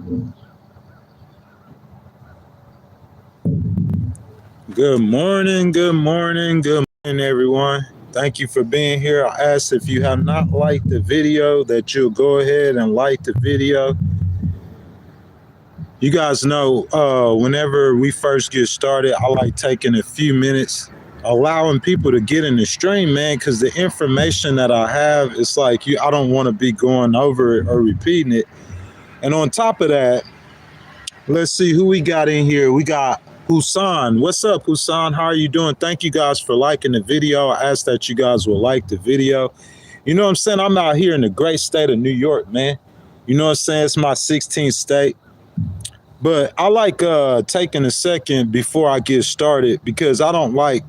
Good morning, good morning, good morning, everyone. Thank you for being here. I ask if you have not liked the video that you'll go ahead and like the video. You guys know whenever we first get started, I like taking a few minutes, allowing people to get in the stream, man, because the information that I have, it's like I don't want to be going over it or repeating it. And on top of that, let's see who we got in here. We got Husan. What's up, Husan? How are you doing? Thank you guys for liking the video. I ask that you guys will like the video. You know what I'm saying? I'm out here in the great state of New York, man. You know what I'm saying? It's my 16th state. But I like taking a second before I get started because I don't like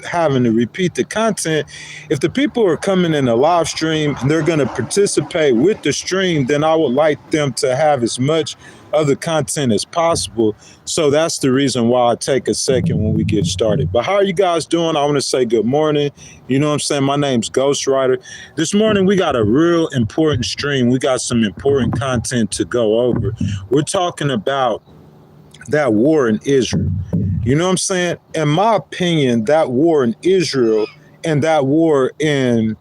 having to repeat the content. If the people are coming in a live stream and they're going to participate with the stream, then I would like them to have as much of the content as possible. So that's the reason why I take a second when we get started. But how are you guys doing? I want to say good morning. You know what I'm saying? My name's Ghostwriter. This morning, we got a real important stream. We got some important content to go over. We're talking about that war in Israel. You know what I'm saying? In my opinion, that war in Israel and that war in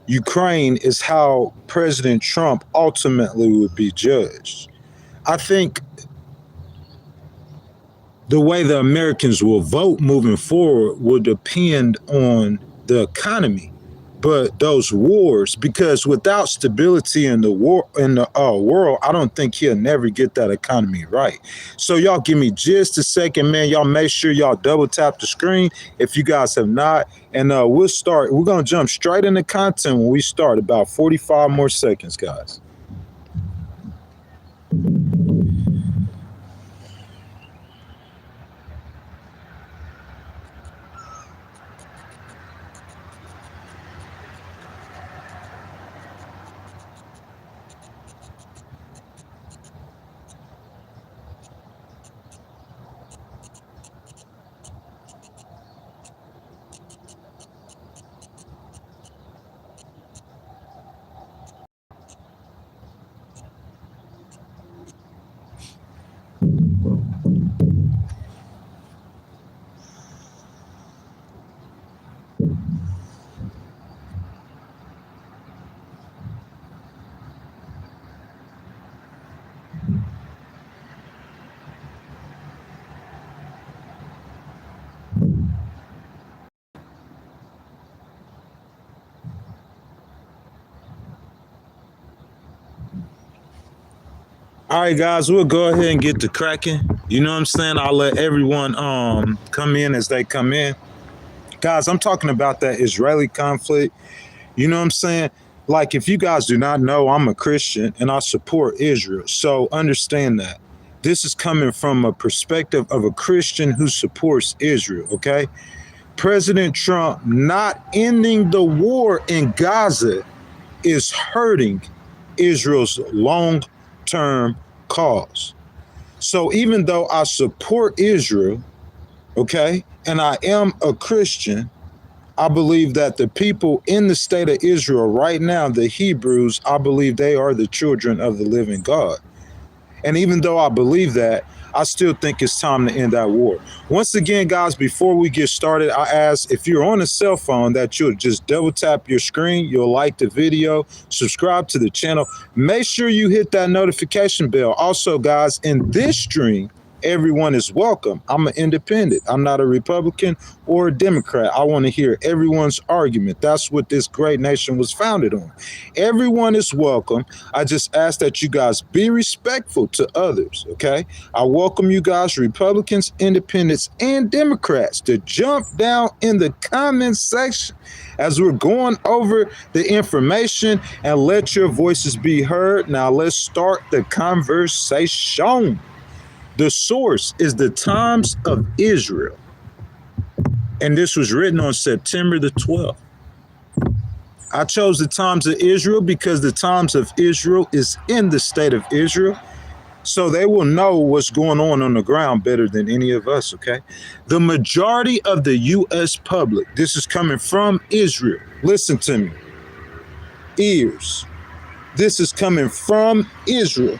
Ukraine is how President Trump ultimately would be judged. I think the way the Americans will vote moving forward will depend on the economy, but those wars, because without stability in the world, I don't think he'll never get that economy right. So y'all give me just a second, man. Y'all make sure y'all double tap the screen if you guys have not, and we'll start. We're gonna jump straight into content when we start. About 45 more seconds, guys. All right, guys, we'll go ahead and get to cracking. You know what I'm saying? I'll let everyone come in as they come in. Guys, I'm talking about that Israeli conflict. You know what I'm saying? Like, if you guys do not know, I'm a Christian and I support Israel. So understand that. This is coming from a perspective of a Christian who supports Israel, okay? President Trump not ending the war in Gaza is hurting Israel's long-term cause. So even though I support Israel, okay, and I am a Christian, I believe that the people in the state of Israel right now, the Hebrews, I believe they are the children of the living God. And even though I believe that, I still think it's time to end that war. Once again, guys, before we get started, I ask if you're on a cell phone that you'll just double tap your screen, you'll like the video, subscribe to the channel. Make sure you hit that notification bell. Also, guys, in this stream, everyone is welcome. I'm an independent. I'm not a Republican or a Democrat. I want to hear everyone's argument. That's what this great nation was founded on. Everyone is welcome. I just ask that you guys be respectful to others, okay? I welcome you guys, Republicans, Independents, and Democrats, to jump down in the comment section as we're going over the information and let your voices be heard. Now let's start the conversation. The source is the Times of Israel, and this was written on September the 12th. I chose the Times of Israel because the Times of Israel is in the state of Israel, so they will know what's going on the ground better than any of us, okay? The majority of the U.S. public, this is coming from Israel. Listen to me. Ears. This is coming from Israel.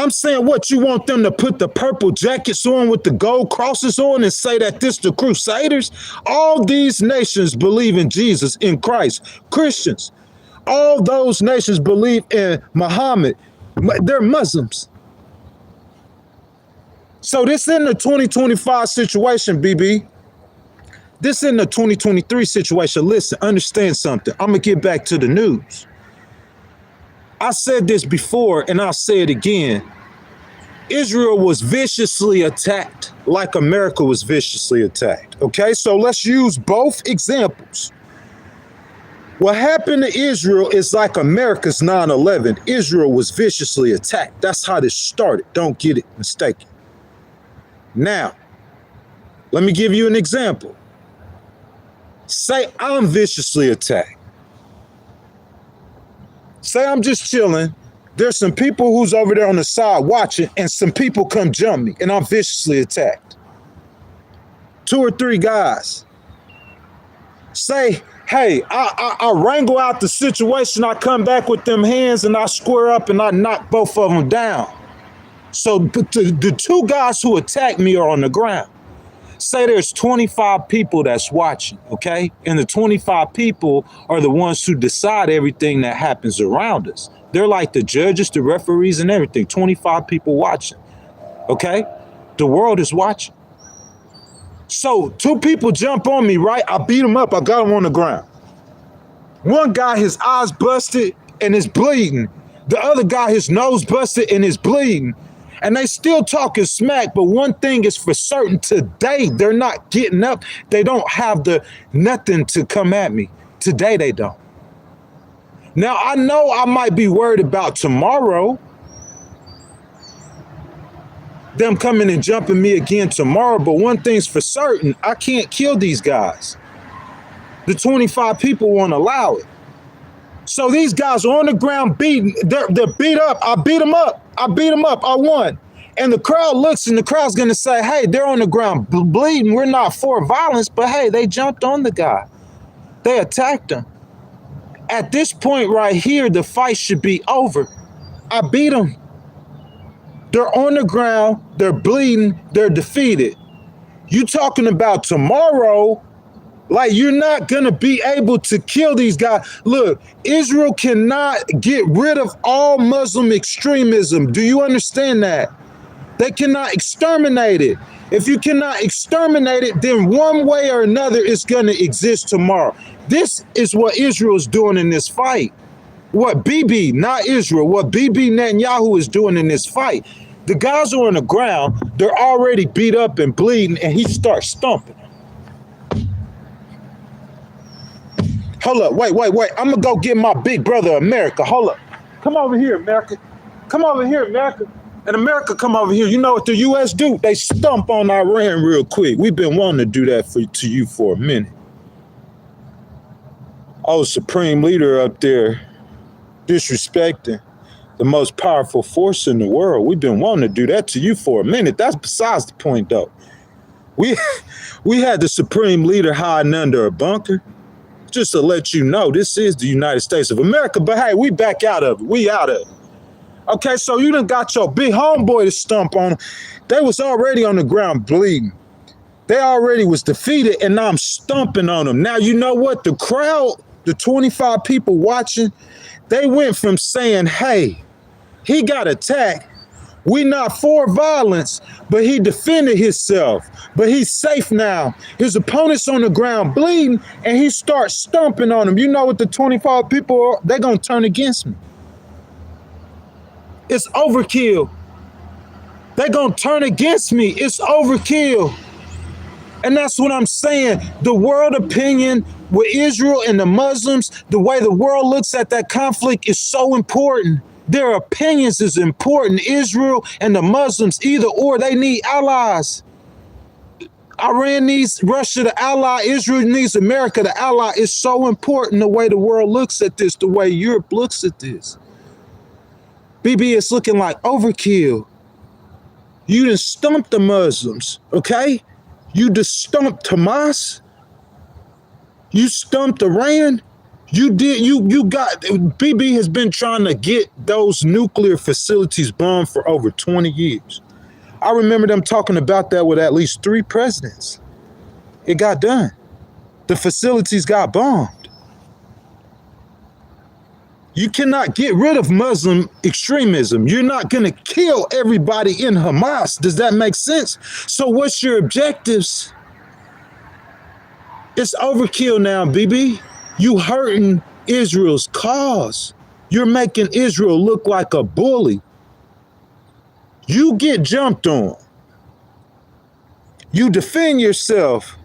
I'm saying, what, you want them to put the purple jackets on with the gold crosses on and say that this the Crusaders? All these nations believe in Jesus, in Christ. Christians, all those nations believe in Muhammad. They're Muslims. So this isn't a 2025 situation, BB. This isn't a 2023 situation. Listen, understand something. I'm going to get back to the news. I said this before, and I'll say it again. Israel was viciously attacked like America was viciously attacked. Okay, so let's use both examples. What happened to Israel is like America's 9/11. Israel was viciously attacked. That's how this started. Don't get it mistaken. Now, let me give you an example. Say I'm viciously attacked. Say I'm just chilling. There's some people who's over there on the side watching, and some people come jump me, and I'm viciously attacked. 2 or 3 guys. Say, hey, I wrangle out the situation. I come back with them hands, and I square up, and I knock both of them down. So the 2 guys who attacked me are on the ground. Say there's 25 people that's watching, okay? And the 25 people are the ones who decide everything that happens around us. They're like the judges, the referees, and everything. 25 people watching, okay? The world is watching. So 2 people jump on me, right? I beat them up. I got them on the ground. One guy, his eyes busted and is bleeding. The other guy, his nose busted and is bleeding. And they still talking smack, but one thing is for certain, today they're not getting up. They don't have the nothing to come at me. Today they don't. Now, I know I might be worried about tomorrow, them coming and jumping me again tomorrow, but one thing's for certain, I can't kill these guys. The 25 people won't allow it. So these guys are on the ground beating. They're beat up. I beat them up. I won. And the crowd looks, and the crowd's going to say, hey, they're on the ground bleeding. We're not for violence, but hey, they jumped on the guy. They attacked him. At this point right here, the fight should be over. I beat them. They're on the ground. They're bleeding. They're defeated. You talking about tomorrow? Like, you're not going to be able to kill these guys. Look, Israel cannot get rid of all Muslim extremism. Do you understand that? They cannot exterminate it. If you cannot exterminate it, then one way or another it's going to exist tomorrow. This is what Israel is doing in this fight. What Bibi, not Israel, what Bibi Netanyahu is doing in this fight. The guys are on the ground. They're already beat up and bleeding, and he starts stomping. Hold up, wait. I'm going to go get my big brother, America. Hold up. Come over here, America. Come over here, America. And America come over here. You know what the U.S. do? They stomp on Iran real quick. We've been wanting to do that to you for a minute. Oh, supreme leader up there disrespecting the most powerful force in the world. We've been wanting to do that to you for a minute. That's besides the point, though. We had the supreme leader hiding under a bunker. Just to let you know, this is the United States of America. But hey, we back out of it. We out of it. Okay, so you done got your big homeboy to stomp on them. They was already on the ground bleeding. They already was defeated, and now I'm stomping on them. Now, you know what? The crowd, the 25 people watching, they went from saying, hey, he got attacked. We not for violence, but he defended himself. But he's safe now. His opponent's on the ground bleeding, and he starts stomping on him. You know what the 25 people are? They're going to turn against me. It's overkill. They're going to turn against me. It's overkill. And that's what I'm saying. The world opinion with Israel and the Muslims, the way the world looks at that conflict is so important. Their opinions is important. Israel and the Muslims, either or, they need allies. Iran needs Russia to ally. Israel needs America to ally. It's so important the way the world looks at this, the way Europe looks at this. BB, it's looking like overkill. You done stumped the Muslims, okay? You just stumped Hamas. You stumped Iran. You got, BB has been trying to get those nuclear facilities bombed for over 20 years. I remember them talking about that with at least 3 presidents. It got done. The facilities got bombed. You cannot get rid of Muslim extremism. You're not going to kill everybody in Hamas. Does that make sense? So what's your objectives? It's overkill now, BB. You hurting Israel's cause. You're making Israel look like a bully. You get jumped on. You defend yourself.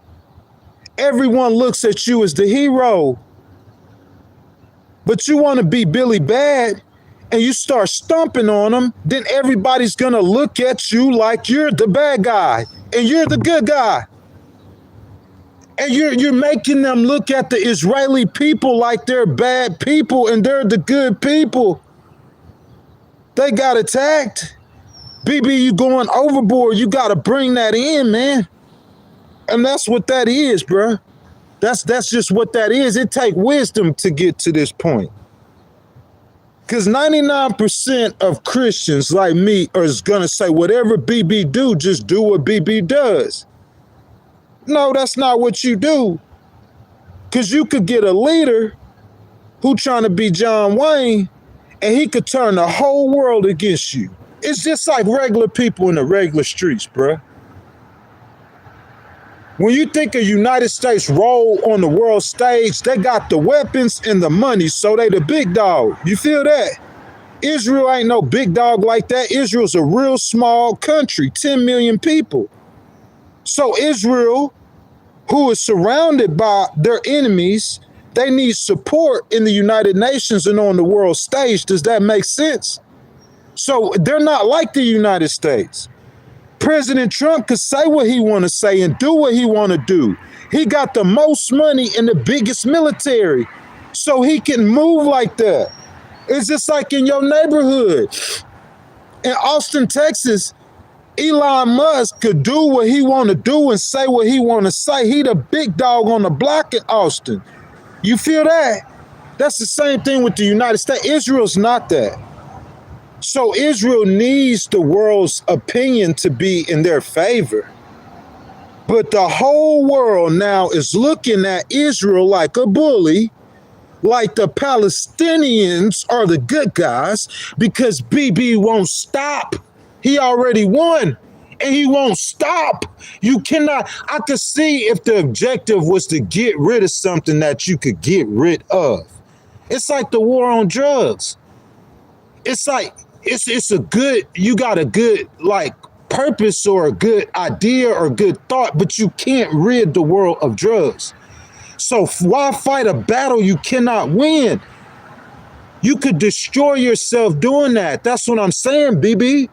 Everyone looks at you as the hero. But you want to be Billy Bad and you start stomping on them, then everybody's going to look at you like you're the bad guy and you're the good guy. And you're making them look at the Israeli people like they're bad people and they're the good people. They got attacked. BB, you going overboard. You got to bring that in, man. And that's what that is, bro. That's just what that is. It takes wisdom to get to this point. Because 99% of Christians like me are going to say, whatever BB do, just do what BB does. No, that's not what you do. Because you could get a leader who trying to be John Wayne, and he could turn the whole world against you. It's just like regular people in the regular streets, bruh. When you think of United States role on the world stage, they got the weapons and the money, so they the big dog. You feel that? Israel ain't no big dog like that. Israel's a real small country, 10 million people. So Israel, who is surrounded by their enemies, they need support in the United Nations and on the world stage. Does that make sense? So they're not like the United States. President Trump could say what he want to say and do what he want to do. He got the most money and the biggest military, so he can move like that. It's just like in your neighborhood. In Austin, Texas, Elon Musk could do what he want to do and say what he want to say. He the big dog on the block in Austin. You feel that? That's the same thing with the United States. Israel's not that. So Israel needs the world's opinion to be in their favor. But the whole world now is looking at Israel like a bully, like the Palestinians are the good guys, because BB won't stop. He already won, and he won't stop. You cannot, I could see if the objective was to get rid of something that you could get rid of. It's like the war on drugs. It's like, it's a good, you got a good like purpose or a good idea or good thought, but you can't rid the world of drugs. So why fight a battle you cannot win? You could destroy yourself doing that. That's what I'm saying, BB.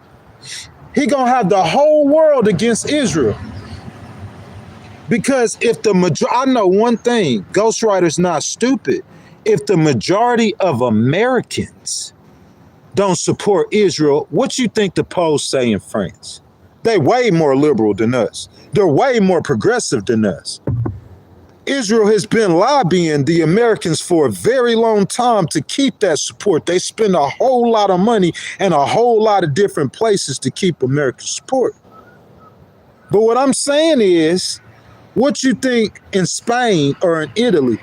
He gonna have the whole world against Israel. Because if the majority, I know one thing, Ghostwriter's not stupid. If the majority of Americans don't support Israel, what you think the polls say in France? They way more liberal than us. They're way more progressive than us. Israel has been lobbying the Americans for a very long time to keep that support. They spend a whole lot of money and a whole lot of different places to keep American support. But what I'm saying is, what you think in Spain or in Italy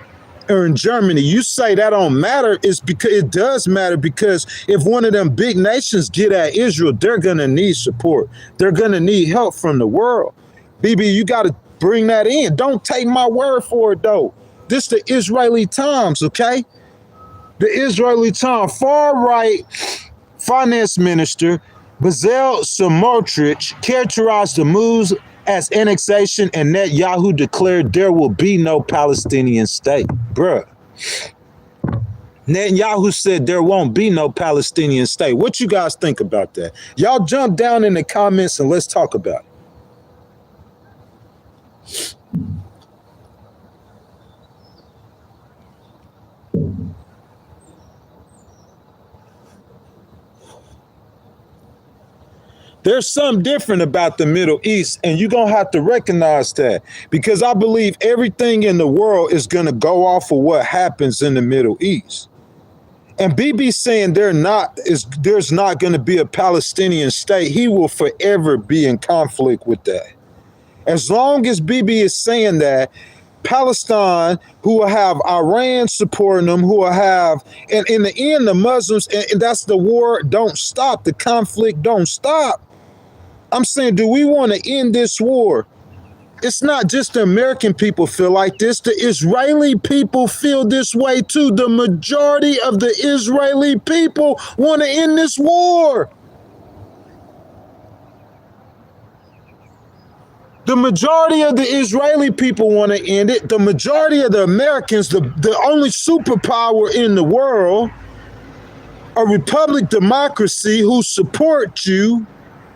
or in Germany, you say that don't matter, is because it does matter, because if one of them big nations get at Israel, they're gonna need support. They're gonna need help from the world. BB, you gotta bring that in. Don't take my word for it though. This the Israeli Times, okay? The Israeli Times, far right finance minister Bezalel Smotrich characterized the moves as annexation, and Netanyahu declared there will be no Palestinian state. Bruh. Netanyahu said there won't be no Palestinian state. What you guys think about that? Y'all jump down in the comments and let's talk about it. There's something different about the Middle East, and you're going to have to recognize that, because I believe everything in the world is going to go off of what happens in the Middle East. And BB saying there's not going to be a Palestinian state, he will forever be in conflict with that. As long as BB is saying that, Palestine, who will have Iran supporting them, who will have, and in the end, the Muslims, and that's the war, don't stop. The conflict don't stop. I'm saying, do we want to end this war? It's not just the American people feel like this. The Israeli people feel this way too. The majority of the Israeli people want to end this war. The majority of the Israeli people want to end it. The majority of the Americans, the only superpower in the world, a republic democracy who support you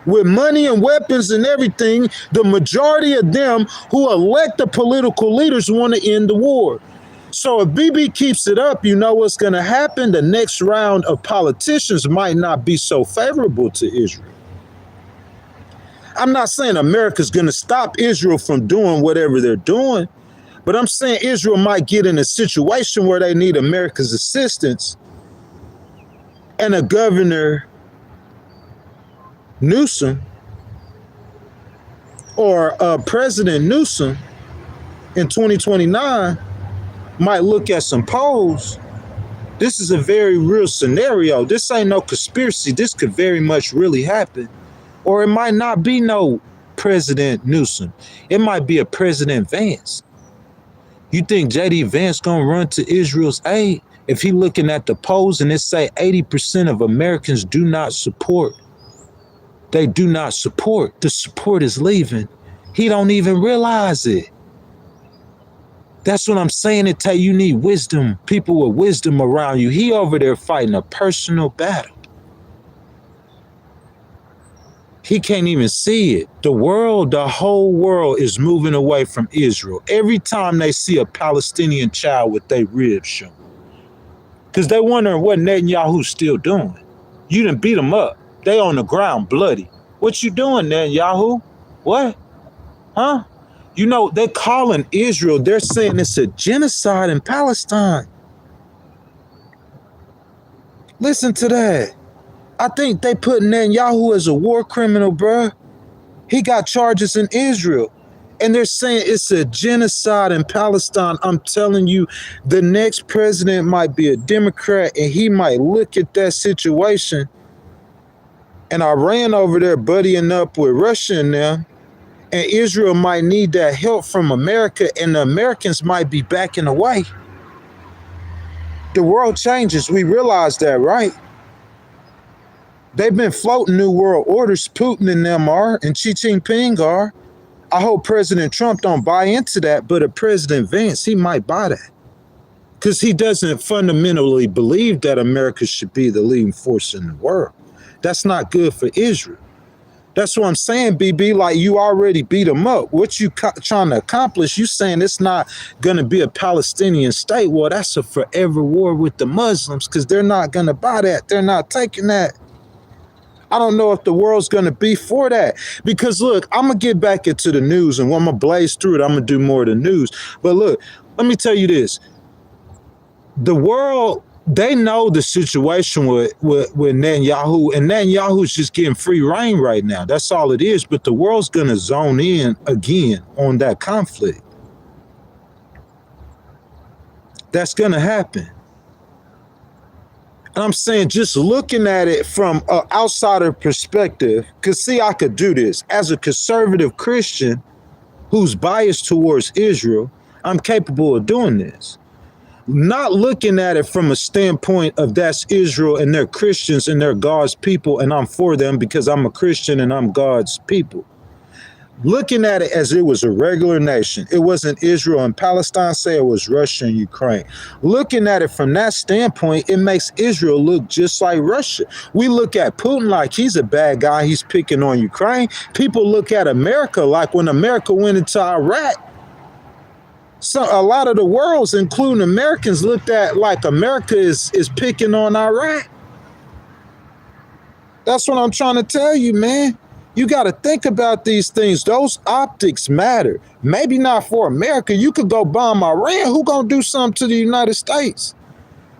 with money and weapons and everything, the majority of them who elect the political leaders want to end the war. So if BB keeps it up, you know what's going to happen? The next round of politicians might not be so favorable to Israel. I'm not saying America's going to stop Israel from doing whatever they're doing, but I'm saying Israel might get in a situation where they need America's assistance, and a Governor Newsom or President Newsom in 2029 might look at some polls. This is a very real scenario. This ain't no conspiracy. This could very much really happen. Or it might not be no President Newsom. It might be a President Vance. You think J.D. Vance gonna run to Israel's aid? If he looking at the polls and it say 80% of Americans do not support, they do not support, the support is leaving. He don't even realize it. That's what I'm saying. You need wisdom, people with wisdom around you. He over there fighting a personal battle. He can't even see it. The whole world is moving away from Israel every time they see a Palestinian child with their ribs shown. Because they wondering what Netanyahu's still doing. You done beat them up. They on the ground bloody. What you doing, Netanyahu? What? Huh? You know, they're calling Israel, they're saying it's a genocide in Palestine. Listen to that. I think they put Netanyahu as a war criminal, bruh. He got charges in Israel. And they're saying it's a genocide in Palestine. I'm telling you, the next president might be a Democrat, and he might look at that situation. And Iran over there buddying up with Russia and them. And Israel might need that help from America, and the Americans might be backing away. The world changes. We realize that, right? They've been floating new world orders. Putin and them are, and Xi Jinping are. I hope President Trump don't buy into that, but a President Vance, he might buy that. Because he doesn't fundamentally believe that America should be the leading force in the world. That's not good for Israel. That's what I'm saying, BB. Like, you already beat them up. What you trying to accomplish, you saying it's not going to be a Palestinian state. Well, that's a forever war with the Muslims, because they're not going to buy that. They're not taking that. I don't know if the world's going to be for that. Because, look, I'm going to get back into the news, and when I'm going to blaze through it, I'm going to do more of the news. But, look, let me tell you this. The world, they know the situation with Netanyahu, and Netanyahu's just getting free reign right now. That's all it is. But the world's going to zone in again on that conflict. That's going to happen. And I'm saying, just looking at it from an outsider perspective, because see, I could do this. As a conservative Christian who's biased towards Israel, I'm capable of doing this. Not looking at it from a standpoint of that's Israel and they're Christians and they're God's people and I'm for them because I'm a Christian and I'm God's people. Looking at it as it was a regular nation. It wasn't Israel and Palestine, say it was Russia and Ukraine. Looking at it from that standpoint, it makes Israel look just like Russia. We look at Putin like he's a bad guy, he's picking on Ukraine. People look at America like when America went into Iraq, so a lot of the world's, including Americans, looked at like America is picking on Iraq. That's what I'm trying to tell you, man. You got to think about these things. Those optics matter. Maybe not for America. You could go bomb Iran. Who gonna do something to the United States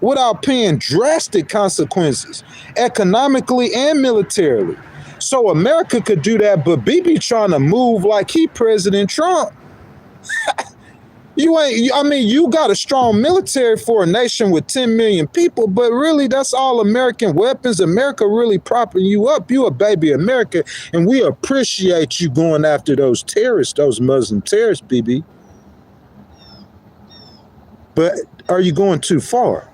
without paying drastic consequences, economically and militarily? So America could do that, but Bibi trying to move like he President Trump. You got a strong military for a nation with 10 million people, but really that's all American weapons. America really propping you up. You a baby America, and we appreciate you going after those terrorists, those Muslim terrorists, Bibi. But are you going too far?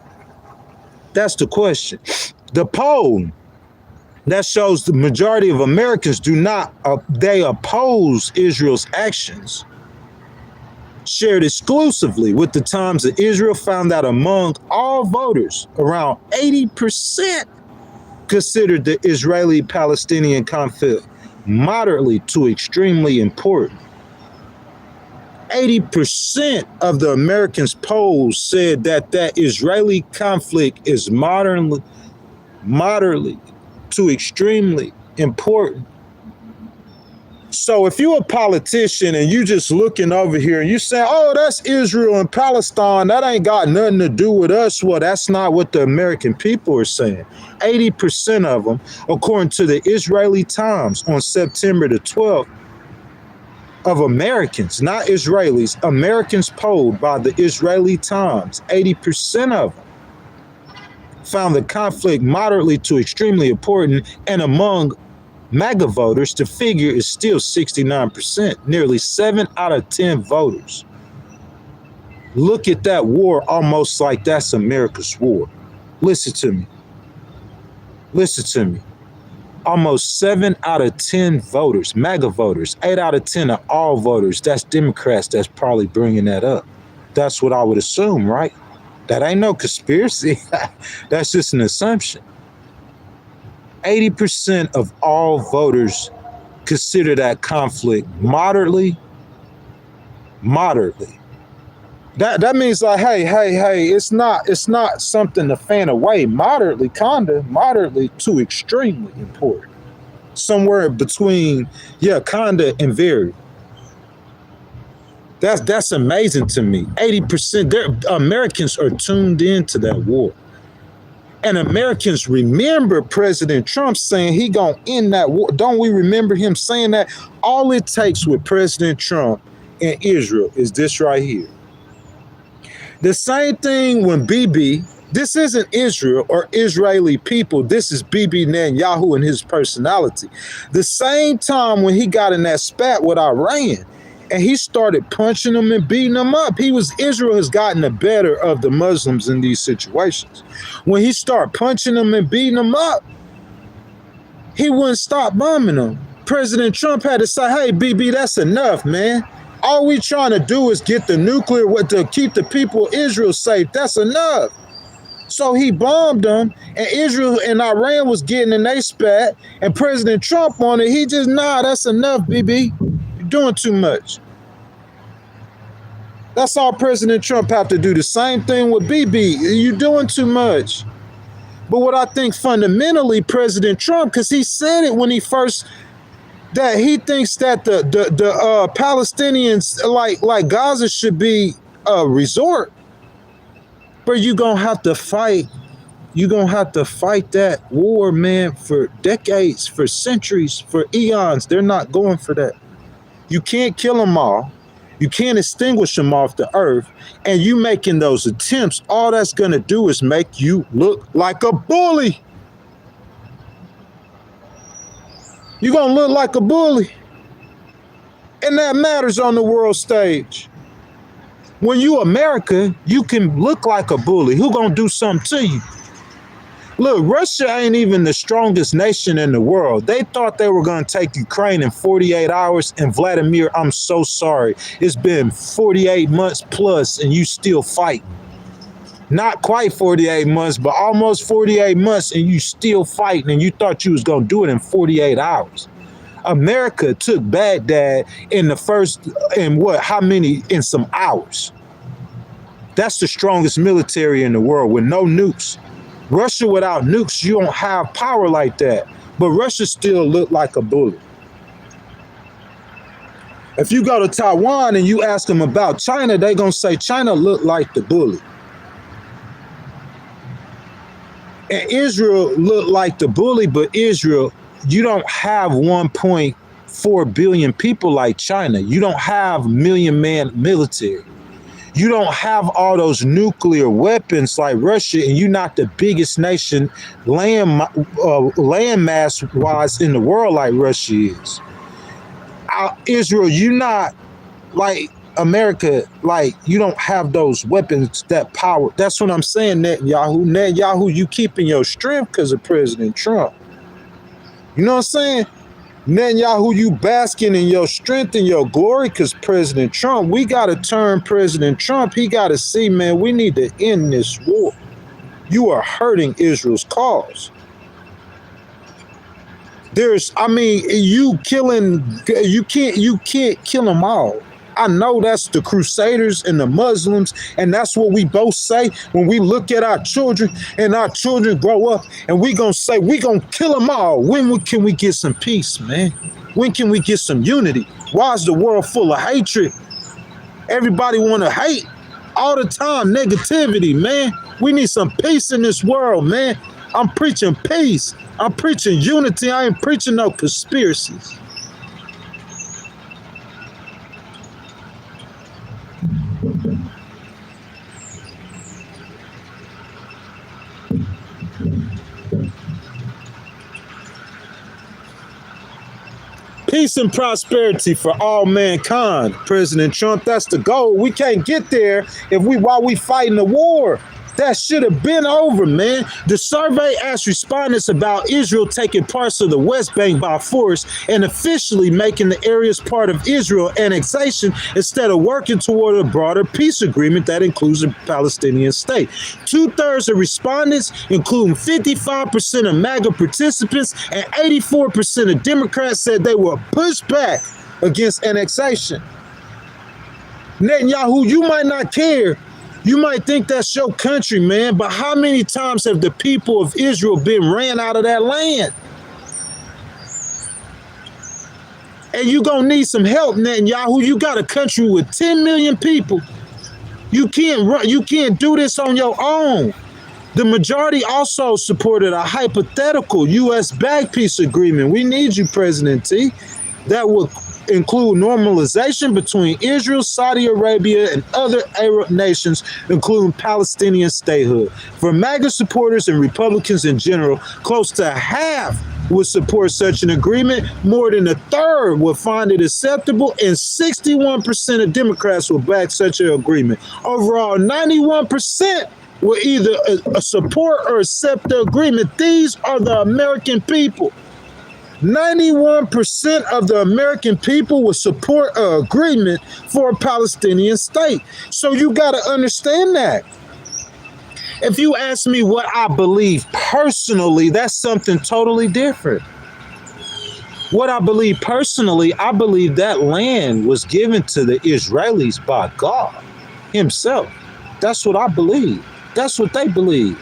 That's the question. The poll that shows the majority of Americans they oppose Israel's actions, shared exclusively with the Times of Israel, found that among all voters, around 80% considered the Israeli-Palestinian conflict moderately to extremely important. 80% of the Americans polled said that Israeli conflict is moderately to extremely important. So if you're a politician and you just looking over here and you saying, oh, that's Israel and Palestine, that ain't got nothing to do with us. Well, that's not what the American people are saying. 80% of them, according to the Israeli Times on September the 12th, of Americans, not Israelis, Americans polled by the Israeli Times, 80% of them found the conflict moderately to extremely important, and among MAGA voters, the figure is still 69%, nearly 7 out of 10 voters. Look at that war almost like that's America's war. Listen to me. Listen to me. Almost 7 out of 10 voters, MAGA voters, 8 out of 10 of all voters, that's Democrats that's probably bringing that up. That's what I would assume, right? That ain't no conspiracy. That's just an assumption. 80% of all voters consider that conflict moderately. That means like, hey, it's not something to fan away. Moderately to extremely important. Somewhere between, kinda and very. That's amazing to me. 80%, Americans are tuned into that war. And Americans remember President Trump saying he gonna end that war. Don't we remember him saying that? All it takes with President Trump and Israel is this right here. The same thing when Bibi, this isn't Israel or Israeli people, this is Bibi Netanyahu and his personality. The same time when he got in that spat with Iran, and he started punching them and beating them up. Israel has gotten the better of the Muslims in these situations. When he started punching them and beating them up, he wouldn't stop bombing them. President Trump had to say, hey, Bibi, that's enough, man. All we trying to do is get the nuclear, to keep the people of Israel safe. That's enough. So he bombed them, and Israel and Iran was getting in their spat, and President Trump on it, he just, that's enough, Bibi. Doing too much. That's all President Trump have to do. The same thing with Bibi. You doing too much. But what I think fundamentally, President Trump, because he said it when he first, that he thinks that the Palestinians like Gaza should be a resort. But you're gonna have to fight. You're gonna have to fight that war, man, for decades, for centuries, for eons. They're not going for that. You can't kill them all. You can't extinguish them off the earth. And you making those attempts, all that's going to do is make you look like a bully. You're going to look like a bully. And that matters on the world stage. When you America, you can look like a bully. Who going to do something to you? Look, Russia ain't even the strongest nation in the world. They thought they were going to take Ukraine in 48 hours. And Vladimir, I'm so sorry. It's been 48 months plus and you still fighting. Not quite 48 months, but almost 48 months and you still fighting. And you thought you was going to do it in 48 hours. America took Baghdad in some hours. That's the strongest military in the world with no nukes. Russia without nukes, you don't have power like that. But Russia still looked like a bully. If you go to Taiwan and you ask them about China, they're going to say China looked like the bully. And Israel looked like the bully, but Israel, you don't have 1.4 billion people like China. You don't have million-man military. You don't have all those nuclear weapons like Russia, and you're not the biggest nation land mass wise in the world like Russia is. Israel, you're not like America, like you don't have those weapons, that power. That's what I'm saying, Netanyahu. Netanyahu, you keeping your strength because of President Trump. You know what I'm saying? Netanyahu, you basking in your strength and your glory because President Trump. We got to turn President Trump. He got to see, man, we need to end this war. You are hurting Israel's cause. You can't kill them all. I know that's the Crusaders and the Muslims, and that's what we both say when we look at our children and our children grow up, and we gonna say we gonna kill them all. When can we get some peace, man? When can we get some unity? Why is the world full of hatred? Everybody want to hate all the time, negativity, man. We need some peace in this world, man. I'm preaching peace. I'm preaching unity. I ain't preaching no conspiracies. Peace and prosperity for all mankind, President Trump. That's the goal. We can't get there while we fighting the war. That should have been over, man. The survey asked respondents about Israel taking parts of the West Bank by force and officially making the areas part of Israel annexation instead of working toward a broader peace agreement that includes a Palestinian state. 2/3 of respondents, including 55% of MAGA participants and 84% of Democrats, said they will push back against annexation. Netanyahu, you might not care. You might think that's your country, man, but how many times have the people of Israel been ran out of that land? And you gonna need some help, Netanyahu. You got a country with 10 million people. You can't do this on your own. The majority also supported a hypothetical U.S.-backed peace agreement. We need you, President T. That would include normalization between Israel, Saudi Arabia, and other Arab nations, including Palestinian statehood. For MAGA supporters and Republicans in general, close to half would support such an agreement. More than a third would find it acceptable, and 61% of Democrats will back such an agreement. Overall, 91% will either support or accept the agreement. These are the American people. 91% of the American people will support an agreement for a Palestinian state. So you got to understand that. If you ask me what I believe personally, that's something totally different. What I believe personally, I believe that land was given to the Israelis by God himself. That's what I believe. That's what they believe.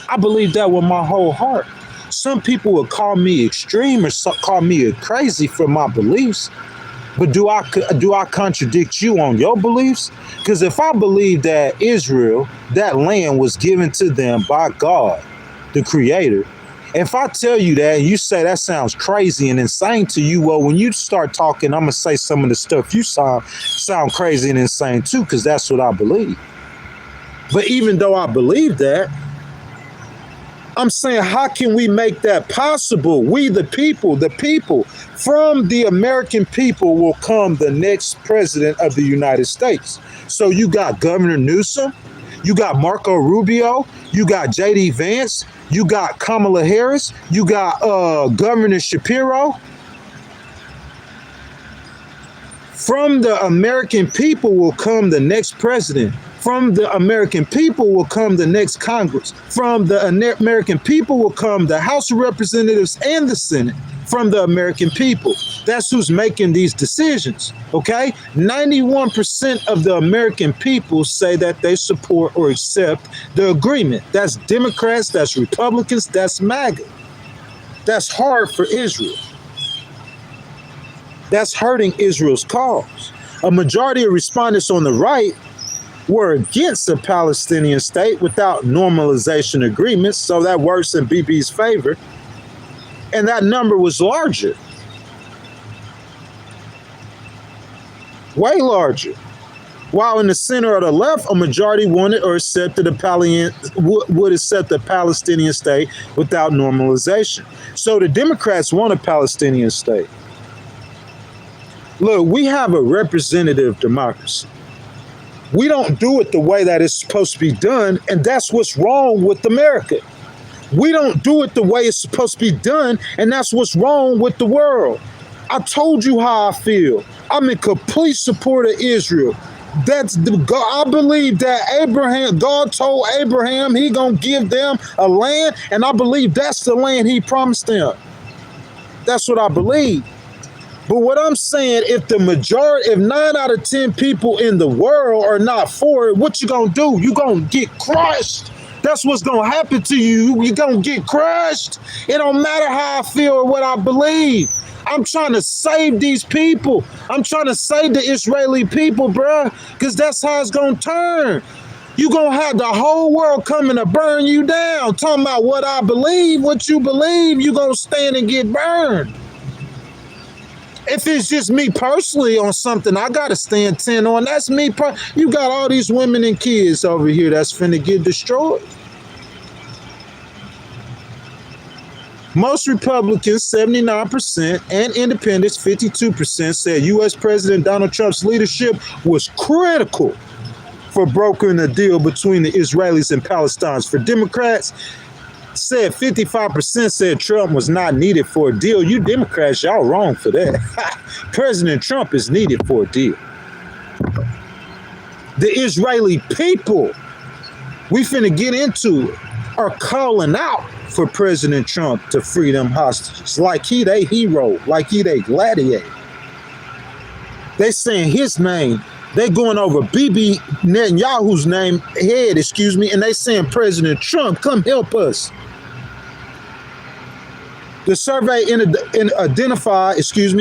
I believe that with my whole heart. Some people would call me extreme or call me crazy for my beliefs, but do I contradict you on your beliefs? Because if I believe that Israel, that land was given to them by God, the Creator, if I tell you that and you say that sounds crazy and insane to you, well, when you start talking, I'm gonna say some of the stuff you sound crazy and insane too, because that's what I believe. But even though I believe that, I'm saying, how can we make that possible? We, the people, from the American people will come the next president of the United States. So you got Governor Newsom, you got Marco Rubio, you got J.D. Vance, you got Kamala Harris, you got Governor Shapiro. From the American people will come the next president. From the American people will come the next Congress. From the American people will come the House of Representatives and the Senate. From the American people. That's who's making these decisions, okay? 91% of the American people say that they support or accept the agreement. That's Democrats, that's Republicans, that's MAGA. That's hard for Israel. That's hurting Israel's cause. A majority of respondents on the right were against a Palestinian state without normalization agreements, so that works in Bibi's favor. And that number was larger, way larger. While in the center of the left, a majority wanted or accepted would accept a Palestinian state without normalization. So the Democrats want a Palestinian state. Look, we have a representative democracy. We don't do it the way that it's supposed to be done, and that's what's wrong with America. We don't do it the way it's supposed to be done, and that's what's wrong with the world. I told you how I feel. I'm in complete support of Israel. I believe that God told Abraham he gonna give them a land, and I believe that's the land he promised them. That's what I believe. But what I'm saying, if 9 out of 10 people in the world are not for it, what you gonna do? You gonna get crushed. That's what's gonna happen to you. You gonna get crushed. It don't matter how I feel or what I believe. I'm trying to save these people. I'm trying to save the Israeli people, bruh, because that's how it's gonna turn. You gonna have the whole world coming to burn you down. Talking about what I believe, what you believe, you gonna stand and get burned. If it's just me personally on something, I gotta stand 10 on. That's me. You got all these women and kids over here that's finna get destroyed. Most Republicans, 79%, and independents, 52%, said U.S. President Donald Trump's leadership was critical for brokering a deal between the Israelis and Palestinians. For Democrats, said 55% said Trump was not needed for a deal. You Democrats, y'all wrong for that. President Trump is needed for a deal. The Israeli people, we finna get into it, are calling out for President Trump to free them hostages like he they hero, like he they gladiator. They saying his name. They going over Bibi Netanyahu's head, and they saying President Trump, come help us. The survey identified,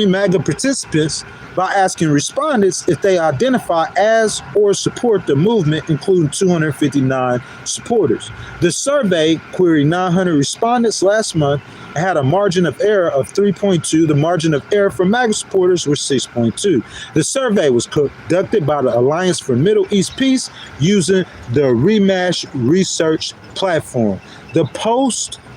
MAGA participants by asking respondents if they identify as or support the movement, including 259 supporters. The survey queried 900 respondents last month and had a margin of error of 3.2. The margin of error for MAGA supporters was 6.2. The survey was conducted by the Alliance for Middle East Peace using the Remash research platform. The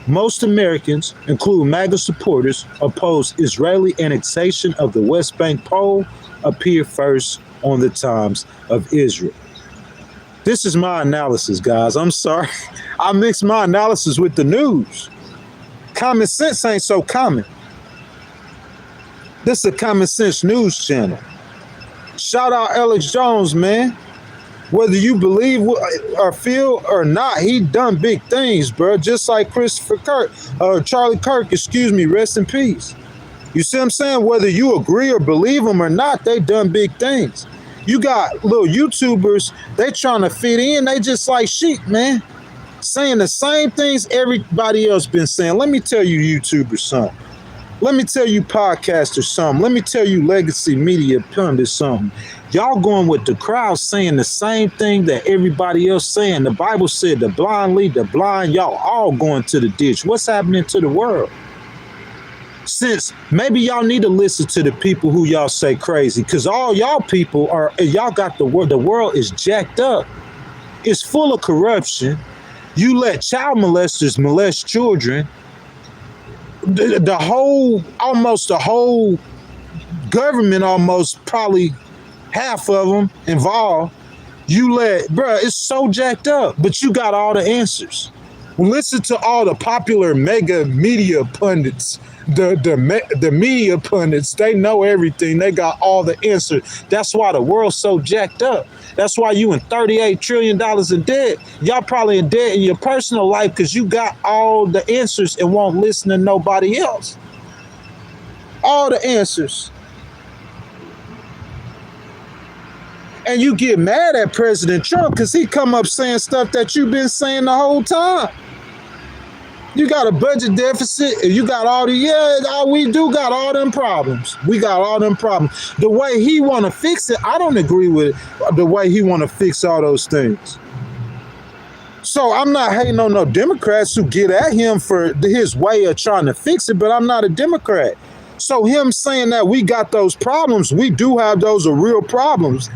most Americans, including MAGA supporters, oppose Israeli annexation of the West Bank poll appeared first on the Times of Israel. This is my analysis, guys. I'm sorry. I mix my analysis with the news. Common sense ain't so common. This is a common sense news channel. Shout out Alex Jones, man. Whether you believe or feel or not, he done big things, bro. Just like Charlie Kirk, rest in peace. You see what I'm saying? Whether you agree or believe him or not, they done big things. You got little YouTubers, they trying to fit in. They just like sheep, man. Saying the same things everybody else been saying. Let me tell you YouTubers something. Let me tell you podcasters something. Let me tell you legacy media pundits something. Y'all going with the crowd saying the same thing that everybody else saying. The Bible said the blind lead the blind. Y'all all going to the ditch. What's happening to the world? Since maybe y'all need to listen to the people who y'all say crazy, because all y'all people y'all got the world is jacked up. It's full of corruption. You let child molesters molest children. The whole government, almost probably half of them involved. It's so jacked up, but you got all the answers. Listen to all the popular mega media pundits, the media pundits. They know everything. They got all the answers. That's why the world's so jacked up. That's why you in $38 trillion in debt. Y'all probably in debt in your personal life because you got all the answers and won't listen to nobody else. All the answers. And you get mad at President Trump because he come up saying stuff that you've been saying the whole time. You got a budget deficit, and you got all the, we do got all them problems. We got all them problems. The way he want to fix it, I don't agree with the way he want to fix all those things. So I'm not hating on no Democrats who get at him for his way of trying to fix it, but I'm not a Democrat. So him saying that we got those problems, we do have those are real problems,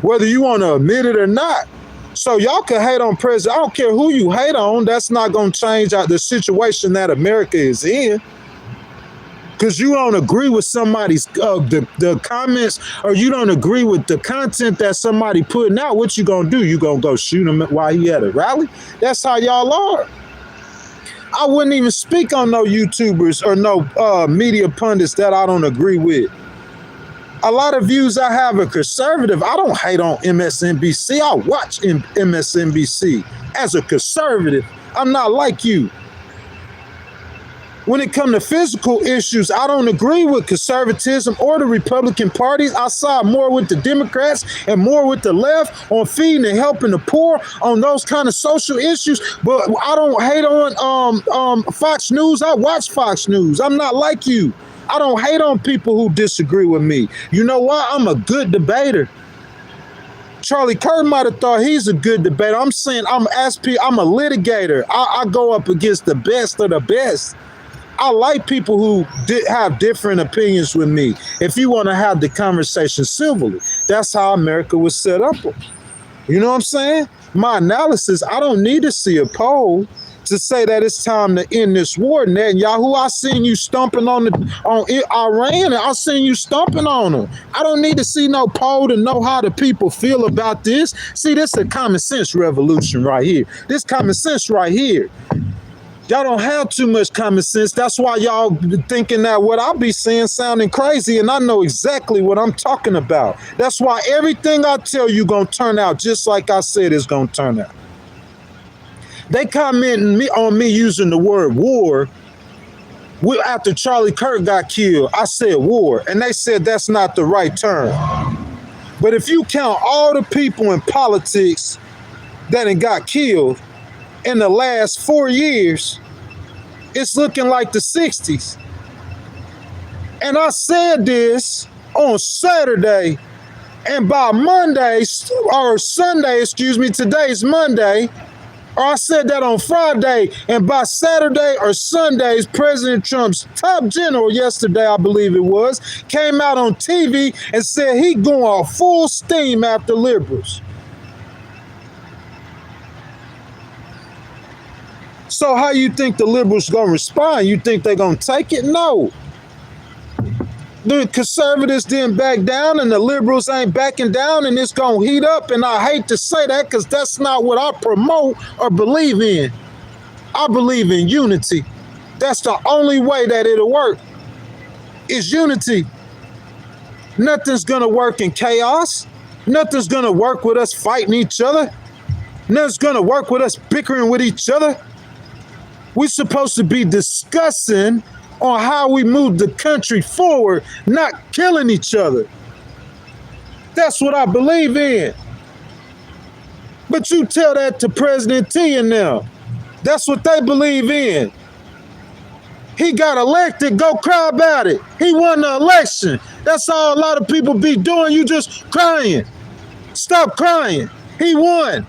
whether you want to admit it or not. So y'all can hate on president. I don't care who you hate on. That's not going to change out the situation that America is in. Because you don't agree with somebody's the comments, or you don't agree with the content that somebody putting out. What you gonna do? You gonna go shoot him while he at a rally? That's how y'all are. I wouldn't even speak on no YouTubers or no media pundits that I don't agree with. A lot of views I have are conservative. I don't hate on MSNBC. I watch MSNBC as a conservative. I'm not like you. When it comes to physical issues, I don't agree with conservatism or the Republican parties. I side more with the Democrats and more with the left on feeding and helping the poor on those kind of social issues. But I don't hate on Fox News. I watch Fox News. I'm not like you. I don't hate on people who disagree with me. You know why? I'm a good debater. Charlie Kirk might have thought he's a good debater. I'm saying I'm a litigator. I go up against the best of the best. I like people who have different opinions with me. If you want to have the conversation civilly, that's how America was set up. You know what I'm saying? My analysis, I don't need to see a poll to say that it's time to end this war. Netanyahu, I seen you stomping on Iran, and I seen you stomping on them. I don't need to see no poll to know how the people feel about this. See, this is a common sense revolution right here. This common sense right here. Y'all don't have too much common sense. That's why y'all thinking that what I be saying sounding crazy, and I know exactly what I'm talking about. That's why everything I tell you gonna turn out just like I said it's gonna turn out. They commenting on me using the word war. After Charlie Kirk got killed, I said war, and they said that's not the right term. But if you count all the people in politics that got killed in the last 4 years, it's looking like the 60s. And I said this on Saturday, and by Monday, or Sunday, today's Monday, or I said that on Friday, and by Saturday or Sundays, President Trump's top general yesterday, I believe it was, came out on TV and said he going full steam after liberals. So how you think the liberals gonna respond? You think they're gonna take it? No. The conservatives didn't back down, and the liberals ain't backing down, and it's gonna heat up. And I hate to say that because that's not what I promote or believe in. I believe in unity. That's the only way that it'll work, is unity. Nothing's gonna work in chaos. Nothing's gonna work with us fighting each other. Nothing's gonna work with us bickering with each other. We're supposed to be discussing on how we move the country forward, not killing each other. That's what I believe in. But you tell that to President T and them. That's what they believe in. He got elected, go cry about it. He won the election. That's all a lot of people be doing. You just crying. Stop crying. He won.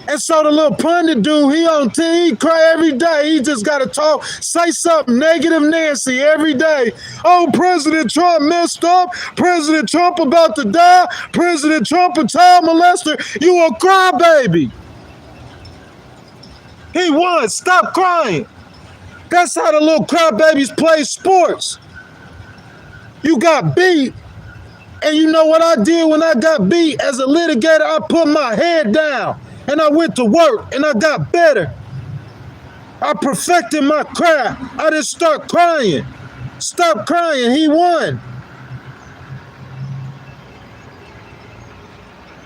And so the little pundit dude, he on TV, he cry every day. He just got to talk, say something negative Nancy every day. Oh, President Trump messed up. President Trump about to die. President Trump a child molester. You a crybaby. He won. Stop crying. That's how the little crybabies play sports. You got beat. And you know what I did when I got beat? As a litigator, I put my head down. And I went to work, and I got better. I perfected my craft. I didn't start crying. Stop crying. He won.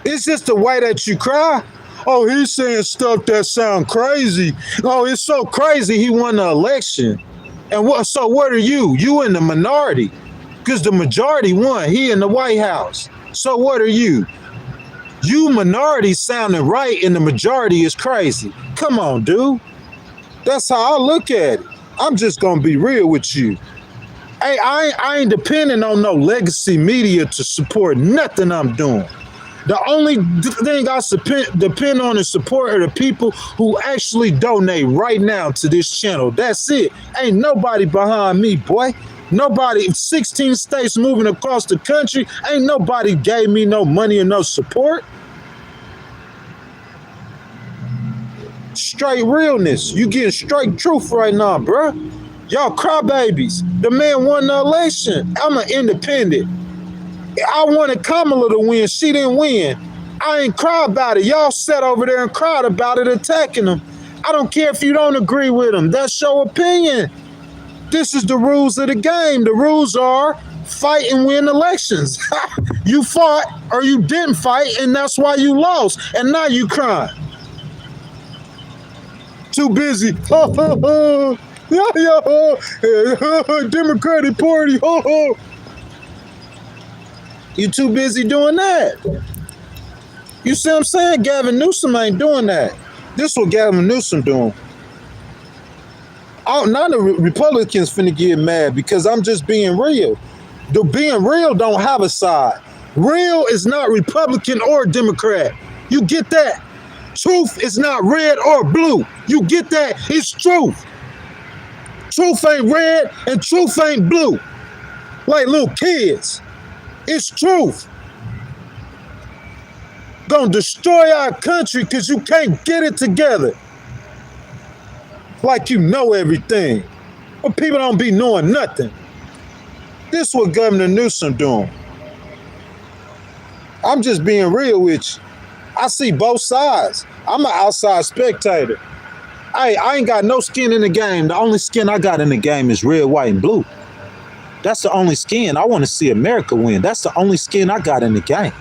It's just the way that you cry. Oh, he's saying stuff that sound crazy. Oh, it's so crazy he won the election. And so what are you? You in the minority. Because the majority won. He in the White House. So what are you? You minority sounding right and the majority is crazy. Come on, dude. That's how I look at it. I'm just gonna be real with you. Hey, I ain't depending on no legacy media to support nothing I'm doing. The only thing I depend on is support of the people who actually donate right now to this channel. That's it. Ain't nobody behind me, boy. Nobody, 16 states moving across the country, ain't nobody gave me no money or no support. Straight realness. You getting straight truth right now, bruh. Y'all crybabies. The man won the election. I'm an independent. I wanted Kamala to win. She didn't win. I ain't cry about it. Y'all sat over there and cried about it, attacking them. I don't care if you don't agree with them. That's your opinion. This is the rules of the game. The rules are fight and win elections. You fought or you didn't fight, and that's why you lost. And now you crying. Too busy. Democratic Party. You too busy doing that. You see what I'm saying? Gavin Newsom ain't doing that. This is what Gavin Newsom doing. None of the Republicans finna get mad because I'm just being real. The being real don't have a side. Real is not Republican or Democrat. You get that? Truth is not red or blue. You get that? It's truth. Truth ain't red and truth ain't blue. Like little kids. It's truth. Gonna destroy our country because you can't get it together. Like you know everything. But people don't be knowing nothing. This is what Governor Newsom doing. I'm just being real with you. I see both sides. I'm an outside spectator. Hey, I ain't got no skin in the game. The only skin I got in the game is red, white, and blue. That's the only skin. I want to see America win. That's the only skin I got in the game.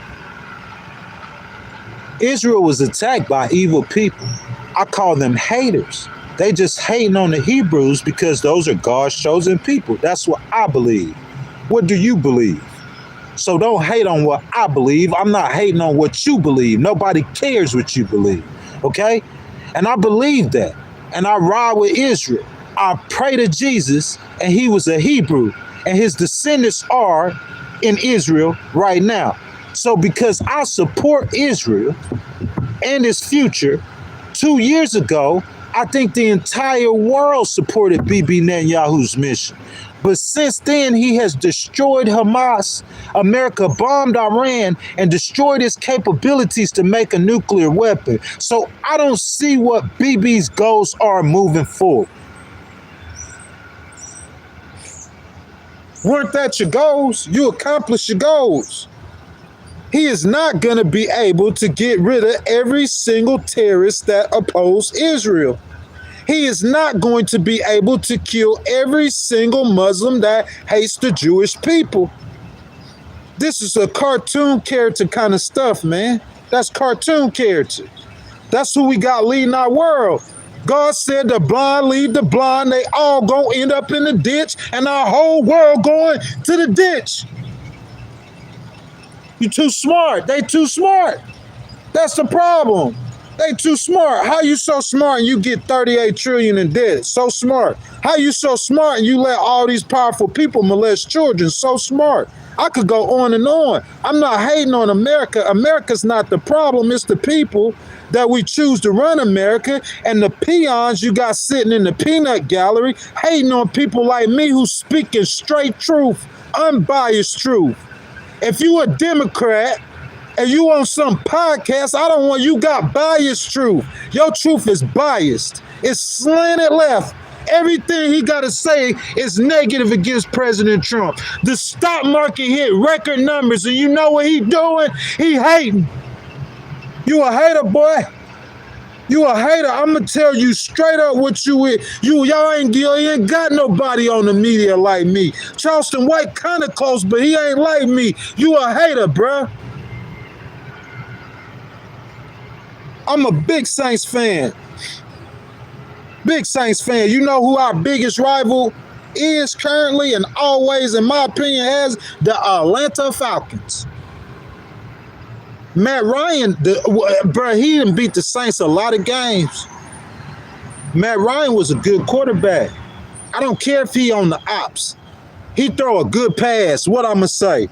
Israel was attacked by evil people. I call them haters. They just hating on the Hebrews because those are God's chosen people. That's what I believe. What do you believe? So don't hate on what I believe. I'm not hating on what you believe. Nobody cares what you believe. Okay? And I believe that. And I ride with Israel. I pray to Jesus, and he was a Hebrew. And his descendants are in Israel right now. So because I support Israel and its future, 2 years ago, I think the entire world supported Bibi Netanyahu's mission. But since then, he has destroyed Hamas. America bombed Iran and destroyed its capabilities to make a nuclear weapon. So I don't see what Bibi's goals are moving forward. Weren't that your goals? You accomplished your goals. He is not going to be able to get rid of every single terrorist that opposes Israel. He is not going to be able to kill every single Muslim that hates the Jewish people. This is a cartoon character kind of stuff, man. That's cartoon character. That's who we got leading our world. God said the blind lead the blind. They all gonna end up in the ditch, and our whole world going to the ditch. You too smart. They too smart. That's the problem. They too smart. How you so smart and you get 38 trillion in debt? So smart. How you so smart and you let all these powerful people molest children? So smart. I could go on and on. I'm not hating on America. America's not the problem. It's the people that we choose to run America, and the peons you got sitting in the peanut gallery hating on people like me who speaking straight truth, unbiased truth. If you a Democrat and you on some podcast, I don't want you got biased truth. Your truth is biased. It's slanted left. Everything he got to say is negative against President Trump. The stock market hit record numbers, and you know what he doing? He hating. You a hater, boy. You a hater. I'm going to tell you straight up what you is. Y'all ain't got nobody on the media like me. Charleston White kind of close, but he ain't like me. You a hater, bruh. I'm a big Saints fan. Big Saints fan. You know who our biggest rival is currently and always, in my opinion, has? The Atlanta Falcons. Matt Ryan, bro, he done beat the Saints a lot of games. Matt Ryan was a good quarterback. I don't care if he on the ops. He throw a good pass. What I'ma say?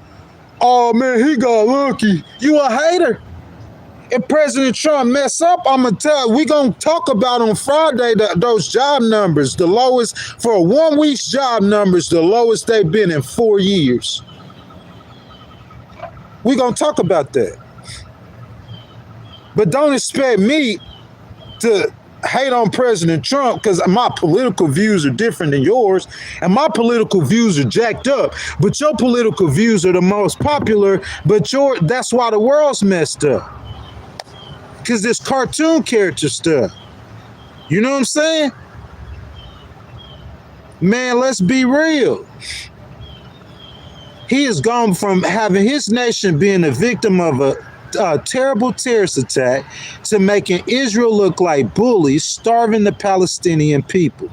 Oh man, he got lucky. You a hater? If President Trump mess up, I'ma tell. We gonna talk about on Friday those job numbers, the lowest for 1 week's job numbers, the lowest they've been in 4 years. We gonna talk about that. But don't expect me to hate on President Trump because my political views are different than yours, and my political views are jacked up. But your political views are the most popular. But that's why the world's messed up. Because this cartoon character stuff. You know what I'm saying? Man, let's be real. He has gone from having his nation being a victim of a terrible terrorist attack to making Israel look like bullies, starving the Palestinian people.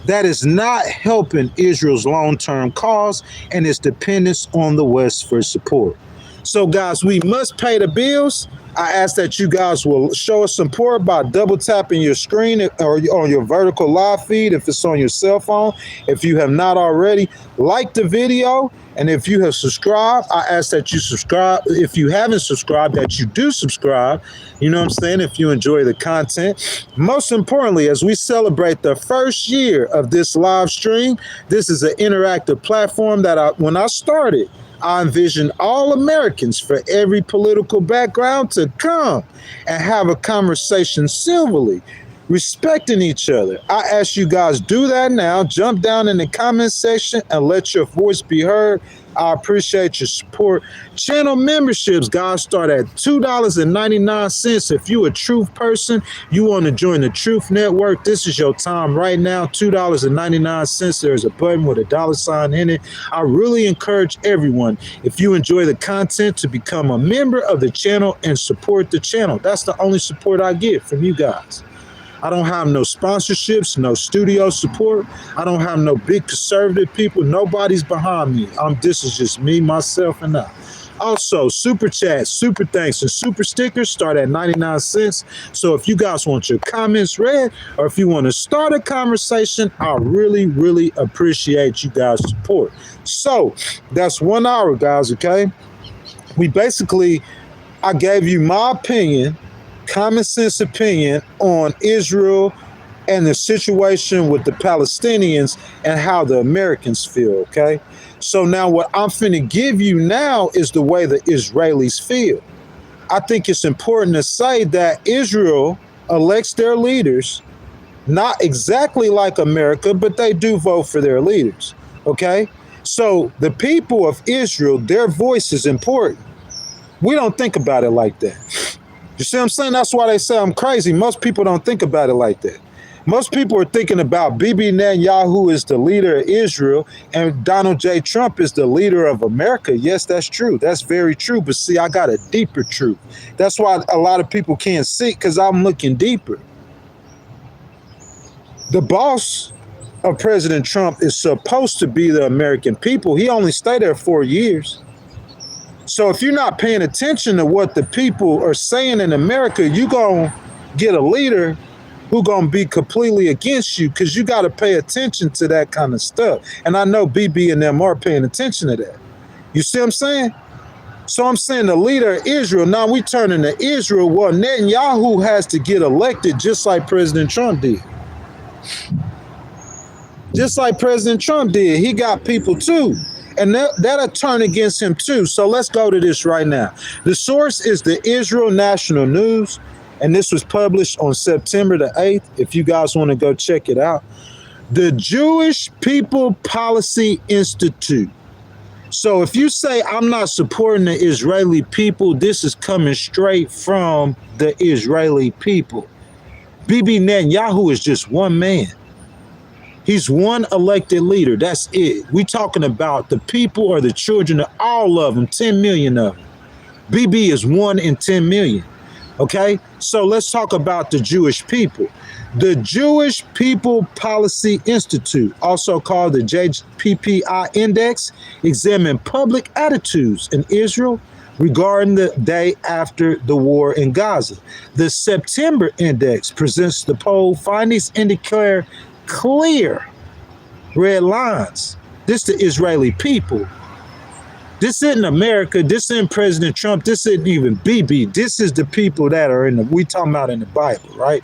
That is not helping Israel's long-term cause and its dependence on the West for support. So guys, we must pay the bills. I ask that you guys will show us support by double tapping your screen or on your vertical live feed if it's on your cell phone. If you have not already, like the video. And if you have subscribed, I ask that you subscribe. If you haven't subscribed, that you do subscribe. You know what I'm saying? If you enjoy the content. Most importantly, as we celebrate the first year of this live stream, this is an interactive platform that when I started, I envisioned all Americans for every political background to come and have a conversation civilly, respecting each other. I ask you guys do that now. Jump down in the comment section and let your voice be heard. I appreciate your support. Channel memberships, guys, start at $2.99. If you're a truth person, you want to join the Truth Network, this is your time right now. $2.99. There's a button with a $sign in it. I really encourage everyone, if you enjoy the content, to become a member of the channel and support the channel. That's the only support I get from you guys. I don't have no sponsorships, no studio support. I don't have no big conservative people. Nobody's behind me. This is just me, myself, and I. Also, super chats, super thanks, and super stickers start at 99 cents. So if you guys want your comments read or if you want to start a conversation, I really, really appreciate you guys' support. So that's 1 hour, guys, okay? I gave you my opinion, common sense opinion on Israel and the situation with the Palestinians and how the Americans feel, okay? So now what I'm finna give you now is the way the Israelis feel. I think it's important to say that Israel elects their leaders, not exactly like America, but they do vote for their leaders, okay? So the people of Israel, their voice is important. We don't think about it like that. You see what I'm saying? That's why they say I'm crazy. Most people don't think about it like that. Most people are thinking about Bibi Netanyahu is the leader of Israel and Donald J. Trump is the leader of America. Yes, that's true. That's very true. But see, I got a deeper truth. That's why a lot of people can't see, because I'm looking deeper. The boss of President Trump is supposed to be the American people. He only stayed there 4 years. So if you're not paying attention to what the people are saying in America, you're going to get a leader who's going to be completely against you, because you got to pay attention to that kind of stuff. And I know BB and them are paying attention to that. You see what I'm saying? So I'm saying the leader of Israel, now we turning to Israel. Well, Netanyahu has to get elected just like President Trump did. Just like President Trump did. He got people too. And that'll turn against him too. So let's go to this right now. The source is the Israel National News, and this was published on September the 8th, if you guys want to go check it out. The Jewish People Policy Institute. So if you say I'm not supporting the Israeli people, this is coming straight from the Israeli people. Bibi Netanyahu is just one man. He's one elected leader. That's it. We talking about the people or the children of all of them, 10 million of them. BB is 1 in 10 million. Okay, so let's talk about the Jewish people. The Jewish People Policy Institute, also called the JPPI Index, examined public attitudes in Israel regarding the day after the war in Gaza. The September Index presents the poll findings and declare clear red lines. This is the Israeli people. This isn't America. This isn't President Trump. This isn't even Bibi. This is the people that are we talking about in the Bible, right?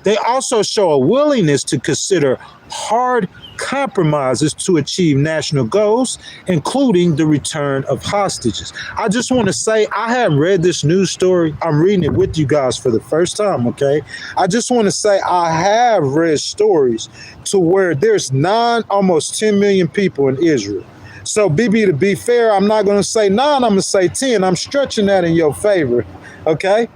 They also show a willingness to consider hard compromises to achieve national goals, including the return of hostages. I just want to say, I haven't read this news story. I'm reading it with you guys for the first time, okay? I just want to say I have read stories to where there's almost 10 million people in Israel. So, BB, to be fair, I'm not going to say 9, I'm going to say 10. I'm stretching that in your favor, okay?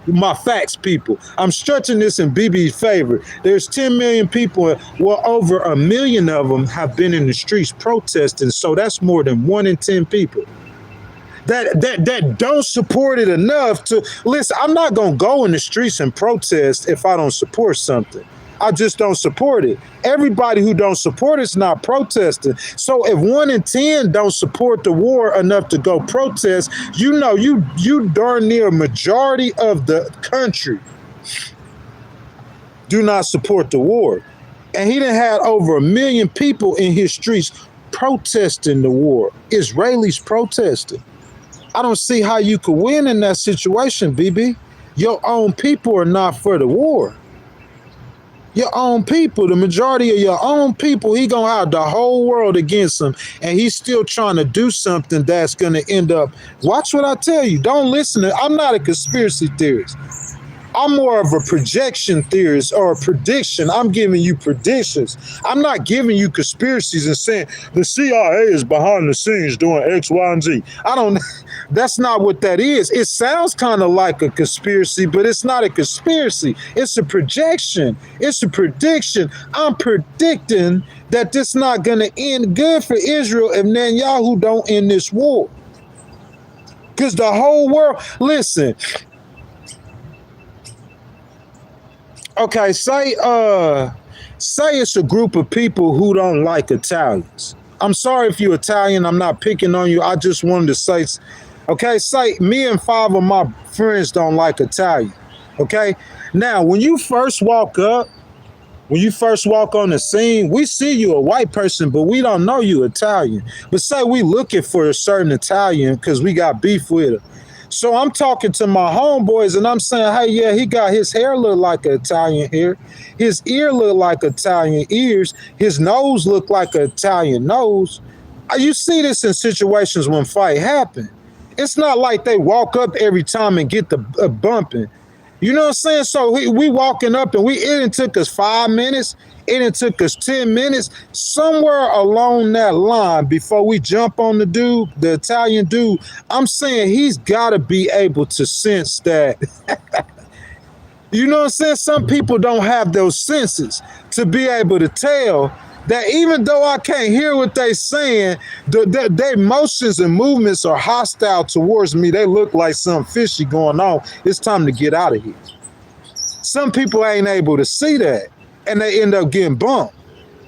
My facts, people. I'm stretching this in BB's favor. There's 10 million people. Well, over 1 million of them have been in the streets protesting. So that's more than 1 in 10 people that don't support it enough to listen. I'm not going to go in the streets and protest if I don't support something. I just don't support it. Everybody who don't support it's not protesting. So if 1 in 10 don't support the war enough to go protest, you darn near a majority of the country do not support the war. And he done had over 1 million people in his streets protesting the war. Israelis protesting. I don't see how you could win in that situation, BB. Your own people are not for the war. Your own people, the majority of your own people, he gonna have the whole world against him, and he's still trying to do something that's gonna end up. Watch what I tell you. Don't listen to. I'm not a conspiracy theorist. I'm more of a projection theorist or a prediction. I'm giving you predictions. I'm not giving you conspiracies and saying the CIA is behind the scenes doing X, Y, and Z. That's not what that is. It sounds kind of like a conspiracy, but it's not a conspiracy. It's a projection. It's a prediction. I'm predicting that this not going to end good for Israel if Netanyahu don't end this war. Because the whole world, listen. Okay, say it's a group of people who don't like Italians. I'm sorry if you're Italian. I'm not picking on you. I just wanted to say, okay, say me and 5 of my friends don't like Italian. Okay, now when you first walk up, when you first walk on the scene, we see you a white person, but we don't know you Italian. But say we looking for a certain Italian because we got beef with him. So I'm talking to my homeboys and I'm saying, hey, yeah, he got his hair look like an Italian hair. His ear look like Italian ears. His nose look like an Italian nose. You see this in situations when fight happen. It's not like they walk up every time and get the bumping. You know what I'm saying? So we walking up and it took us 5 minutes. It took us 10 minutes. Somewhere along that line before we jump on the dude, the Italian dude, I'm saying he's got to be able to sense that. You know what I'm saying? Some people don't have those senses to be able to tell that even though I can't hear what they saying, their motions and movements are hostile towards me. They look like something fishy going on. It's time to get out of here. Some people ain't able to see that, and they end up getting bumped.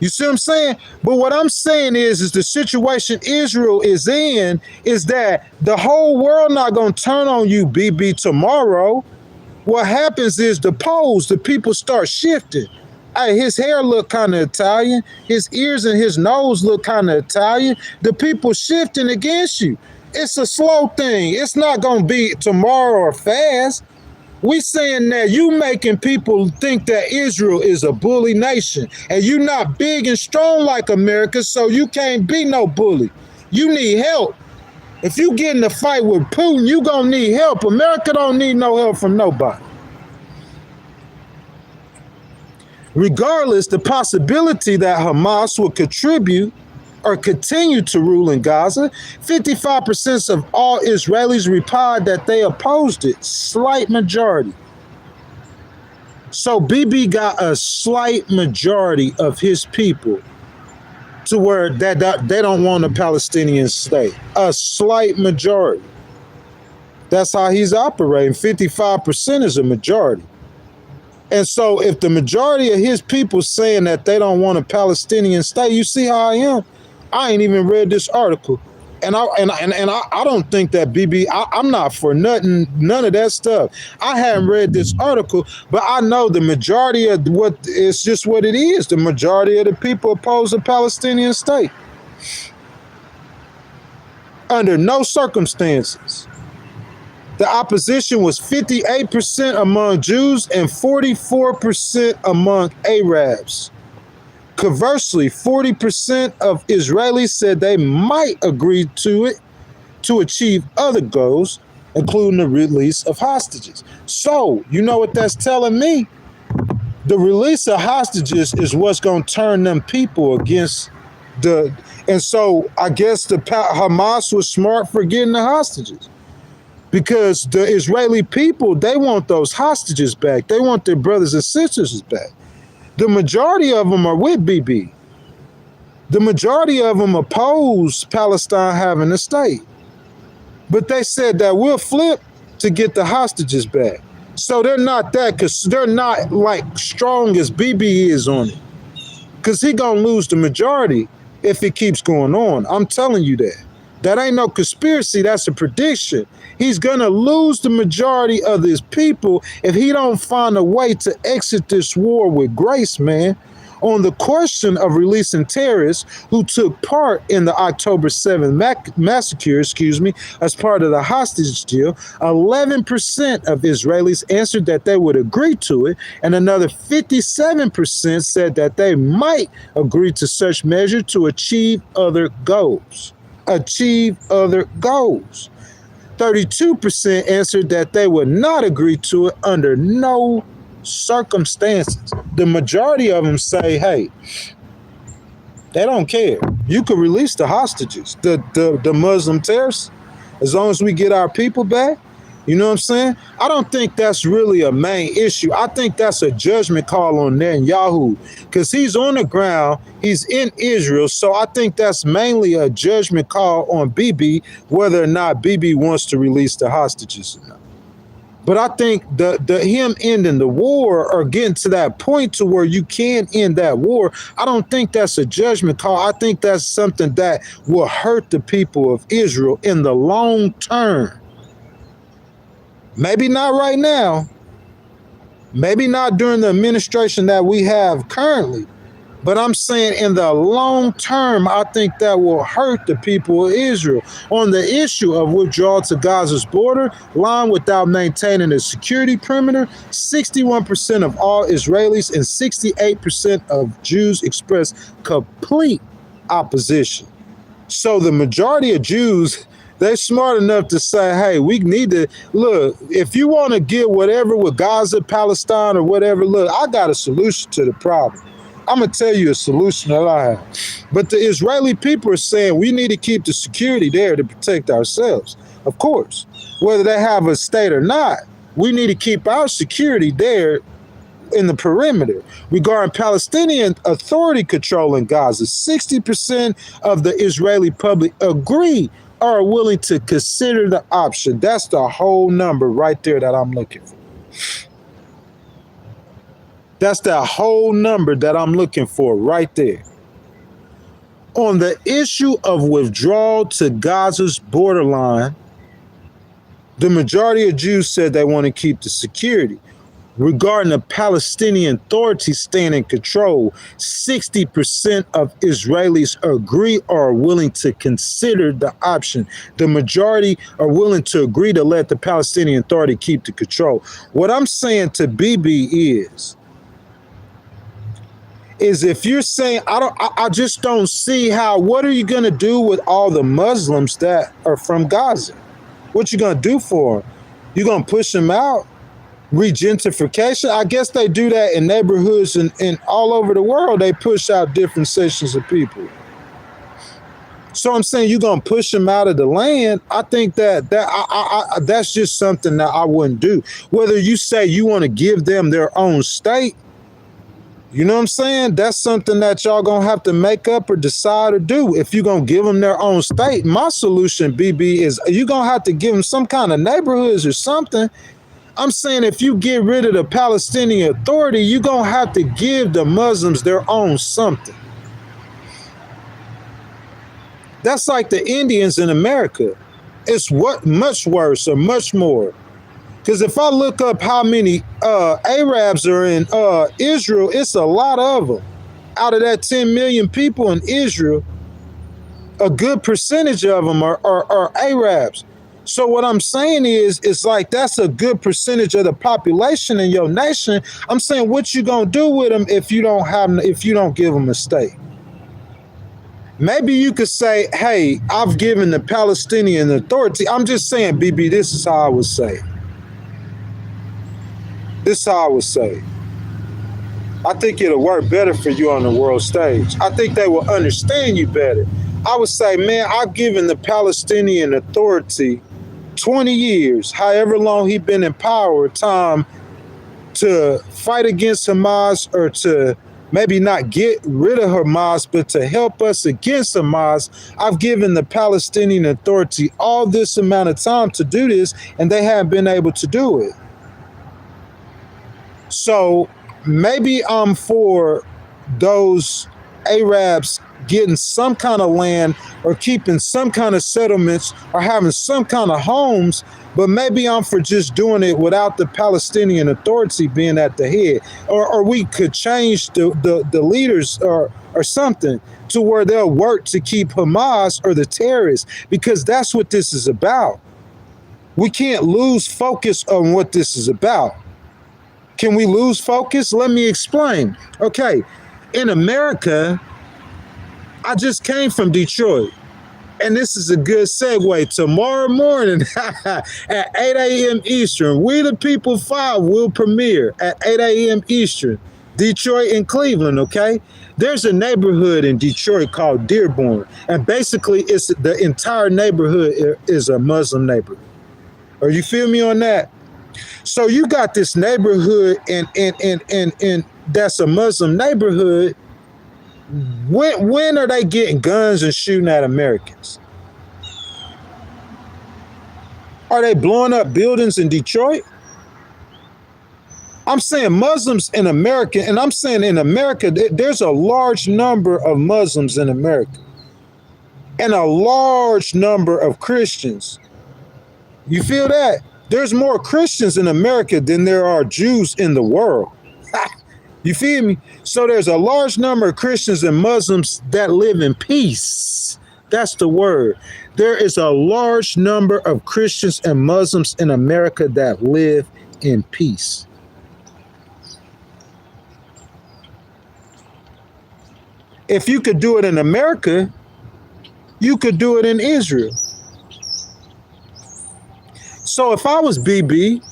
You see what I'm saying? But what I'm saying is the situation Israel is in is that the whole world not going to turn on you, BB, tomorrow. What happens is the people start shifting. Hey, his hair look kind of Italian. His ears and his nose look kind of Italian. The people shifting against you. It's a slow thing. It's not going to be tomorrow or fast. We saying that you making people think that Israel is a bully nation and you not big and strong like America, so you can't be no bully. You need help. If you get in a fight with Putin, you gonna need help. America don't need no help from nobody. Regardless, the possibility that Hamas will contribute or continue to rule in Gaza, 55% of all Israelis replied that they opposed it. Slight majority. So Bibi got a slight majority of his people to where they don't want a Palestinian state. A slight majority. That's how he's operating. 55% is a majority. And so if the majority of his people saying that they don't want a Palestinian state, you see how I am? I ain't even read this article. And I don't think that I'm not for nothing, none of that stuff. I haven't read this article, but I know the majority of what it's just what it is. The majority of the people oppose a Palestinian state. Under no circumstances. The opposition was 58% among Jews and 44% among Arabs. Conversely, 40% of Israelis said they might agree to it to achieve other goals, including the release of hostages. So, you know what that's telling me? The release of hostages is what's going to turn them people against the... And so, I guess the Hamas was smart for getting the hostages. Because the Israeli people, they want those hostages back. They want their brothers and sisters back. The majority of them are with Bibi. The majority of them oppose Palestine having a state. But they said that we'll flip to get the hostages back. So they're not that, because they're not like strong as Bibi is on it. Because he gonna lose the majority if it keeps going on. I'm telling you that. That ain't no conspiracy, that's a prediction. He's gonna lose the majority of his people if he don't find a way to exit this war with grace, man. On the question of releasing terrorists who took part in the October 7th massacre, as part of the hostage deal, 11% of Israelis answered that they would agree to it, and another 57% said that they might agree to such measure to achieve other goals. 32% answered that they would not agree to it under no circumstances. The majority of them say, hey, they don't care. You could release the hostages, the Muslim terrorists, as long as we get our people back. You know what I'm saying? I don't think that's really a main issue. I think that's a judgment call on Netanyahu, because he's on the ground, he's in Israel. So I think that's mainly a judgment call on Bibi, whether or not Bibi wants to release the hostages or not. But I think the him ending the war or getting to that point to where you can end that war, I don't think that's a judgment call. I think that's something that will hurt the people of Israel in the long term. Maybe not right now. Maybe not during the administration that we have currently. But I'm saying in the long term, I think that will hurt the people of Israel. On the issue of withdrawal to Gaza's border line without maintaining a security perimeter, 61% of all Israelis and 68% of Jews expressed complete opposition. So the majority of Jews, they're smart enough to say, hey, we need to, look, if you want to get whatever with Gaza, Palestine, or whatever, look, I got a solution to the problem. I'm going to tell you a solution that I have. But the Israeli people are saying we need to keep the security there to protect ourselves. Of course, whether they have a state or not, we need to keep our security there in the perimeter. Regarding Palestinian Authority control in Gaza, 60% of the Israeli public agree are willing to consider the option. That's the whole number right there that I'm looking for. That's the whole number that I'm looking for right there. On the issue of withdrawal to Gaza's borderline, the majority of Jews said they want to keep the security. Regarding the Palestinian Authority staying in control, 60% of Israelis agree or are willing to consider the option. The majority are willing to agree to let the Palestinian Authority keep the control. What I'm saying to Bibi is if you're saying, I just don't see how, what are you going to do with all the Muslims that are from Gaza? What you going to do for them? You going to push them out? Regentrification? I guess they do that in neighborhoods and all over the world. They push out different sections of people. So I'm saying you're going to push them out of the land. I think that's just something that I wouldn't do. Whether you say you want to give them their own state, you know what I'm saying? That's something that y'all going to have to make up or decide or do. If you're going to give them their own state, my solution, BB, is you're going to have to give them some kind of neighborhoods or something. I'm saying if you get rid of the Palestinian Authority, you're going to have to give the Muslims their own something. That's like the Indians in America. It's what much worse or much more. Because if I look up how many Arabs are in Israel, it's a lot of them. Out of that 10 million people in Israel, a good percentage of them are Arabs. So what I'm saying is, it's like that's a good percentage of the population in your nation. I'm saying, what you gonna do with them if you don't give them a state? Maybe you could say, hey, I've given the Palestinian Authority. I'm just saying, BB, this is how I would say. This is how I would say. I think it'll work better for you on the world stage. I think they will understand you better. I would say, man, I've given the Palestinian Authority 20 years, however long he's been in power, time to fight against Hamas, or to maybe not get rid of Hamas, but to help us against Hamas. I've given the Palestinian Authority all this amount of time to do this, and they haven't been able to do it. So maybe I'm for those Arabs getting some kind of land, or keeping some kind of settlements, or having some kind of homes, but maybe I'm for just doing it without the Palestinian Authority being at the head. Or we could change the leaders or something to where they'll work to keep Hamas or the terrorists, because that's what this is about. We can't lose focus on what this is about. Can we lose focus? Let me explain. Okay, in America, I just came from Detroit, and this is a good segue. Tomorrow morning at 8 a.m. Eastern, We the People 5 will premiere at 8 a.m. Eastern, Detroit and Cleveland, okay? There's a neighborhood in Detroit called Dearborn, and basically it's the entire neighborhood is a Muslim neighborhood. Are you feel me on that? So you got this neighborhood and that's a Muslim neighborhood. When are they getting guns and shooting at Americans? Are they blowing up buildings in Detroit? I'm saying Muslims in America, and I'm saying in America, there's a large number of Muslims in America and a large number of Christians. You feel that? There's more Christians in America than there are Jews in the world. You feel me? So there's a large number of Christians and Muslims that live in peace. That's the word. There is a large number of Christians and Muslims in America that live in peace. If you could do it in America, you could do it in Israel. So if I was BB,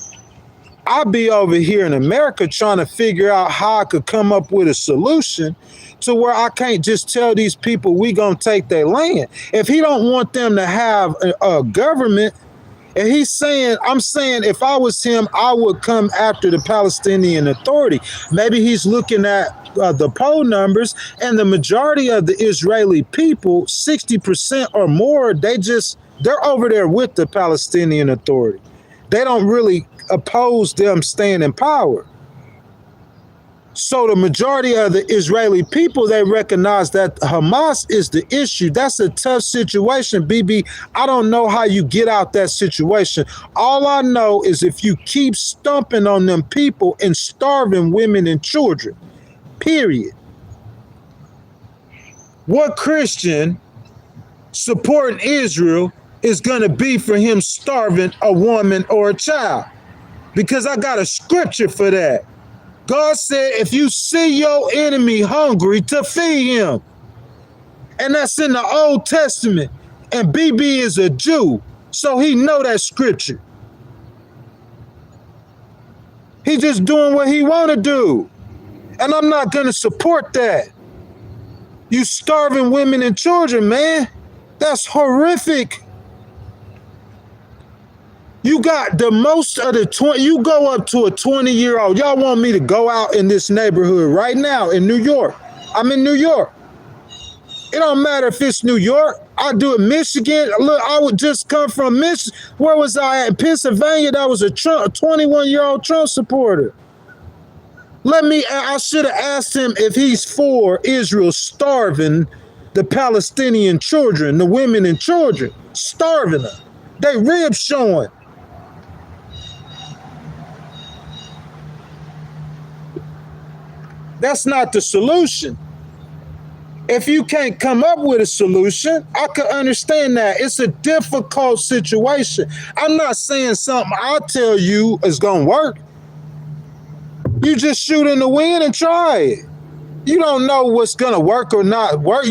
I'd be over here in America trying to figure out how I could come up with a solution to where I can't just tell these people we gonna take their land. If he don't want them to have a government, and he's saying, I'm saying if I was him, I would come after the Palestinian Authority. Maybe he's looking at the poll numbers, and the majority of the Israeli people, 60% or more, they're over there with the Palestinian Authority. They don't really oppose them staying in power. So the majority of the Israeli people, they recognize that Hamas is the issue. That's a tough situation, BB. I don't know how you get out that situation. All I know is if you keep stomping on them people and starving women and children, period. What Christian supporting Israel is going to be for him starving a woman or a child? Because I got a scripture for that. God said, if you see your enemy hungry, to feed him. And that's in the Old Testament. And BB is a Jew, so he know that scripture. He just doing what he want to do. And I'm not going to support that. You starving women and children, man. That's horrific. You got the most of the 20, you go up to a 20-year-old. Y'all want me to go out in this neighborhood right now in New York. I'm in New York. It don't matter if it's New York. I do it Michigan. Look, I would just come from Michigan. Where was I at? Pennsylvania. That was a 21-year-old Trump supporter. I should have asked him if he's for Israel starving the Palestinian children, the women and children, starving them. They ribs showing. That's not the solution. If you can't come up with a solution, I can understand that. It's a difficult situation. I'm not saying something I tell you is going to work. You just shoot in the wind and try it. You don't know what's going to work or not work.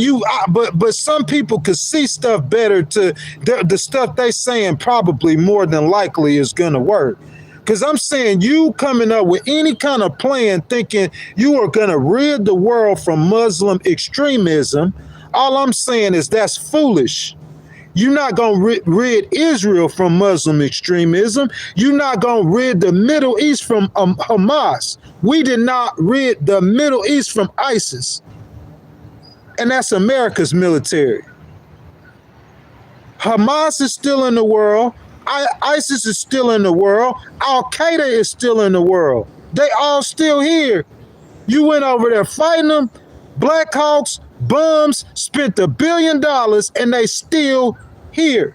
But some people could see stuff better. The stuff they saying probably more than likely is going to work. Because I'm saying you coming up with any kind of plan thinking you are going to rid the world from Muslim extremism, all I'm saying is that's foolish. You're not going to rid Israel from Muslim extremism. You're not going to rid the Middle East from Hamas. We did not rid the Middle East from ISIS. And that's America's military. Hamas is still in the world. ISIS is still in the world. Al-Qaeda is still in the world. They all still here. You went over there fighting them. Black Hawks, bums, spent $1 billion and they still here.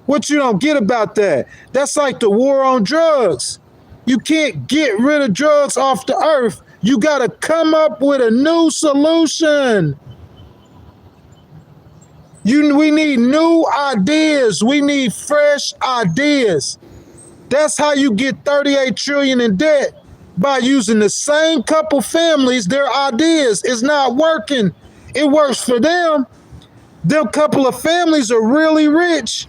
What you don't get about that? That's like the war on drugs. You can't get rid of drugs off the earth. You got to come up with a new solution. We need new ideas. We need fresh ideas. That's how you get 38 trillion in debt, by using the same couple families, their ideas. It's not working. It works for them. Them couple of families are really rich,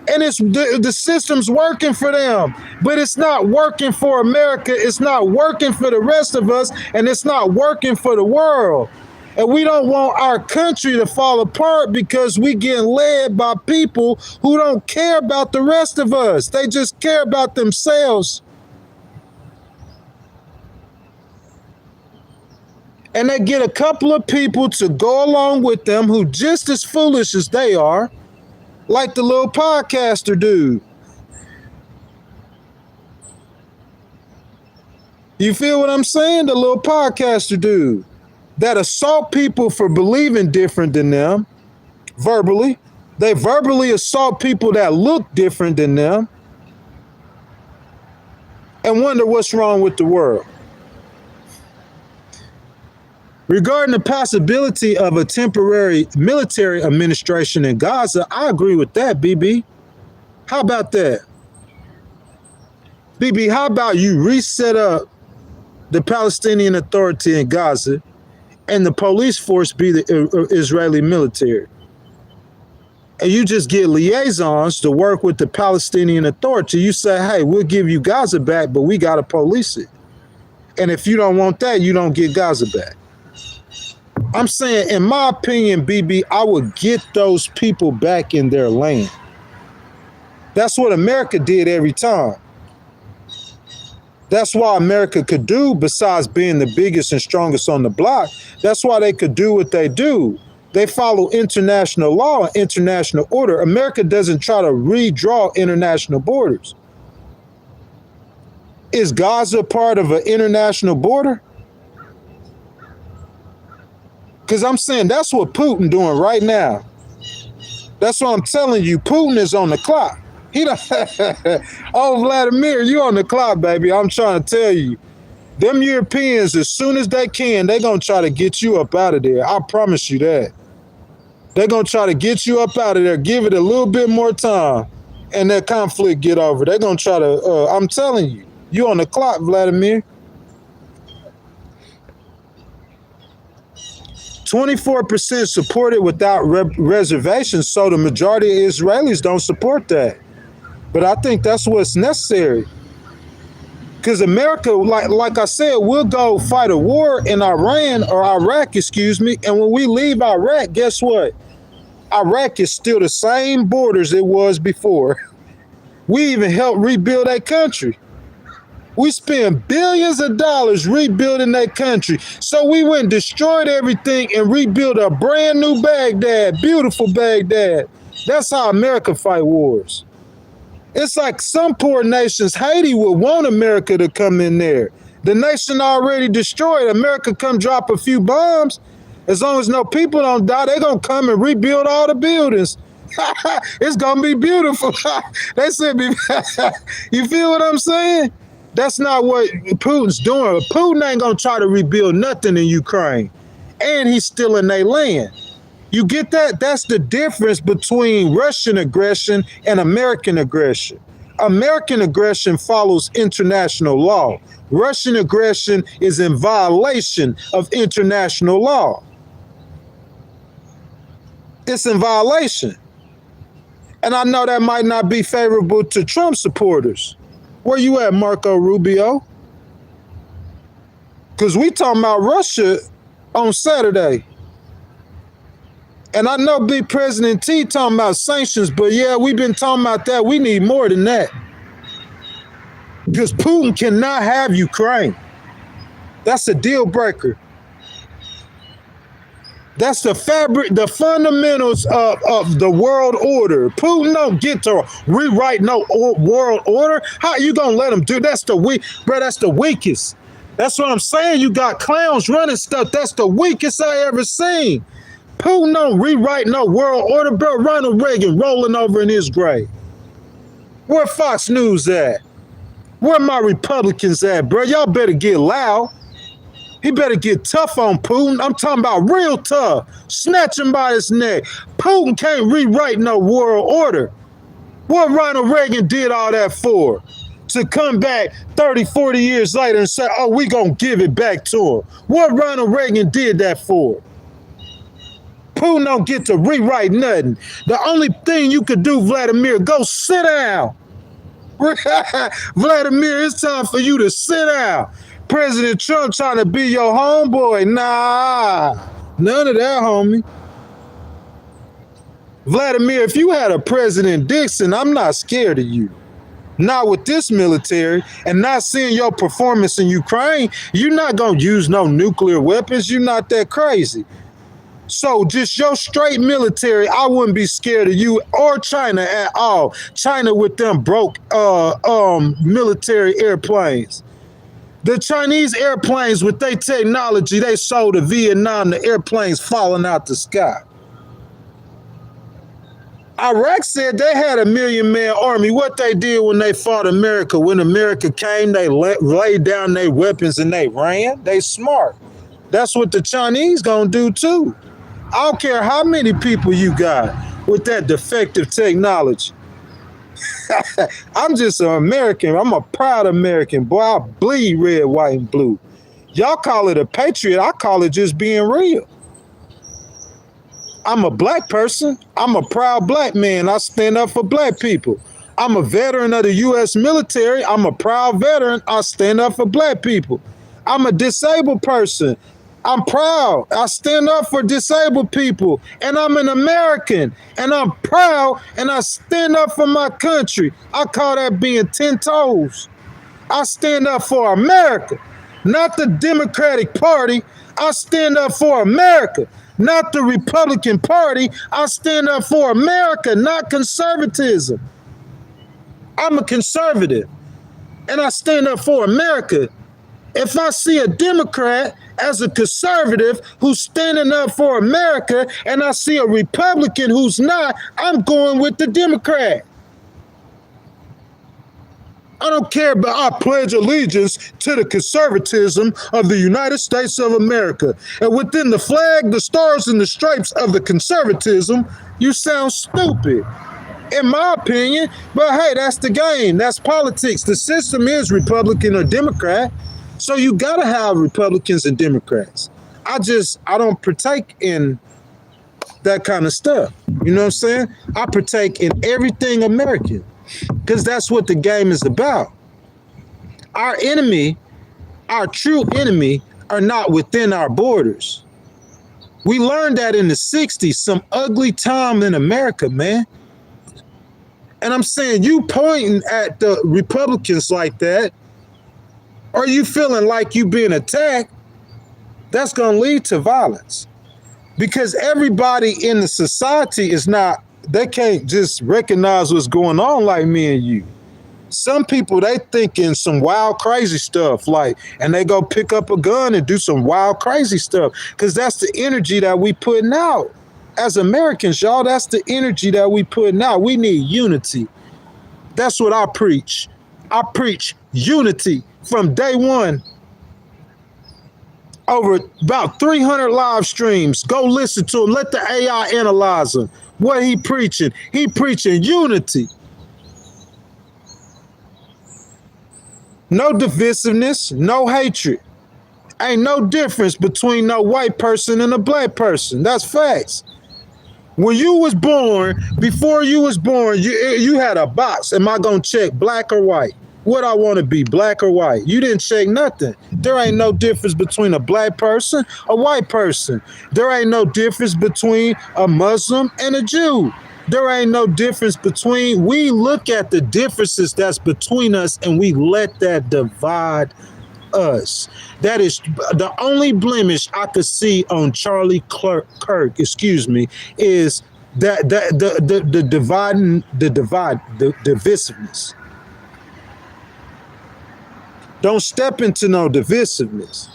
and the system's working for them, but it's not working for America. It's not working for the rest of us, and it's not working for the world. And we don't want our country to fall apart because we getting led by people who don't care about the rest of us. They just care about themselves. And they get a couple of people to go along with them who just as foolish as they are, like the little podcaster dude. You feel what I'm saying? The little podcaster dude that assault people for believing different than them verbally. They verbally assault people that look different than them and wonder what's wrong with the world. Regarding the possibility of a temporary military administration in Gaza, I agree with that, BB. How about that? BB, how about you reset up the Palestinian Authority in Gaza and the police force be the Israeli military? And you just get liaisons to work with the Palestinian Authority. You say, hey, we'll give you Gaza back, but we got to police it. And if you don't want that, you don't get Gaza back. I'm saying, in my opinion, BB, I would get those people back in their land. That's what America did every time. That's why America could do, besides being the biggest and strongest on the block, that's why they could do what they do. They follow international law and international order. America doesn't try to redraw international borders. Is Gaza part of an international border? Because I'm saying that's what Putin doing right now. That's what I'm telling you. Putin is on the clock. He don't. Oh, Vladimir, you on the clock, baby. I'm trying to tell you. Them Europeans, as soon as they can, they're going to try to get you up out of there. I promise you that. They're going to try to get you up out of there. Give it a little bit more time, and that conflict get over. They're going to try to, I'm telling you. You on the clock, Vladimir. 24% support it without reservations, so the majority of Israelis don't support that. But I think that's what's necessary. Because America, like I said, we'll go fight a war in Iraq, and when we leave Iraq, guess what? Iraq is still the same borders it was before. We even helped rebuild that country. We spent billions of dollars rebuilding that country. So we went and destroyed everything and rebuilt a brand new Baghdad, beautiful Baghdad. That's how America fight wars. It's like some poor nations, Haiti would want America to come in there. The nation already destroyed. America come drop a few bombs. As long as no people don't die, they're going to come and rebuild all the buildings. It's going to be beautiful. They said, you feel what I'm saying? That's not what Putin's doing. Putin ain't going to try to rebuild nothing in Ukraine. And he's stealing their land. You get that? That's the difference between Russian aggression and American aggression. American aggression follows international law. Russian aggression is in violation of international law. It's in violation. And I know that might not be favorable to Trump supporters. Where you at, Marco Rubio? Because we talking about Russia on Saturday. And I know Big President T talking about sanctions, but yeah, we've been talking about that. We need more than that. Because Putin cannot have Ukraine. That's a deal breaker. That's the fabric, the fundamentals of the world order. Putin don't get to rewrite no world order. How you gonna let him do? That's the weak, bro. That's the weakest. That's what I'm saying. You got clowns running stuff. That's the weakest I ever seen. Putin don't rewrite no world order, bro. Ronald Reagan rolling over in his grave. Where Fox News at? Where my Republicans at, bro? Y'all better get loud. He better get tough on Putin. I'm talking about real tough. Snatch him by his neck. Putin can't rewrite no world order. What Ronald Reagan did all that for? To come back 30, 40 years later and say, oh, we gonna give it back to him. What Ronald Reagan did that for? Putin don't get to rewrite nothing. The only thing you could do, Vladimir, go sit down. Vladimir, it's time for you to sit down. President Trump trying to be your homeboy. Nah, none of that, homie. Vladimir, if you had a President Dixon, I'm not scared of you. Not with this military and not seeing your performance in Ukraine. You're not going to use no nuclear weapons. You're not that crazy. So just your straight military, I wouldn't be scared of you or China at all. China with them broke military airplanes. The Chinese airplanes with their technology they sold to Vietnam, the airplanes falling out the sky. Iraq said they had a 1 million-man army. What they did when they fought America, when America came, they laid down their weapons and they ran. They smart. That's what the Chinese gonna do too. I don't care how many people you got with that defective technology. I'm just an American. I'm a proud American. Boy, I bleed red, white, and blue. Y'all call it a patriot. I call it just being real. I'm a black person. I'm a proud black man. I stand up for black people. I'm a veteran of the U.S. military. I'm a proud veteran. I stand up for black people. I'm a disabled person. I'm proud. I stand up for disabled people. And I'm an American. And I'm proud. And I stand up for my country. I call that being 10 toes. I stand up for America, not the Democratic Party. I stand up for America, not the Republican Party. I stand up for America, not conservatism. I'm a conservative. And I stand up for America. If I see a Democrat as a conservative who's standing up for America and I see a Republican who's not, I'm going with the Democrat. I don't care, but I pledge allegiance to the conservatism of the United States of America. And within the flag, the stars, and the stripes of the conservatism, you sound stupid, in my opinion. But hey, that's the game. That's politics. The system is Republican or Democrat. So you gotta have Republicans and Democrats. I don't partake in that kind of stuff. You know what I'm saying? I partake in everything American because that's what the game is about. Our enemy, our true enemy, are not within our borders. We learned that in the 60s, some ugly time in America, man. And I'm saying you pointing at the Republicans like that, or you feeling like you being attacked, that's going to lead to violence. Because everybody in the society is not, they can't just recognize what's going on like me and you. Some people, they thinking some wild, crazy stuff, like, and they go pick up a gun and do some wild, crazy stuff. Because that's the energy that we putting out. As Americans, y'all, that's the energy that we putting out. We need unity. That's what I preach. I preach unity from day one. Over about 300 live streams. Go listen to him. Let the AI analyze him. What he preaching? He preaching unity. No divisiveness, no hatred. Ain't no difference between no white person and a black person. That's facts. When you was born, before you was born, you had a box. Am I going to check black or white? What I want to be, black or white? You didn't check nothing. There ain't no difference between a black person, a white person. There ain't no difference between a Muslim and a Jew. There ain't no difference between, we look at the differences that's between us and we let that divide us. That is the only blemish I could see on Charlie Kirk, is that the divisiveness. Don't step into no divisiveness.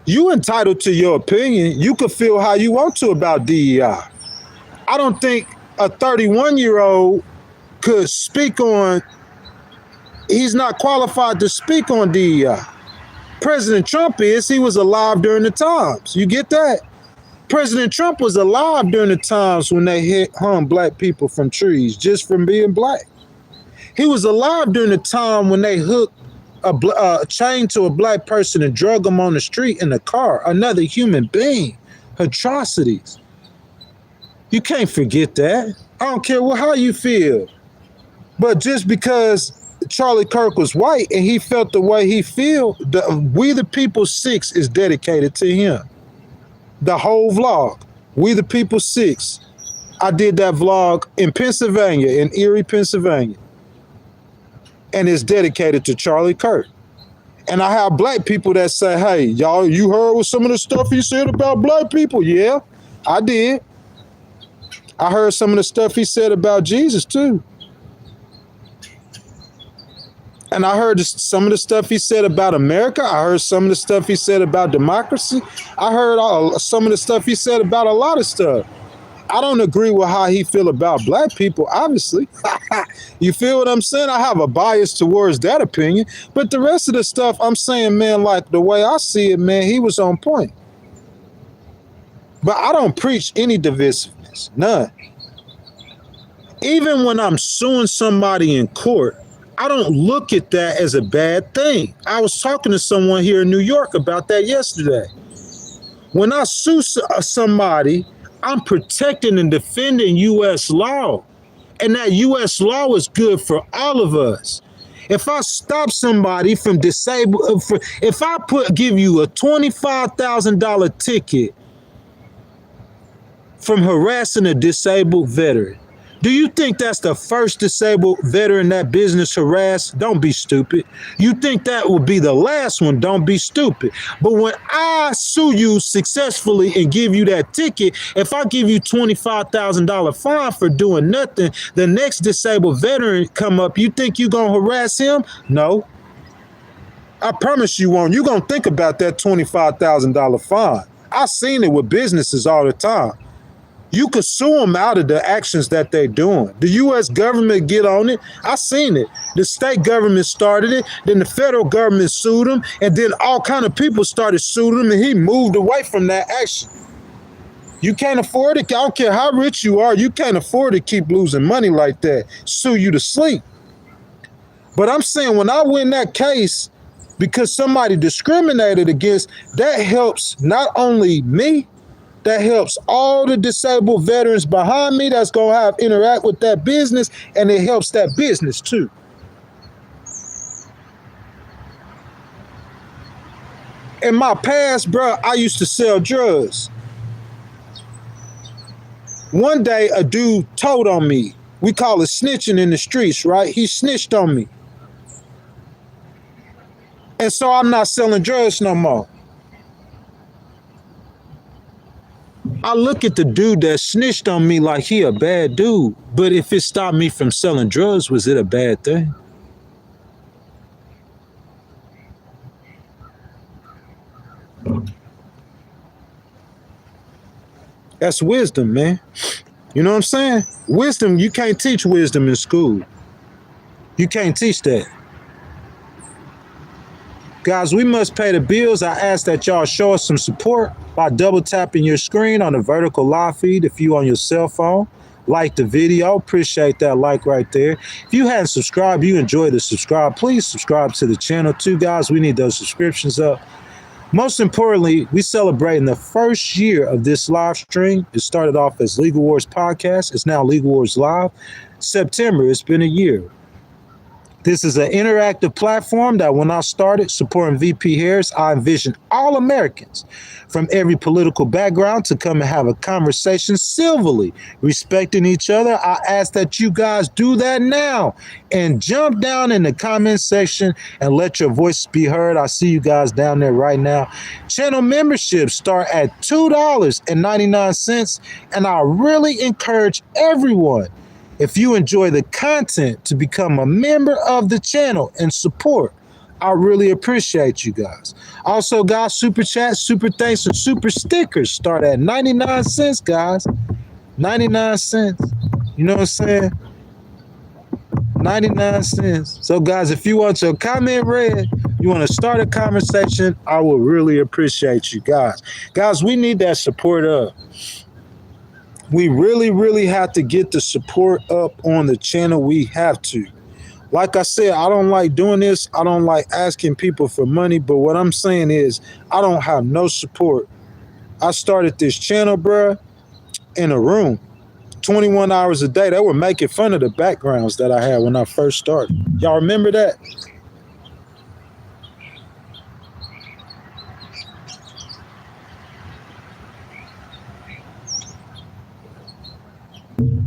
You entitled to your opinion. You can feel how you want to about DEI. I don't think a 31-year-old could speak on, he's not qualified to speak on DEI. President Trump is, he was alive during the times. You get that? President Trump was alive during the times when they hung black people from trees just from being black. He was alive during the time when they hooked a chain to a black person and drug him on the street in a car, another human being. Atrocities. You can't forget that. I don't care how you feel. But just because Charlie Kirk was white and he felt the way he feel, We the People 6 is dedicated to him. The whole vlog, We the People 6. I did that vlog in Pennsylvania, in Erie, Pennsylvania. And it's dedicated to Charlie Kirk. And I have black people that say, hey, y'all, you heard what some of the stuff he said about black people? Yeah, I did. I heard some of the stuff he said about Jesus too. And I heard some of the stuff he said about America. I heard some of the stuff he said about democracy. I heard some of the stuff he said about a lot of stuff. I don't agree with how he feel about black people, obviously. You feel what I'm saying? I have a bias towards that opinion. But the rest of the stuff, I'm saying, man, like the way I see it, man, he was on point. But I don't preach any divisiveness, none. Even when I'm suing somebody in court, I don't look at that as a bad thing. I was talking to someone here in New York about that yesterday. When I sue somebody, I'm protecting and defending U.S. law. And that U.S. law is good for all of us. If I stop somebody from if I give you a $25,000 ticket from harassing a disabled veteran, do you think that's the first disabled veteran that business harassed? Don't be stupid. You think that would be the last one? Don't be stupid. But when I sue you successfully and give you that ticket, if I give you $25,000 fine for doing nothing, the next disabled veteran come up, you think you gonna harass him? No. I promise you won't. You gonna think about that $25,000 fine. I've seen it with businesses all the time. You could sue them out of the actions that they're doing. The U.S. government get on it. I seen it. The state government started it. Then the federal government sued him. And then all kind of people started suing him. And he moved away from that action. You can't afford it. I don't care how rich you are. You can't afford to keep losing money like that. Sue you to sleep. But I'm saying when I win that case, because somebody discriminated against, that helps not only me, that helps all the disabled veterans behind me that's going to have interact with that business, and it helps that business too. In my past, bro, I used to sell drugs. One day, a dude told on me. We call it snitching in the streets, right? He snitched on me. And so I'm not selling drugs no more. I look at the dude that snitched on me like he a bad dude. But if it stopped me from selling drugs, was it a bad thing? That's wisdom, man. You know what I'm saying? Wisdom, you can't teach wisdom in school. You can't teach that. Guys, we must pay the bills. I ask that y'all show us some support by double tapping your screen on the vertical live feed if you on your cell phone. Like the video. Appreciate that like right there. If you hadn't subscribed, you enjoy the subscribe, please subscribe to the channel too, guys. We need those subscriptions up. Most importantly, we celebrating the first year of this live stream. It started off as Legal Wars Podcast. It's now Legal Wars Live. September, it's been a year. This is an interactive platform that when I started supporting VP Harris, I envisioned all Americans from every political background to come and have a conversation civilly, respecting each other. I ask that you guys do that now and jump down in the comment section and let your voices be heard. I see you guys down there right now. Channel memberships start at $2.99, and I really encourage everyone, if you enjoy the content, to become a member of the channel and support. I really appreciate you guys. Also, guys, super chat, super thanks, and super stickers start at 99 cents, guys. 99 cents. You know what I'm saying? 99 cents. So, guys, if you want your comment read, you want to start a conversation, I will really appreciate you guys. Guys, we need that support up. We really have to get the support up on the channel. We have to. Like I said, I don't like doing this. I don't like asking people for money. But what I'm saying is I don't have no support. I started this channel, bruh, in a room. 21 hours a day. They were making fun of the backgrounds that I had when I first started. Y'all remember that?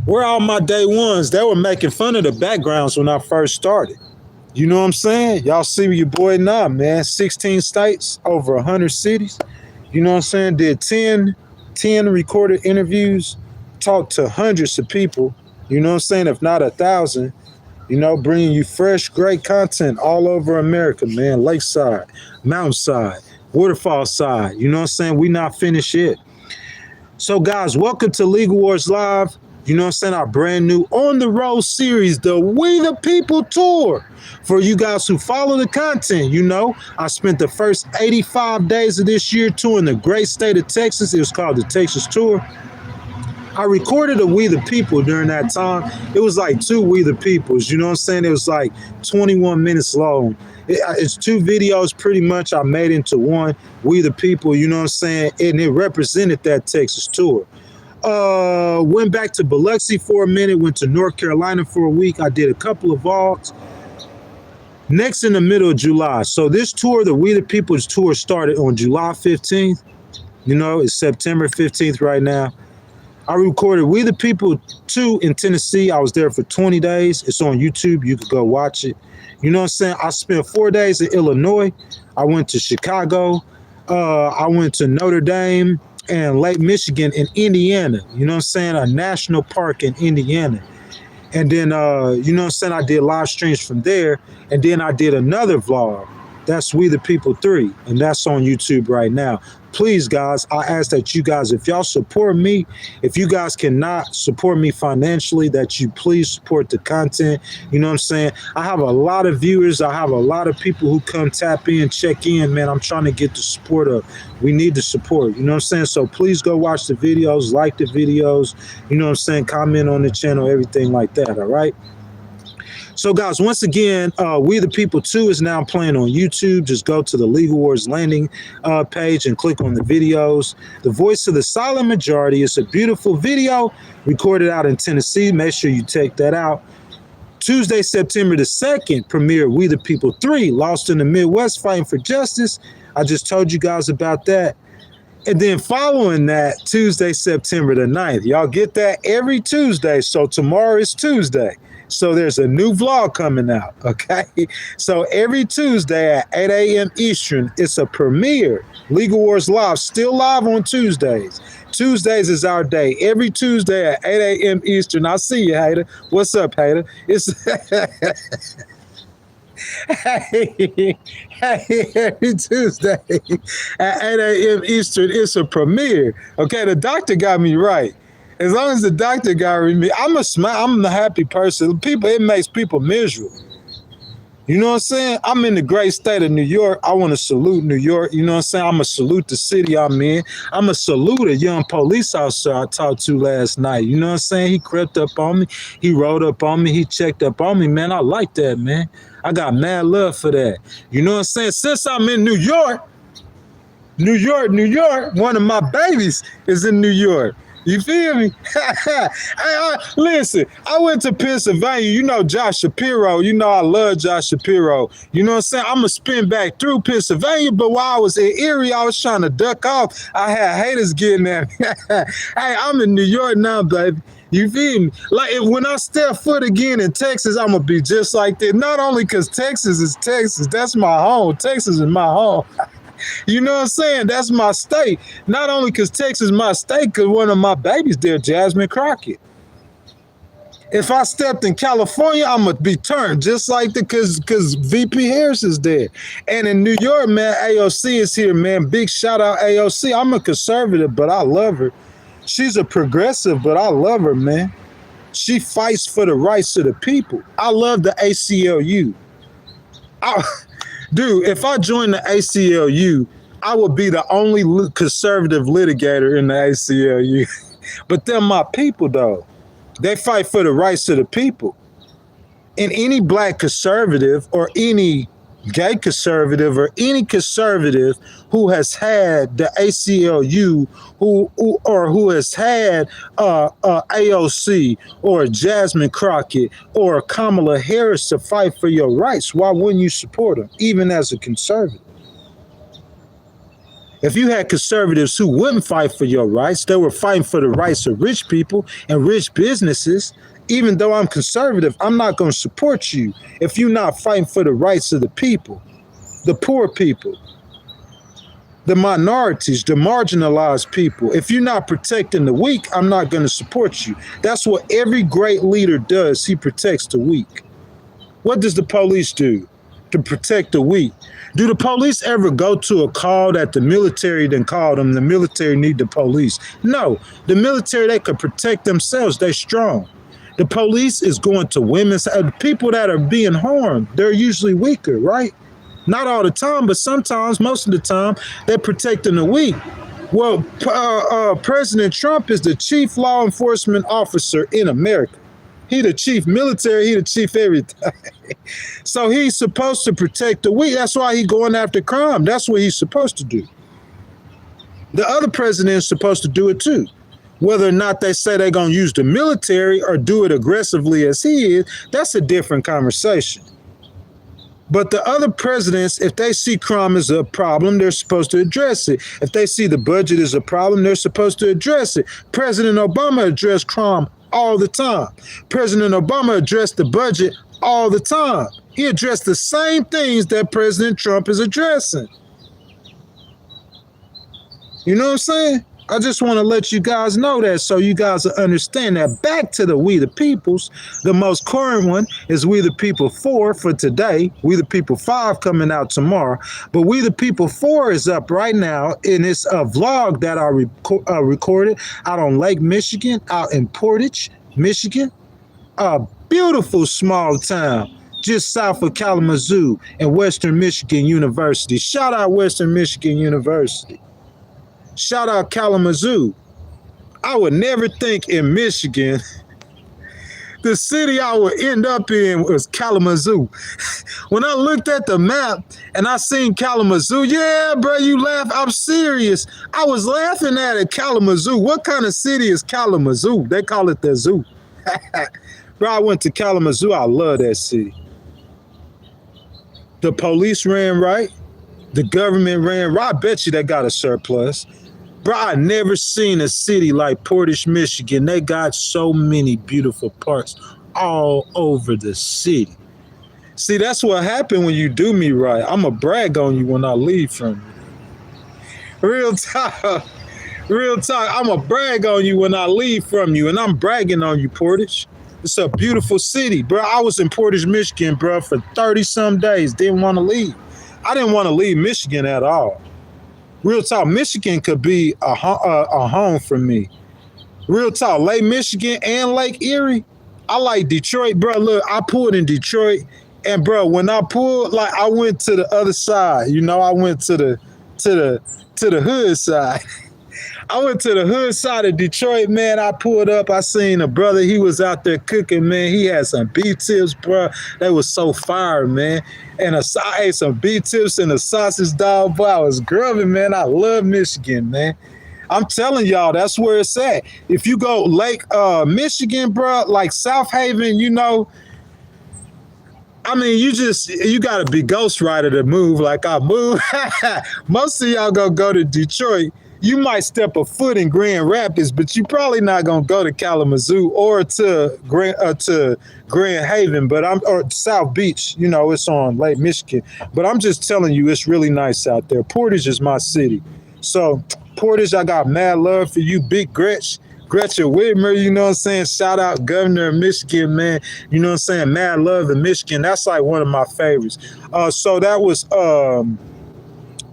Where all my day ones? They were making fun of the backgrounds when I first started. You know what I'm saying? Y'all see your boy now, man. 16 states, over 100 cities. You know what I'm saying? Did 10 recorded interviews, talked to hundreds of people. You know what I'm saying? If not 1,000. You know, bringing you fresh, great content all over America, man. Lakeside, mountainside, waterfall side. You know what I'm saying? We not finished yet. So, guys, welcome to Legal Wars Live. You know what I'm saying? Our brand new On the Road series, the We the People Tour. For you guys who follow the content, you know, I spent the first 85 days of this year touring the great state of Texas. It was called the Texas Tour. I recorded a We the People during that time. It was like 2 We the Peoples, you know what I'm saying? It was like 21 minutes long. It's 2 videos pretty much I made into one, We the People, you know what I'm saying? And it represented that Texas tour. Went back to Biloxi for a minute, went to North Carolina for a week. I did a couple of vlogs. Next in the middle of July. So this tour, the We the People's tour, started on July 15th. You know, it's September 15th right now. I recorded We the People 2 in Tennessee. I was there for 20 days. It's on YouTube. You could go watch it. You know what I'm saying? I spent 4 days in Illinois. I went to Chicago. I went to Notre Dame and Lake Michigan in Indiana. You know what I'm saying? A national park in Indiana. And then, you know what I'm saying? I did live streams from there. And then I did another vlog. That's We the People 3. And that's on YouTube right now. Please, guys, I ask that you guys, if y'all support me, if you guys cannot support me financially, that you please support the content. You know what I'm saying? I have a lot of viewers. I have a lot of people who come tap in, check in, man. I'm trying to get the support up. We need the support. You know what I'm saying? So please go watch the videos, like the videos, you know what I'm saying? Comment on the channel, everything like that, all right? So, guys, once again, We the People 2 is now playing on YouTube. Just go to the Legal Wars landing page and click on the videos. The Voice of the Silent Majority is a beautiful video recorded out in Tennessee. Make sure you check that out. Tuesday, September the 2nd, premiere We the People 3, Lost in the Midwest, Fighting for Justice. I just told you guys about that. And then following that, Tuesday, September the 9th. Y'all get that every Tuesday. So tomorrow is Tuesday. So there's a new vlog coming out, okay? So every Tuesday at 8 a.m. Eastern, it's a premiere. Legal Wars Live, still live on Tuesdays. Tuesdays is our day. Every Tuesday at 8 a.m. Eastern. I see you, Hater. What's up, Hater? It's hey, every Tuesday at 8 a.m. Eastern, it's a premiere. Okay, the doctor got me right. As long as the doctor got me, I'm a happy person. It makes people miserable. You know what I'm saying? I'm in the great state of New York. I want to salute New York. You know what I'm saying? I'm going to salute the city I'm in. I'm going to salute a young police officer I talked to last night. You know what I'm saying? He crept up on me. He rode up on me. He checked up on me, man. I like that, man. I got mad love for that. You know what I'm saying? Since I'm in New York, one of my babies is in New York. You feel me? Listen, I went to Pennsylvania. You know Josh Shapiro. You know I love Josh Shapiro. You know what I'm saying? I'm going to spin back through Pennsylvania, but while I was in Erie, I was trying to duck off. I had haters getting at me. Hey, I'm in New York now, baby. You feel me? Like, when I step foot again in Texas, I'm going to be just like that. Not only because Texas is Texas. That's my home. Texas is my home. You know what I'm saying? That's my state. Not only because Texas is my state, because one of my babies there, Jasmine Crockett. If I stepped in California, I'm going to be turned just like that because VP Harris is there. And in New York, man, AOC is here, man. Big shout out AOC. I'm a conservative, but I love her. She's a progressive, but I love her, man. She fights for the rights of the people. I love the ACLU. Dude, if I joined the ACLU, I would be the only conservative litigator in the ACLU. But they're my people, though. They fight for the rights of the people. And any black conservative or any gay conservative or any conservative who has had the ACLU who has had AOC or Jasmine Crockett or Kamala Harris to fight for your rights, why wouldn't you support them, even as a conservative? If you had conservatives who wouldn't fight for your rights, they were fighting for the rights of rich people and rich businesses. Even though I'm conservative, I'm not going to support you if you're not fighting for the rights of the people, the poor people, the minorities, the marginalized people. If you're not protecting the weak, I'm not going to support you. That's what every great leader does. He protects the weak. What does the police do to protect the weak? Do the police ever go to a call that the military then called them? The military need the police. No, the military, they could protect themselves. They're strong. The police is going to women's, people that are being harmed. They're usually weaker, right? Not all the time, but sometimes, most of the time, they're protecting the weak. Well, President Trump is the chief law enforcement officer in America. He the chief military, he the chief everything. So he's supposed to protect the weak. That's why he's going after crime. That's what he's supposed to do. The other president is supposed to do it too. Whether or not they say they're going to use the military or do it aggressively as he is, that's a different conversation. But the other presidents, if they see crime as a problem, they're supposed to address it. If they see the budget as a problem, they're supposed to address it. President Obama addressed crime all the time. President Obama addressed the budget all the time. He addressed the same things that President Trump is addressing. You know what I'm saying? I just want to let you guys know that so you guys will understand that. Back to the We the Peoples, the most current one is We the People 4 for today. We the People 5 coming out tomorrow. But We the People 4 is up right now, and it's a vlog that I recorded out on Lake Michigan, out in Portage, Michigan. A beautiful small town just south of Kalamazoo and Western Michigan University. Shout out Western Michigan University. Shout out Kalamazoo. I would never think in Michigan, the city I would end up in was Kalamazoo. When I looked at the map and I seen Kalamazoo, yeah, bro, you laugh. I'm serious. I was laughing at it, Kalamazoo. What kind of city is Kalamazoo? They call it the zoo. Bro, I went to Kalamazoo. I love that city. The police ran right. The government ran right. I bet you they got a surplus. Bro, I never seen a city like Portage, Michigan. They got so many beautiful parks all over the city. See, that's what happened when you do me right. I'm going to brag on you when I leave from you. Real talk. Real talk. I'm going to brag on you when I leave from you. And I'm bragging on you, Portage. It's a beautiful city, bro. I was in Portage, Michigan, bro, for 30-some days. Didn't want to leave. I didn't want to leave Michigan at all. Real talk. Michigan could be a home for me. Real talk. Lake Michigan and Lake Erie. I like Detroit, bro. Look, I pulled in Detroit. And bro, when I pulled, like I went to the other side, you know, I went to the hood side. I went to the hood side of Detroit, man. I pulled up, I seen a brother, he was out there cooking, man. He had some B-tips, bro. They was so fire, man. And I ate some B-tips and a sausage dog, boy. I was grubbing, man. I love Michigan, man. I'm telling y'all, that's where it's at. If you go Lake Michigan, bro, like South Haven, you know, I mean, you got to be ghostwriter to move like I move. Most of y'all gonna go to Detroit. You might step a foot in Grand Rapids, but you probably not gonna go to Kalamazoo or to Grand Haven, or South Beach. You know, it's on Lake Michigan. But I'm just telling you, it's really nice out there. Portage is my city. So Portage, I got mad love for you, Big Gretchen Whitmer, you know what I'm saying? Shout out Governor of Michigan, man. You know what I'm saying? Mad love in Michigan. That's like one of my favorites. So that was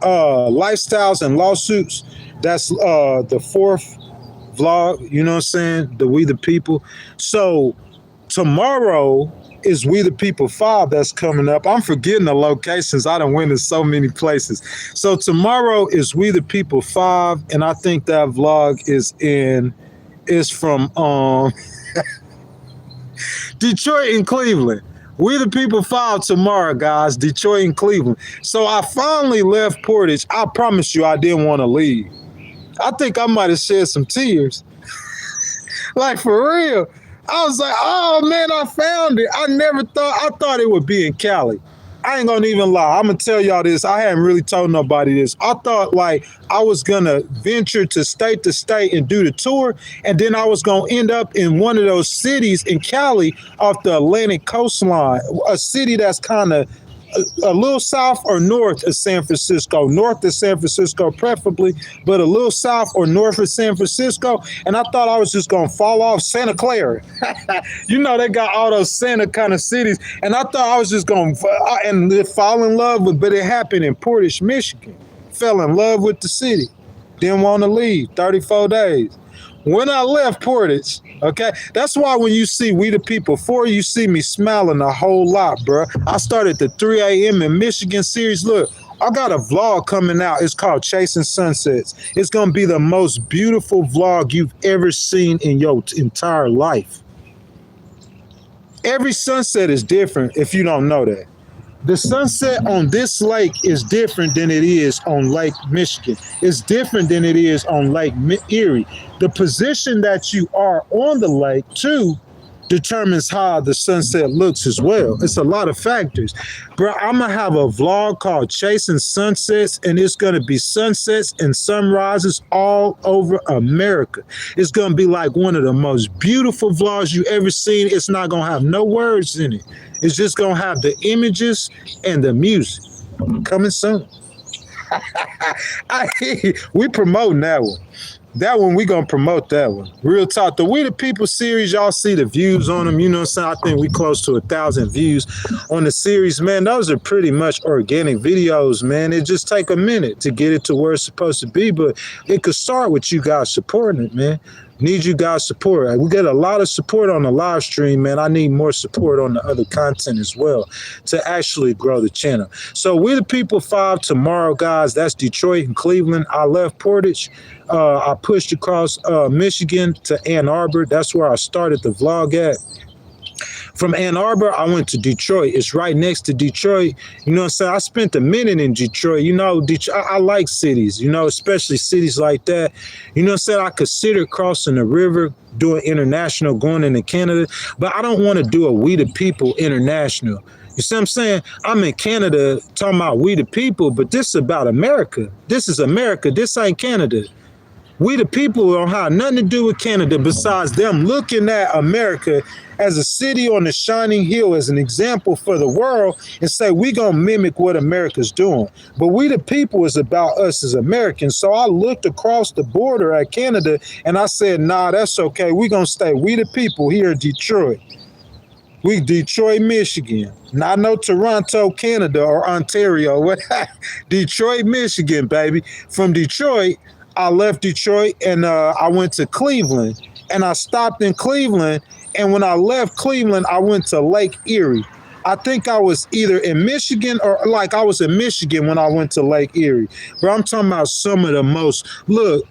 Lifestyles and Lawsuits. That's the fourth vlog, you know what I'm saying? The We the People. So tomorrow is We the People 5 that's coming up. I'm forgetting the locations. I done went to so many places. So tomorrow is We the People 5, and I think that vlog is from Detroit and Cleveland. We the People 5 tomorrow, guys. Detroit and Cleveland. So I finally left Portage. I promise you I didn't want to leave. I think I might have shed some tears. Like, for real. I was like, oh, man, I found it. I thought it would be in Cali. I ain't gonna even lie. I'm gonna tell y'all this. I hadn't really told nobody this. I thought like I was gonna venture to state and do the tour, and then I was gonna end up in one of those cities in Cali off the Atlantic coastline, a city that's kind of a little south or north of San Francisco, north of San Francisco preferably, but a little south or north of San Francisco. And I thought I was just going to fall off Santa Clara. You know, they got all those Santa kind of cities. And I thought I was just going to fall in love with, but it happened in Portage, Michigan. Fell in love with the city. Didn't want to leave, 34 days. When I left Portage, okay, that's why when you see We the People 4, you see me smiling a whole lot, bro. I started the 3 a.m. in Michigan series. Look, I got a vlog coming out. It's called Chasing Sunsets. It's going to be the most beautiful vlog you've ever seen in your entire life. Every sunset is different if you don't know that. The sunset on this lake is different than it is on Lake Michigan. It's different than it is on Lake Erie. The position that you are on the lake, too, determines how the sunset looks as well. It's a lot of factors. Bro, I'm going to have a vlog called Chasing Sunsets, and it's going to be sunsets and sunrises all over America. It's going to be like one of the most beautiful vlogs you ever seen. It's not going to have no words in it. It's just going to have the images and the music. Coming soon. We promoting that one. That one, we going to promote that one. Real talk. The We the People series, y'all see the views on them. You know what I'm saying? I think we close to 1,000 views on the series, man. Those are pretty much organic videos, man. It just take a minute to get it to where it's supposed to be, but it could start with you guys supporting it, man. Need you guys' support. We get a lot of support on the live stream, man. I need more support on the other content as well to actually grow the channel. So We the People 5 tomorrow, guys. That's Detroit and Cleveland. I left Portage. I pushed across Michigan to Ann Arbor. That's where I started the vlog at. From Ann Arbor, I went to Detroit. It's right next to Detroit. You know what I'm saying? I spent a minute in Detroit. You know, Detroit, I like cities, you know, especially cities like that. You know what I'm saying? I considered crossing the river, doing international, going into Canada, but I don't want to do a We the People international. You see what I'm saying? I'm in Canada talking about We the People, but this is about America. This is America. This ain't Canada. We the people don't have nothing to do with Canada besides them looking at America as a city on the shining hill as an example for the world and say we gonna mimic what America's doing. But we the people is about us as Americans. So I looked across the border at Canada and I said, nah, that's okay. We gonna stay. We the people here in Detroit. We Detroit, Michigan. Not no Toronto, Canada or Ontario. What? Detroit, Michigan, baby. From Detroit, I left Detroit and I went to Cleveland. And I stopped in Cleveland. And when I left Cleveland, I went to Lake Erie. I think I was either in Michigan or like I was in Michigan when I went to Lake Erie. Bro, I'm talking about some of the most, look,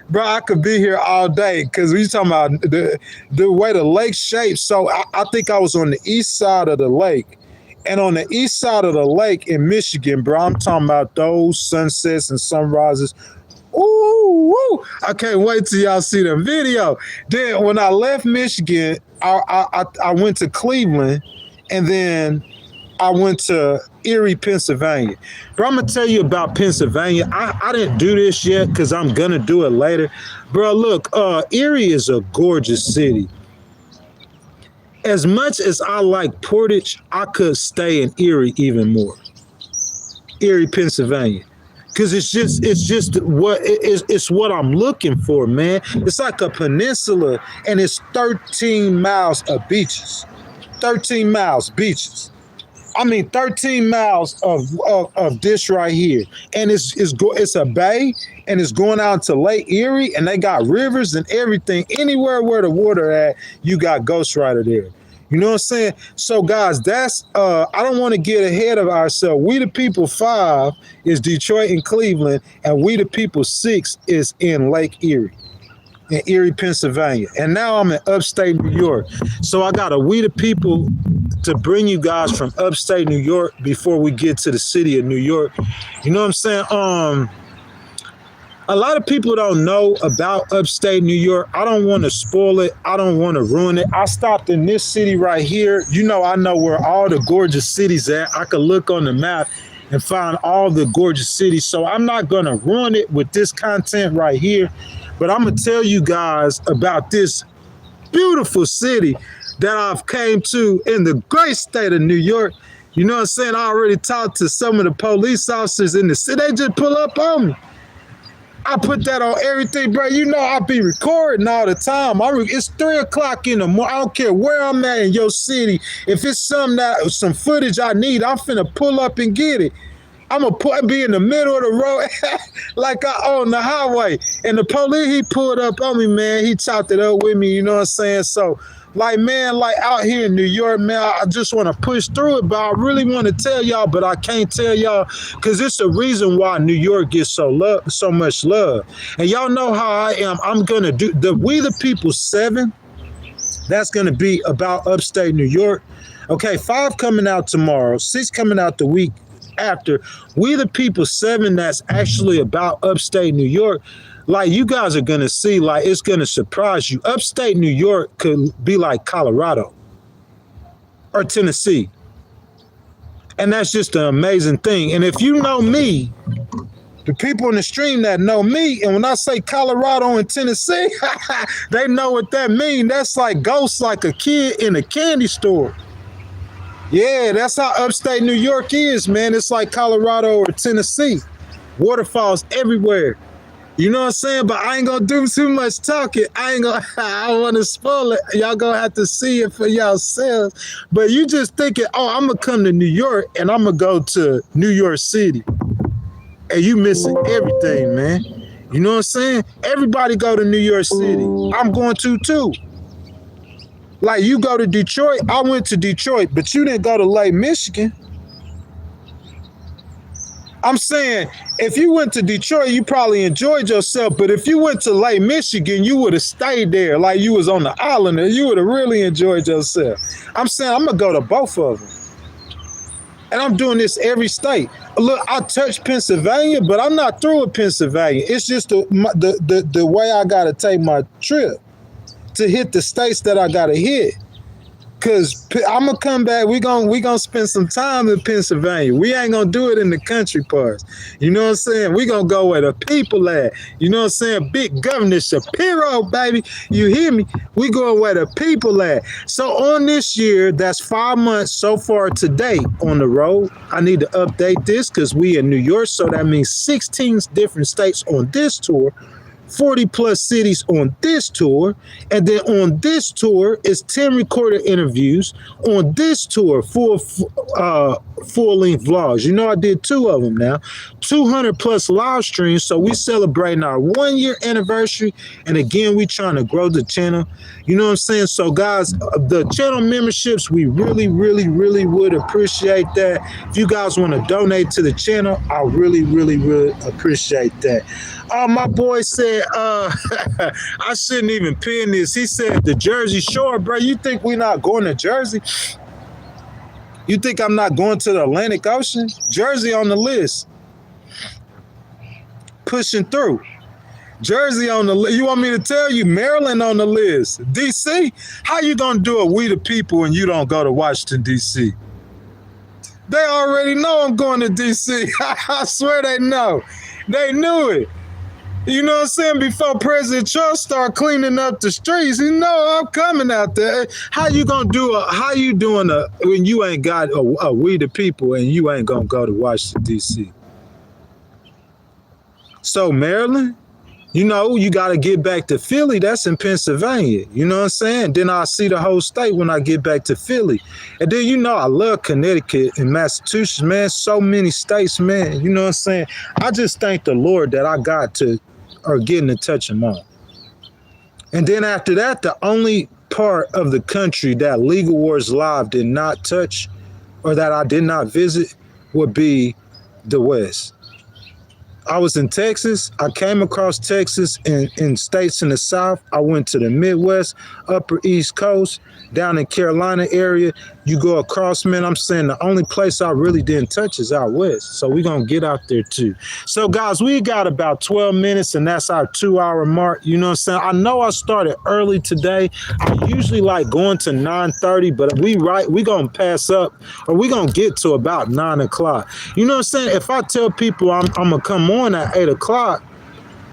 bro, I could be here all day because we talking about the way the lake shaped. So I think I was on the east side of the lake. And on the east side of the lake in Michigan, bro, I'm talking about those sunsets and sunrises. Ooh, woo. I can't wait till y'all see the video. Then when I left Michigan, I went to Cleveland, and then I went to Erie, Pennsylvania. Bro, I'm going to tell you about Pennsylvania. I didn't do this yet because I'm going to do it later. Bro, look, Erie is a gorgeous city. As much as I like Portage, I could stay in Erie even more. Erie, Pennsylvania. Because it's what I'm looking for, man. It's like a peninsula, and it's 13 miles of beaches. 13 miles beaches. I mean, 13 miles of this right here, and it's a bay, and it's going out to Lake Erie, and they got rivers and everything. Anywhere where the water at, you got Ghost Rider there. You know what I'm saying? So, guys, that's I don't want to get ahead of ourselves. We the People 5 is Detroit and Cleveland, and We the People 6 is in Lake Erie, in Erie, Pennsylvania. And now I'm in upstate New York. So I got a We the People to bring you guys from upstate New York before we get to the city of New York. You know what I'm saying? A lot of people don't know about upstate New York. I don't want to spoil it. I don't want to ruin it. I stopped in this city right here. You know, I know where all the gorgeous cities at. I could look on the map and find all the gorgeous cities. So I'm not going to ruin it with this content right here. But I'm going to tell you guys about this beautiful city that I've came to in the great state of New York. You know what I'm saying? I already talked to some of the police officers in the city. They just pull up on me. I put that on everything, bro. You know I be recording all the time. It's 3 o'clock in the morning. I don't care where I'm at in your city. If it's some footage I need, I'm finna pull up and get it. I'm gonna be in the middle of the road like I own the highway. And the police, he pulled up on me, man. He chopped it up with me, you know what I'm saying? So, like, man, like out here in New York, man, I just want to push through it, but I really want to tell y'all, but I can't tell y'all because it's the reason why New York gets so much love. And y'all know how I am. I'm going to do the We the People 7. That's going to be about upstate New York. Okay, 5 coming out tomorrow, 6 coming out the week after. We the People 7, that's actually about upstate New York. Like, you guys are going to see, like, it's going to surprise you. Upstate New York could be like Colorado or Tennessee. And that's just an amazing thing. And if you know me, the people in the stream that know me, and when I say Colorado and Tennessee, they know what that means. That's like ghosts like a kid in a candy store. Yeah, that's how upstate New York is, man. It's like Colorado or Tennessee. Waterfalls everywhere. You know what I'm saying? But I ain't gonna do too much talking. I don't want to spoil it. Y'all gonna have to see it for yourselves. But you just thinking, oh, I'm gonna come to New York and I'm gonna go to New York City. And you missing everything, man. You know what I'm saying? Everybody go to New York City. I'm going to too. Like, you go to Detroit. I went to Detroit, but you didn't go to Lake Michigan. I'm saying, if you went to Detroit, you probably enjoyed yourself. But if you went to Lake Michigan, you would have stayed there like you was on the island, and you would have really enjoyed yourself. I'm saying, I'm going to go to both of them. And I'm doing this every state. Look, I touched Pennsylvania, but I'm not through with Pennsylvania. It's just the way I got to take my trip to hit the states that I got to hit. Cause I'm gonna come back. We gonna spend some time in Pennsylvania. We ain't gonna do it in the country parts. You know what I'm saying? We gonna go where the people at. You know what I'm saying? Big Governor Shapiro, baby. You hear me? We going where the people at. So on this year, that's 5 months so far to date on the road. I need to update this because we in New York, so that means 16 different states on this tour. 40 plus cities on this tour, and then on this tour is 10 recorded interviews. On this tour, full-length vlogs. You know, I did 2 of them now. 200 plus live streams. So we celebrating our 1-year anniversary, and again, we trying to grow the channel. You know what I'm saying? So guys, the channel memberships, we really would appreciate that. If you guys want to donate to the channel, I really would appreciate that. My boy said, I shouldn't even pin this. He said, the Jersey Shore, bro. You think we not going to Jersey? You think I'm not going to the Atlantic Ocean? Jersey on the list. Pushing through. Jersey on the list. You want me to tell you? Maryland on the list. D.C.? How you going to do it, we the people, and you don't go to Washington, D.C.? They already know I'm going to D.C. I swear they know. They knew it. You know what I'm saying? Before President Trump start cleaning up the streets, you know I'm coming out there. How you gonna do how you doing when you ain't got a we the people and you ain't gonna go to Washington, D.C.? So Maryland, you know, you got to get back to Philly. That's in Pennsylvania. You know what I'm saying? Then I'll see the whole state when I get back to Philly. And then, you know, I love Connecticut and Massachusetts, man. So many states, man. You know what I'm saying? I just thank the Lord that I got to or getting to touch them all. And then after that, the only part of the country that Legal Wars Live did not touch or that I did not visit would be the West. I was in Texas. I came across Texas in states in the South. I went to the Midwest, Upper East Coast, down in Carolina area. You go across, man, I'm saying the only place I really didn't touch is out West. So we're going to get out there too. So guys, we got about 12 minutes and that's our 2-hour mark. You know what I'm saying? I know I started early today. I usually like going to 9:30, but we going to pass up or we going to get to about 9 o'clock. You know what I'm saying? If I tell people I'm going to come on at 8 o'clock,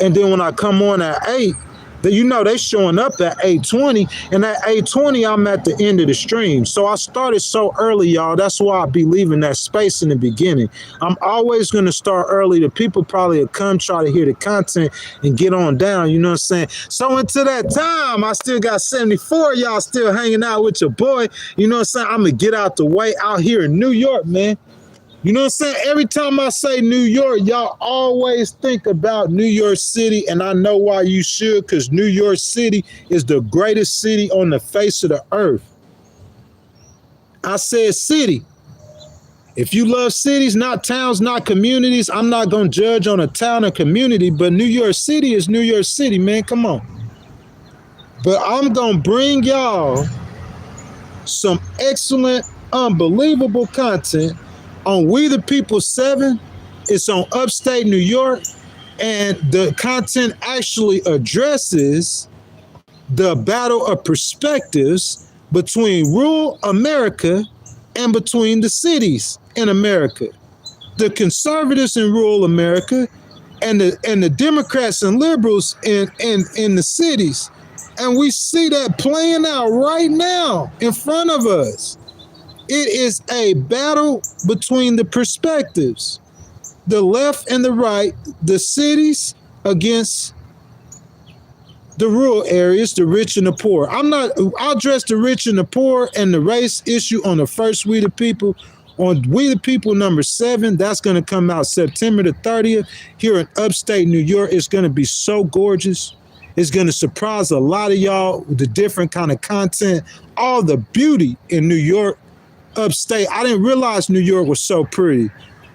and then when I come on at 8, then you know they showing up at 8:20, and at 8:20 I'm at the end of the stream. So I started so early, y'all. That's why I be leaving that space in the beginning. I'm always going to start early. The people probably will come try to hear the content and get on down. You know what I'm saying? So until that time, I still got 74 y'all still hanging out with your boy. You know what I'm saying? I'm going to get out the way out here in New York, man. You know what I'm saying? Every time I say New York, y'all always think about New York City, and I know why you should, because New York City is the greatest city on the face of the earth. I said city. If you love cities, not towns, not communities, I'm not going to judge on a town or community, but New York City is New York City, man. Come on. But I'm going to bring y'all some excellent, unbelievable content on We the People 7. It's on upstate New York, and the content actually addresses the battle of perspectives between rural America and between the cities in America. The conservatives in rural America and the Democrats and liberals in the cities. And we see that playing out right now in front of us. It is a battle between the perspectives, the left and the right, the cities against the rural areas, the rich and the poor. I'll address the rich and the poor and the race issue on the first We the People, on We the People number 7. That's going to come out September the 30th here in upstate New York. It's going to be so gorgeous. It's going to surprise a lot of y'all with the different kind of content, all the beauty in New York. Upstate, I didn't realize New York was so pretty.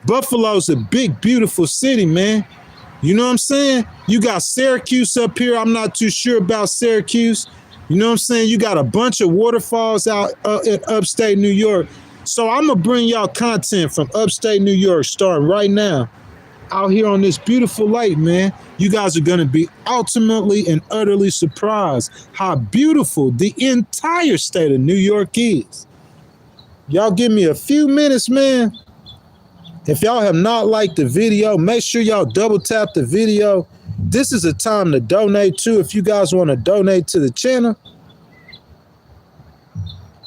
Buffalo's a big, beautiful city, man. You know what I'm saying? You got Syracuse up here. I'm not too sure about Syracuse. You know what I'm saying? You got a bunch of waterfalls out in upstate New York. So I'm going to bring y'all content from upstate New York starting right now. out here on this beautiful lake, man. You guys are going to be ultimately and utterly surprised how beautiful the entire state of New York is. Y'all give me a few minutes, man. If y'all have not liked the video, make sure y'all double tap the video. This is a time to donate too if you guys want to donate to the channel.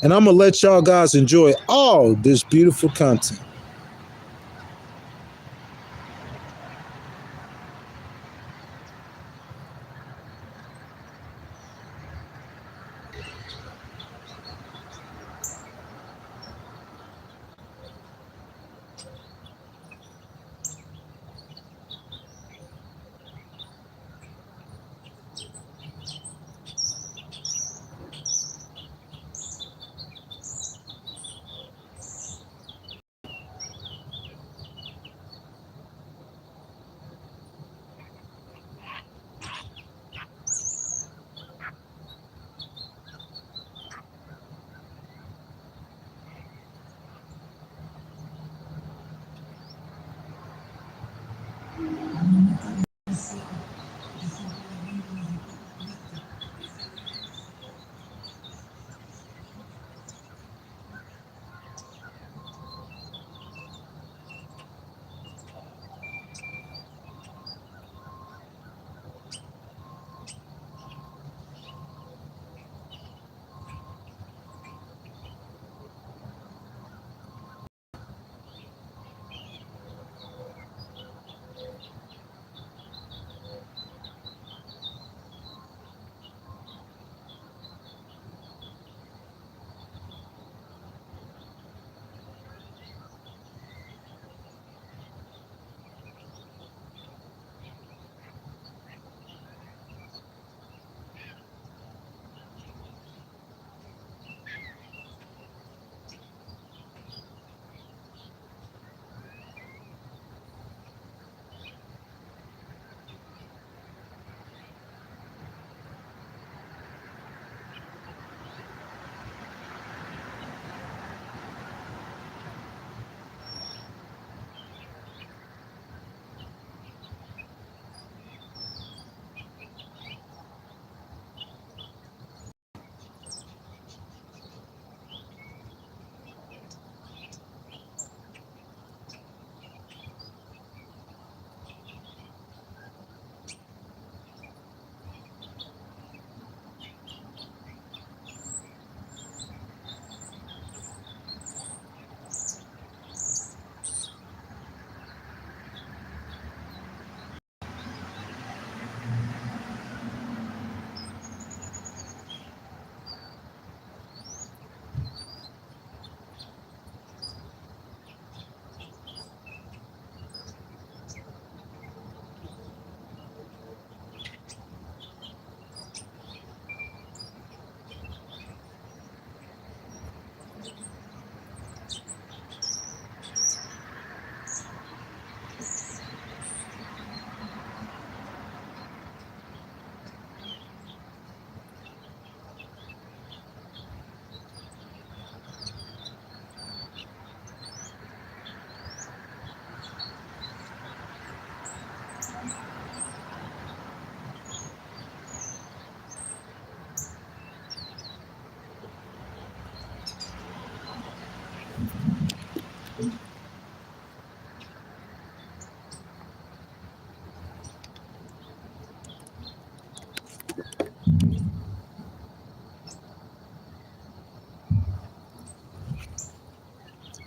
And I'm going to let y'all guys enjoy all this beautiful content.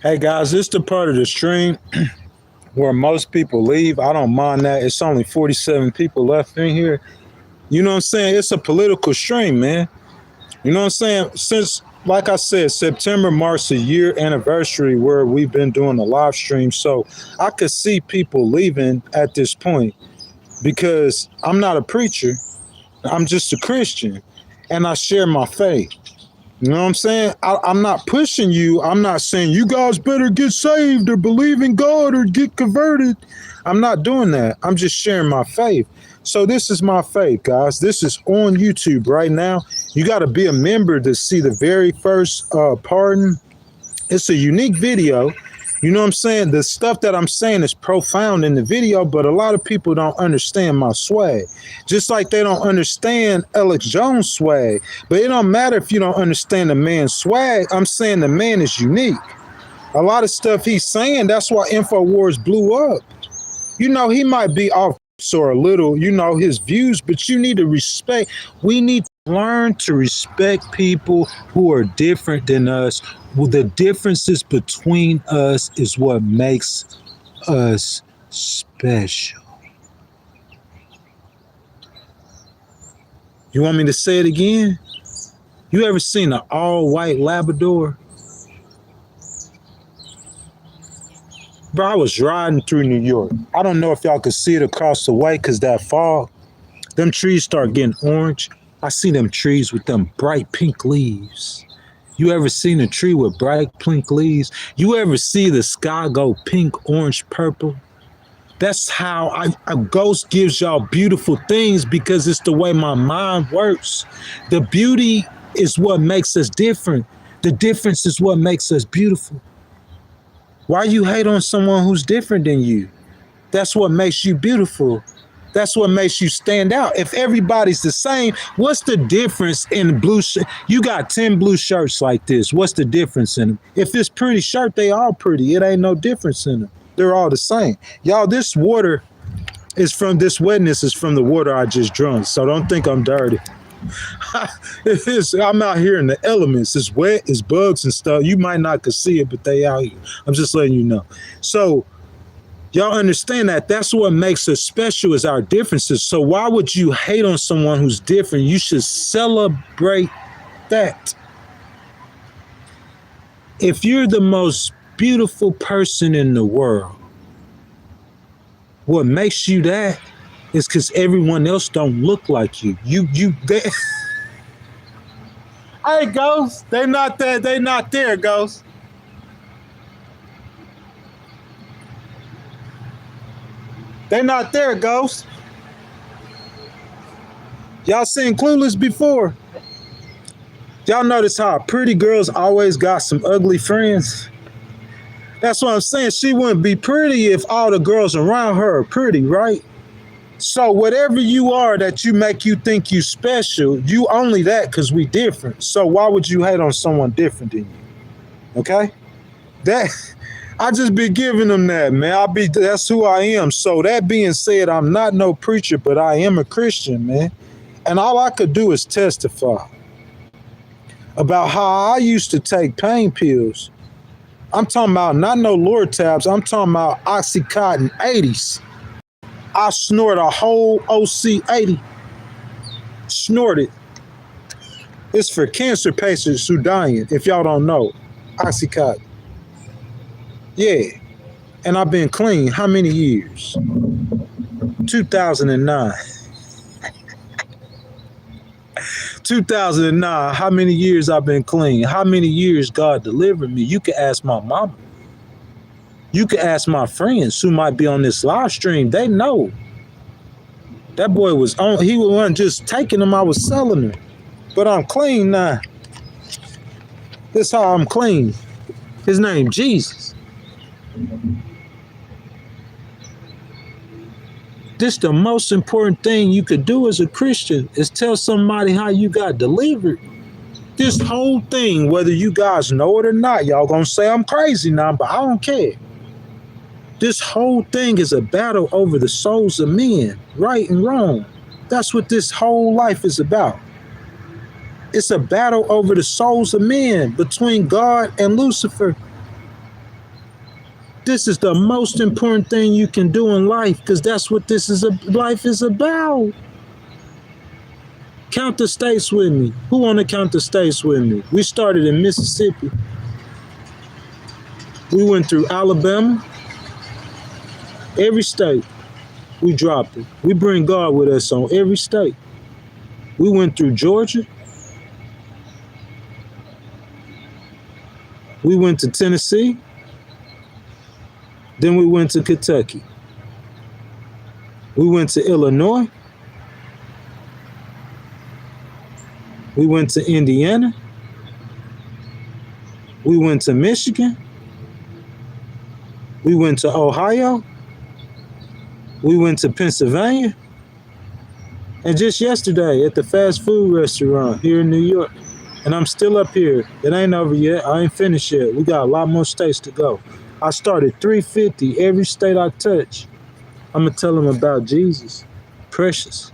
Hey guys, this is the part of the stream where most people leave. I don't mind that. It's only 47 people left in here. You know what I'm saying? It's a political stream, man. You know what I'm saying? Since, like I said, September marks a year anniversary where we've been doing a live stream. So I could see people leaving at this point because I'm not a preacher. I'm just a Christian and I share my faith. You know what I'm saying? I'm not pushing you. I'm not saying you guys better get saved or believe in God or get converted. I'm not doing that. I'm just sharing my faith. So this is my faith, guys. This is on YouTube right now. You got to be a member to see the very first pardon. It's a unique video. You know what I'm saying? The stuff that I'm saying is profound in the video, but a lot of people don't understand my swag. Just like they don't understand Alex Jones' swag. But it don't matter if you don't understand the man's swag. I'm saying the man is unique. A lot of stuff he's saying, that's why InfoWars blew up. You know, he might be off or a little, you know, his views, but you need to respect. We need to learn to respect people who are different than us. Well, the differences between us is what makes us special. You want me to say it again? You ever seen an all-white Labrador? Bro, I was riding through New York. I don't know if y'all could see it across the way because that fog, them trees start getting orange. I see them trees with them bright pink leaves. You ever seen a tree with bright pink leaves? You ever see the sky go pink, orange, purple? That's how a ghost gives y'all beautiful things because it's the way my mind works. The beauty is what makes us different. The difference is what makes us beautiful. Why you hate on someone who's different than you? That's what makes you beautiful. That's what makes you stand out. If everybody's the same, what's the difference in blue shirt? You got 10 blue shirts like this. What's the difference in them? If it's pretty shirt, they all pretty. It ain't no difference in them. They're all the same. Y'all, this water is from, this wetness is from the water I just drunk. So don't think I'm dirty. I'm out here in the elements. It's wet, it's bugs and stuff. You might not could see it, but they out here. I'm just letting you know. So y'all understand that that's what makes us special is our differences. So why would you hate on someone who's different? You should celebrate that. If you're the most beautiful person in the world, what makes you that is because everyone else don't look like you. Hey, Ghost, they not there. They not there, Ghost. They not there, Ghost. Y'all seen Clueless before? Y'all notice how pretty girls always got some ugly friends? That's what I'm saying. She wouldn't be pretty if all the girls around her are pretty, right? So whatever you are that you make you think you special, you only that because we different. So why would you hate on someone different than you? Okay? That I just be giving them that, man. That's who I am. So that being said, I'm not no preacher, but I am a Christian, man. And all I could do is testify about how I used to take pain pills. I'm talking about not no Lortabs. I'm talking about Oxycontin 80s. I snort a whole OC 80. Snorted. It's for cancer patients who dying, if y'all don't know. Oxycontin. Yeah. And I've been clean how many years? 2009. 2009, how many years I've been clean? How many years God delivered me? You can ask my mama. You can ask my friends who might be on this live stream. They know. That boy was on, he wasn't just taking them, I was selling them. But I'm clean now. This how I'm clean. His name, Jesus. This the most important thing you could do as a Christian is tell somebody how you got delivered. This whole thing, whether you guys know it or not, y'all gonna say I'm crazy now, but I don't care. This whole thing is a battle over the souls of men, right and wrong. That's what this whole life is about. It's a battle over the souls of men between God and Lucifer. This is the most important thing you can do in life because that's what life is about. Count the states with me. Who want to count the states with me? We started in Mississippi. We went through Alabama. Every state, we dropped it. We bring God with us on every state. We went through Georgia. We went to Tennessee. Then we went to Kentucky. We went to Illinois. We went to Indiana. We went to Michigan. We went to Ohio. We went to Pennsylvania. And just yesterday at the fast food restaurant here in New York. And I'm still up here. It ain't over yet. I ain't finished yet. We got a lot more states to go. I started 350 every state I touch. I'm going to tell them about Jesus. Precious.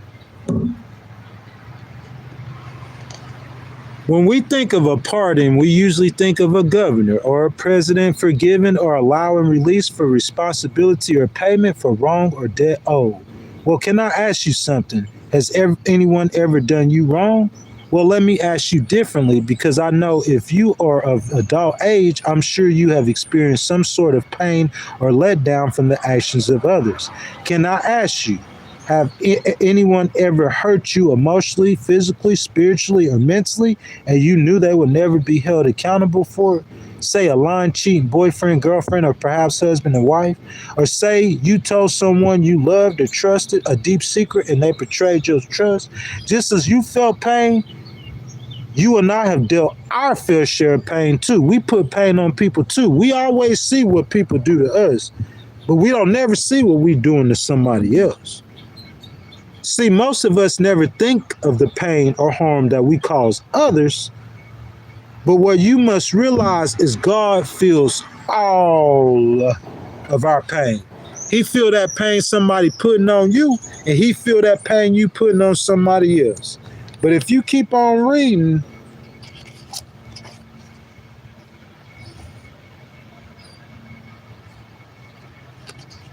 When we think of a pardon, we usually think of a governor or a president forgiving or allowing release for responsibility or payment for wrong or debt owed. Well, can I ask you something? Has anyone ever done you wrong? Well, let me ask you differently, because I know if you are of adult age, I'm sure you have experienced some sort of pain or letdown from the actions of others. Can I ask you, have anyone ever hurt you emotionally, physically, spiritually, or mentally, and you knew they would never be held accountable for it? Say a lying, cheating boyfriend, girlfriend, or perhaps husband and wife. Or say you told someone you loved or trusted a deep secret and they betrayed your trust. Just as you felt pain, you and I have dealt our fair share of pain too. We put pain on people too. We always see what people do to us, but we don't never see what we're doing to somebody else. See, most of us never think of the pain or harm that we cause others, but what you must realize is God feels all of our pain. He feel that pain somebody putting on you, and he feel that pain you putting on somebody else. But if you keep on reading,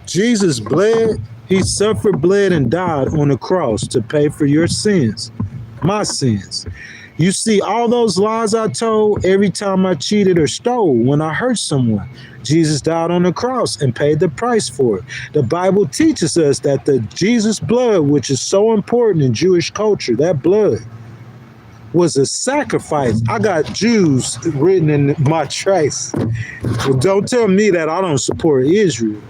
Jesus bled, he suffered, bled, and died on the cross to pay for your sins, my sins. You see, all those lies I told every time I cheated or stole when I hurt someone, Jesus died on the cross and paid the price for it. The Bible teaches us that the Jesus blood, which is so important in Jewish culture, that blood was a sacrifice. I got Jews written in my trace. Well, don't tell me that I don't support Israel.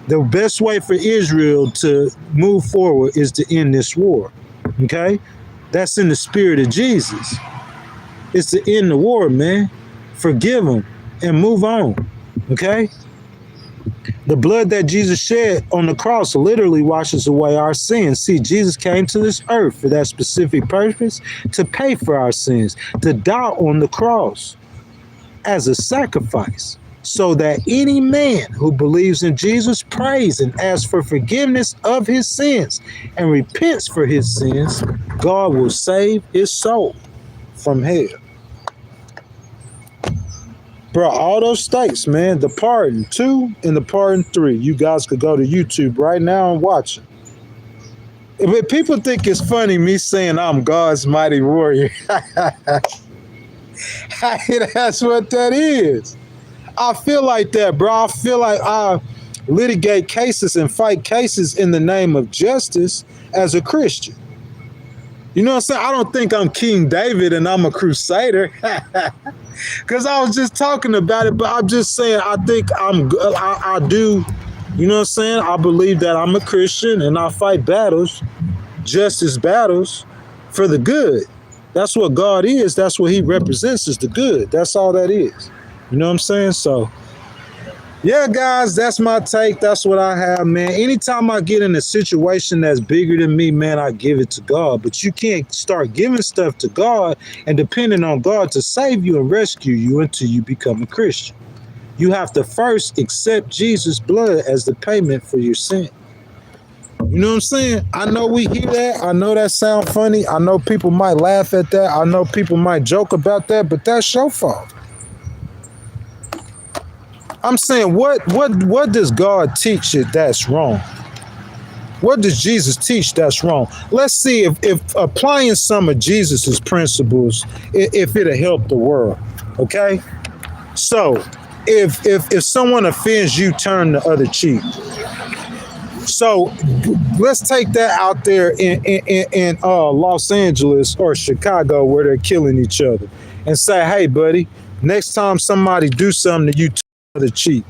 The best way for Israel to move forward is to end this war. Okay? That's in the spirit of Jesus. It's to end the war, man. Forgive them and move on. Okay? The blood that Jesus shed on the cross literally washes away our sins. See, Jesus came to this earth for that specific purpose, to pay for our sins, to die on the cross as a sacrifice, so that any man who believes in Jesus, prays and asks for forgiveness of his sins and repents for his sins, God will save his soul from hell. Bro, all those states, man, the pardon 2 and the pardon 3. You guys could go to YouTube right now and watch it. If people think it's funny me saying I'm God's mighty warrior, that's what that is. I feel like that, bro. I feel like I litigate cases and fight cases in the name of justice as a Christian. You know what I'm saying? I don't think I'm King David and I'm a crusader. Because I was just talking about it, but I'm just saying I think I do, you know what I'm saying? I believe that I'm a Christian and I fight battles, justice battles, for the good. That's what God is. That's what he represents, is the good. That's all that is. You know what I'm saying? So, yeah, guys, that's my take. That's what I have, man. Anytime I get in a situation that's bigger than me, man, I give it to God. But you can't start giving stuff to God and depending on God to save you and rescue you until you become a Christian. You have to first accept Jesus' blood as the payment for your sin. You know what I'm saying? I know we hear that. I know that sounds funny. I know people might laugh at that. I know people might joke about that, but that's your fault. I'm saying, what does God teach you that's wrong? What does Jesus teach that's wrong? Let's see if applying some of Jesus's principles, if it'll help the world. Okay? So, if someone offends you, turn the other cheek. So let's take that out there in Los Angeles or Chicago where they're killing each other and say, hey, buddy, next time somebody do something to you, the cheek.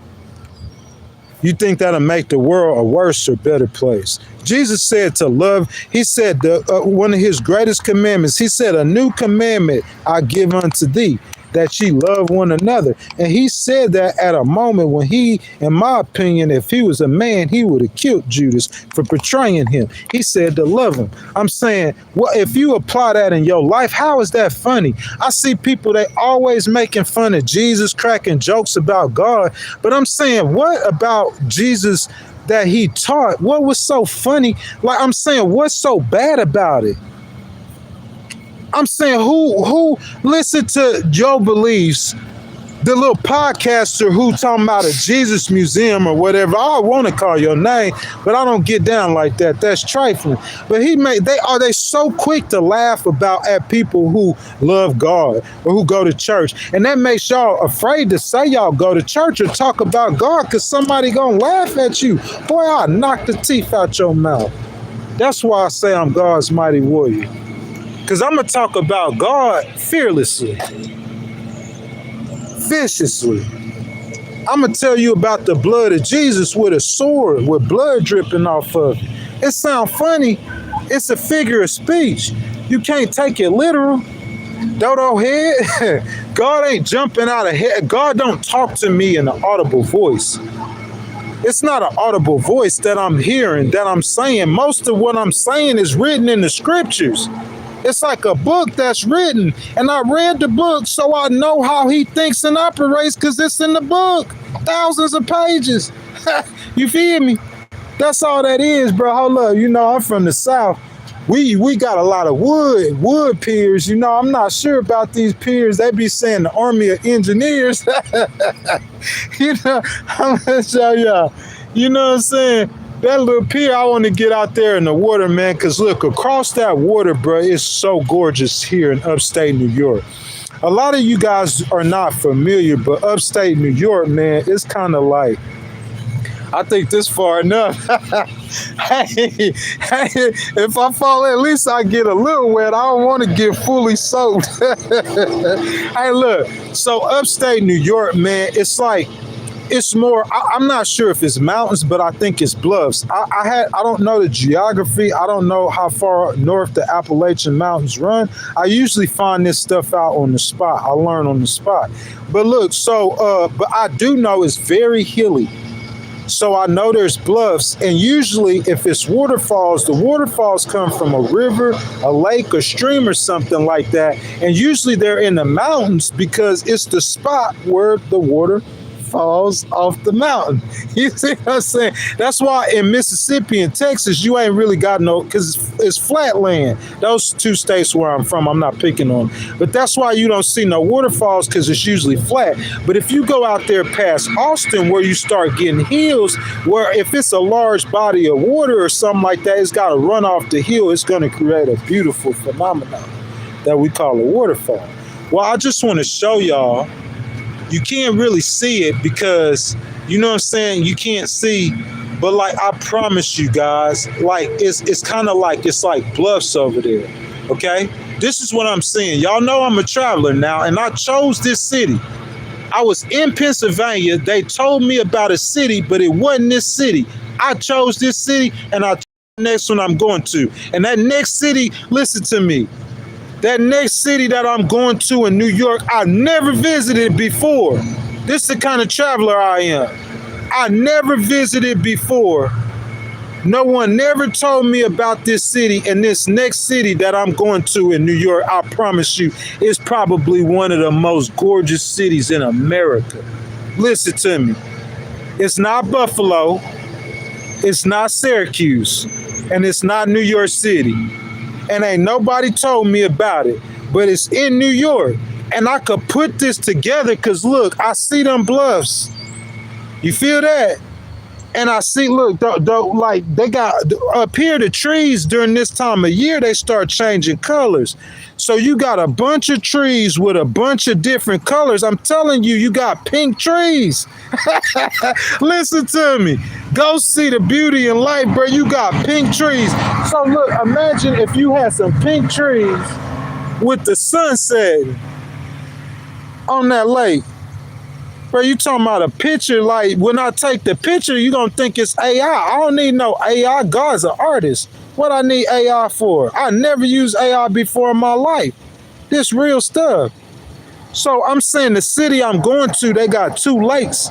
You think that'll make the world a worse or better place? Jesus said to love. He said one of his greatest commandments. He said, a new commandment I give unto thee, that ye love one another. And he said that at a moment when he, in my opinion, if he was a man, he would have killed Judas for betraying him. He said to love him. I'm saying, well, if you apply that in your life, how is that funny? I see people, they always making fun of Jesus, cracking jokes about God. But I'm saying, what about Jesus that he taught? What was so funny? Like, I'm saying, what's so bad about it? I'm saying, who listen to Joe Believes, the little podcaster who talking about a Jesus museum or whatever. I want to call your name, but I don't get down like that. That's trifling. But they so quick to laugh at people who love God or who go to church. And that makes y'all afraid to say y'all go to church or talk about God because somebody gonna laugh at you. Boy, I'll knock the teeth out your mouth. That's why I say I'm God's mighty warrior. Because I'm going to talk about God fearlessly, viciously. I'm going to tell you about the blood of Jesus with a sword, with blood dripping off of it. It sounds funny. It's a figure of speech. You can't take it literal. Dodo head. God ain't jumping out of head. God don't talk to me in an audible voice. It's not an audible voice that I'm hearing, that I'm saying. Most of what I'm saying is written in the scriptures. It's like a book that's written, and I read the book so I know how he thinks and operates because it's in the book. Thousands of pages. You feel me? That's all that is, bro. Hold up. You know, I'm from the South. We got a lot of wood piers. You know, I'm not sure about these piers. They be saying the Army of Engineers. You know, I'm going to show y'all. You know what I'm saying? That little pier, I want to get out there in the water, man, because look, across that water, bro, it's so gorgeous here in upstate New York. A lot of you guys are not familiar, but upstate New York, man, it's kind of like, I think this far enough. Hey, if I fall, at least I get a little wet. I don't want to get fully soaked. Hey, look, so upstate New York, man, it's like, it's more, I'm not sure if it's mountains, but I think it's bluffs. I don't know the geography. I don't know how far north the Appalachian Mountains run. I usually find this stuff out on the spot. I learn on the spot. But look, but I do know it's very hilly. So I know there's bluffs, and usually if it's waterfalls, the waterfalls come from a river, a lake, a stream or something like that. And usually they're in the mountains because it's the spot where the water falls off the mountain. You see what I'm saying? That's why in Mississippi and Texas, you ain't really got no, because it's flat land. Those two states where I'm from, I'm not picking on. But that's why you don't see no waterfalls, because it's usually flat. But if you go out there past Austin, where you start getting hills, where if it's a large body of water or something like that, it's got to run off the hill. It's going to create a beautiful phenomenon that we call a waterfall. Well, I just want to show y'all. You can't really see it because, you know what I'm saying, you can't see, but like I promise you guys, like it's kind of like, it's like bluffs over there, okay? This is what I'm saying. Y'all know I'm a traveler now, and I chose this city. I was in Pennsylvania. They told me about a city, but it wasn't this city. I chose this city, and I chose the next one I'm going to. And that next city, listen to me. That next city that I'm going to in New York, I never visited before. This is the kind of traveler I am. I never visited before. No one never told me about this city, and this next city that I'm going to in New York, I promise you, is probably one of the most gorgeous cities in America. Listen to me. It's not Buffalo. It's not Syracuse. And it's not New York City. And ain't nobody told me about it, but it's in New York. And I could put this together because, look, I see them bluffs. You feel that? And I see, look, like they got up here, the trees during this time of year, they start changing colors. So you got a bunch of trees with a bunch of different colors. I'm telling you, you got pink trees. Listen to me. Go see the beauty in life, bro. You got pink trees. So look, imagine if you had some pink trees with the sunset on that lake. Bro, you talking about a picture, like when I take the picture, you gonna think it's AI. I don't need no AI. God's an artist. What I need AI for? I never used AI before in my life. This real stuff. So I'm saying the city I'm going to, they got 2 lakes.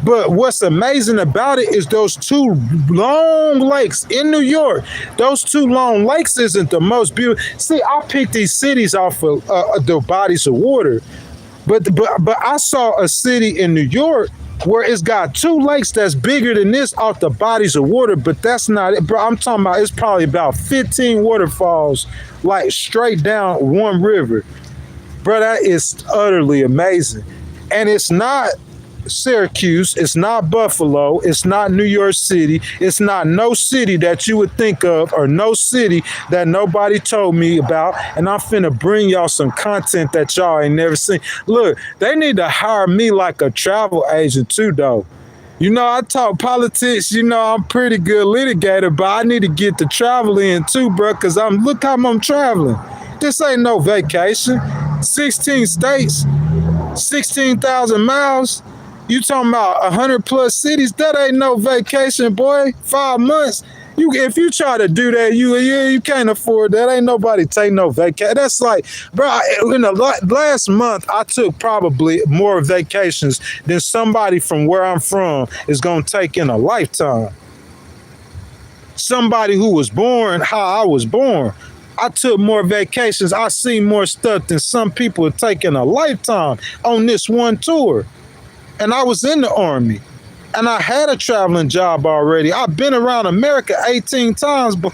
But what's amazing about it is those 2 long lakes in New York. Those 2 long lakes isn't the most beautiful. See, I picked these cities off of the bodies of water. But I saw a city in New York where it's got 2 lakes that's bigger than this off the bodies of water, but that's not it, bro. I'm talking about it's probably about 15 waterfalls, like straight down one river. Bro, that is utterly amazing. And it's not Syracuse, it's not Buffalo, it's not New York City, it's not no city that you would think of, or no city that nobody told me about. And I'm finna bring y'all some content that y'all ain't never seen. Look, they need to hire me like a travel agent too, though. You know, I talk politics, you know, I'm pretty good litigator, but I need to get the travel in too, bro, because look how I'm traveling. This ain't no vacation. 16 states, 16,000 miles. You talking about 100 plus cities? That ain't no vacation, boy. 5 months. If you try to do that, you can't afford that. Ain't nobody take no vacation. That's like, bro. In the last month, I took probably more vacations than somebody from where I'm from is gonna take in a lifetime. Somebody who was born how I was born. I took more vacations. I seen more stuff than some people have taken a lifetime on this one tour. And I was in the Army, and I had a traveling job already. I've been around America 18 times, but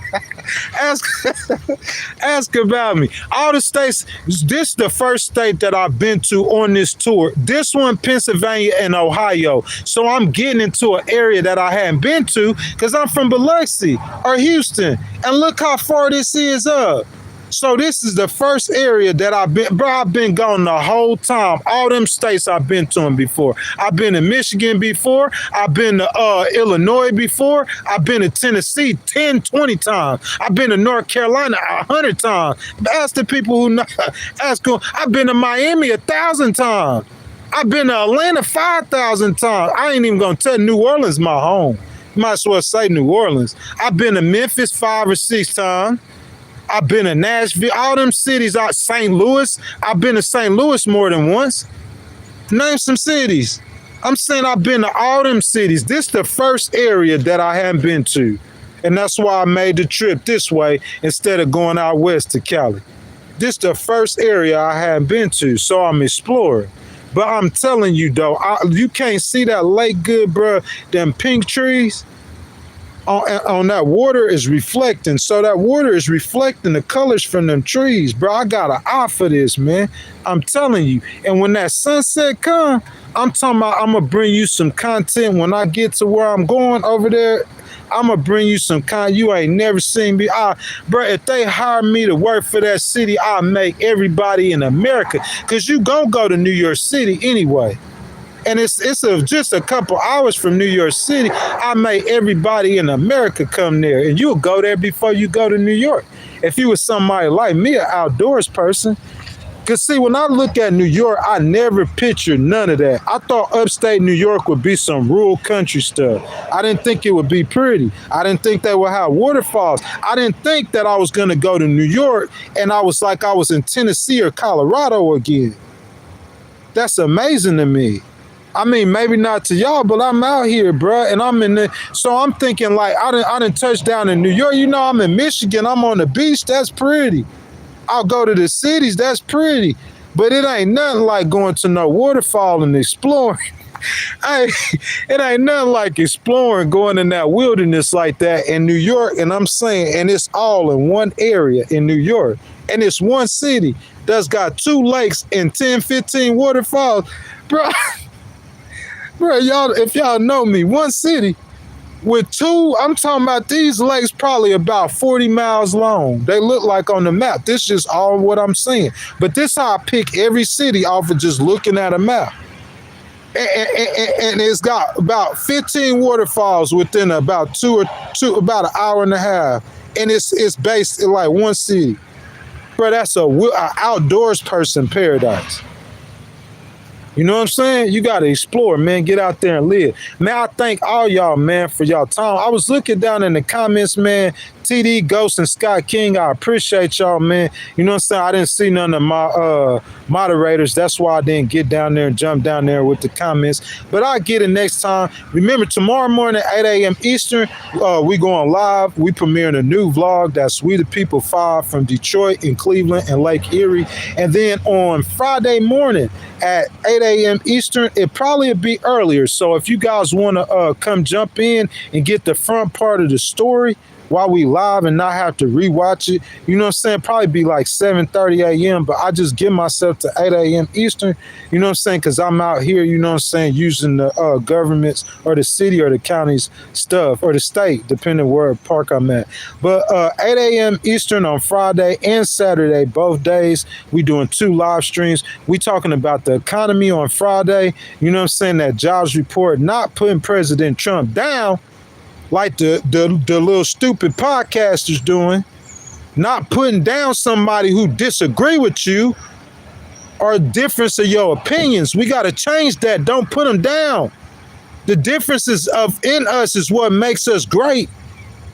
ask about me. All the states, this is the first state that I've been to on this tour. This one, Pennsylvania and Ohio. So I'm getting into an area that I hadn't been to because I'm from Biloxi or Houston. And look how far this is up. So this is the first area that I've been gone the whole time. All them states I've been to them before. I've been to Michigan before. I've been to Illinois before. I've been to Tennessee 10, 20 times. I've been to North Carolina 100 times. Ask the people who know. I've been to Miami 1,000 times. I've been to Atlanta 5,000 times. I ain't even gonna tell New Orleans my home. Might as well say New Orleans. I've been to Memphis 5 or 6 times. I've been to Nashville, all them cities out, St. Louis. I've been to St. Louis more than once. Name some cities. I'm saying I've been to all them cities. This is the first area that I haven't been to. And that's why I made the trip this way instead of going out west to Cali. This is the first area I haven't been to, so I'm exploring. But I'm telling you, though, you can't see that lake good, bro. Them pink trees. On that water is reflecting. So that water is reflecting the colors from them trees, bro. I got an eye for this, man. I'm telling you. And when that sunset come, I'm talking about I'm going to bring you some content when I get to where I'm going over there. I'm going to bring you some content you ain't never seen me. Bro, if they hire me to work for that city, I'll make everybody in America. Because you going to go to New York City anyway. And it's just a couple hours from New York City. I made everybody in America come there. And you'll go there before you go to New York. If you was somebody like me, an outdoors person. Because, see, when I look at New York, I never pictured none of that. I thought upstate New York would be some rural country stuff. I didn't think it would be pretty. I didn't think they would have waterfalls. I didn't think that I was going to go to New York and I was like I was in Tennessee or Colorado again. That's amazing to me. I mean, maybe not to y'all, but I'm out here, bro, and I'm in the. So I'm thinking like I didn't touch down in New York. You know, I'm in Michigan. I'm on the beach. That's pretty. I'll go to the cities. That's pretty, but it ain't nothing like going to no waterfall and exploring. It ain't nothing like exploring, going in that wilderness like that in New York. And I'm saying, and it's all in one area in New York, and it's one city that's got 2 lakes and 10, 15 waterfalls, bro. Bro, y'all, if y'all know me, one city with 2, I'm talking about these lakes probably about 40 miles long. They look like on the map. This is all what I'm saying. But this how I pick every city off of just looking at a map. And it's got about 15 waterfalls within about about an hour and a half. And it's based in like one city. Bro, that's a outdoors person paradise. You know what I'm saying? You got to explore, man. Get out there and live. Man, I thank all y'all, man, for y'all time. I was looking down in the comments, man. TD, Ghost, and Scott King, I appreciate y'all, man. You know what I'm saying? I didn't see none of my moderators. That's why I didn't get down there and jump down there with the comments. But I'll get it next time. Remember, tomorrow morning at 8 a.m. Eastern, we going live. We premiering a new vlog. That's We the People 5 from Detroit and Cleveland and Lake Erie. And then on Friday morning at 8 a.m. Eastern, it probably will be earlier. So if you guys want to come jump in and get the front part of the story while we live and not have to rewatch it, you know what I'm saying? Probably be like 7:30 a.m. But I just give myself to 8 a.m. Eastern, you know what I'm saying? Because I'm out here, you know what I'm saying, using the government's or the city or the county's stuff or the state, depending where park I'm at. But 8 a.m. Eastern on Friday and Saturday, both days, we doing 2 live streams. We talking about the economy on Friday, you know what I'm saying, that jobs report, not putting President Trump down, like the little stupid podcasters doing, not putting down somebody who disagree with you or difference of your opinions. We got to change that. Don't put them down. The differences in us is what makes us great.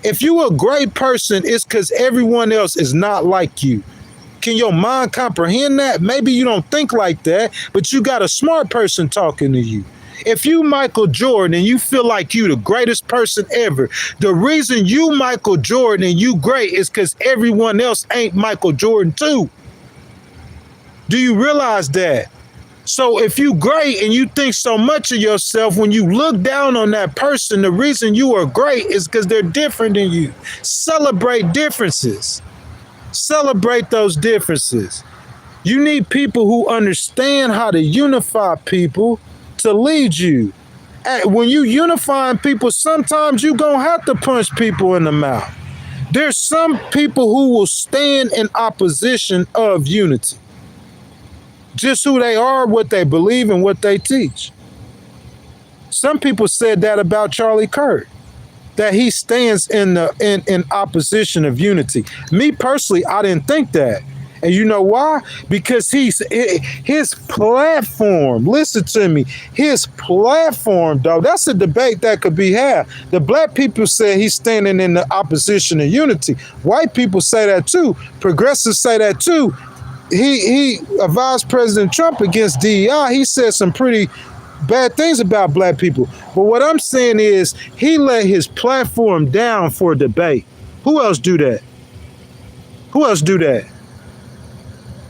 If you a great person, it's because everyone else is not like you. Can your mind comprehend that? Maybe you don't think like that, but you got a smart person talking to you. If you Michael Jordan and you feel like you the greatest person ever, the reason you Michael Jordan and you great is because everyone else ain't Michael Jordan too. Do you realize that? So if you great and you think so much of yourself, when you look down on that person, the reason you are great is because they're different than you. Celebrate differences. Celebrate those differences. You need people who understand how to unify people to lead you. When you unifying people, sometimes you gonna have to punch people in the mouth. There's some people who will stand in opposition of unity. Just who they are, what they believe, and what they teach. Some people said that about Charlie Kirk, that he stands in opposition of unity. Me personally, I didn't think that. And you know why? Because his platform, listen to me, his platform, though, that's a debate that could be had. The black people say he's standing in the opposition of unity. White people say that too. Progressives say that too. He advised President Trump against DEI. He said some pretty bad things about black people. But what I'm saying is he let his platform down for debate. Who else do that? Who else do that?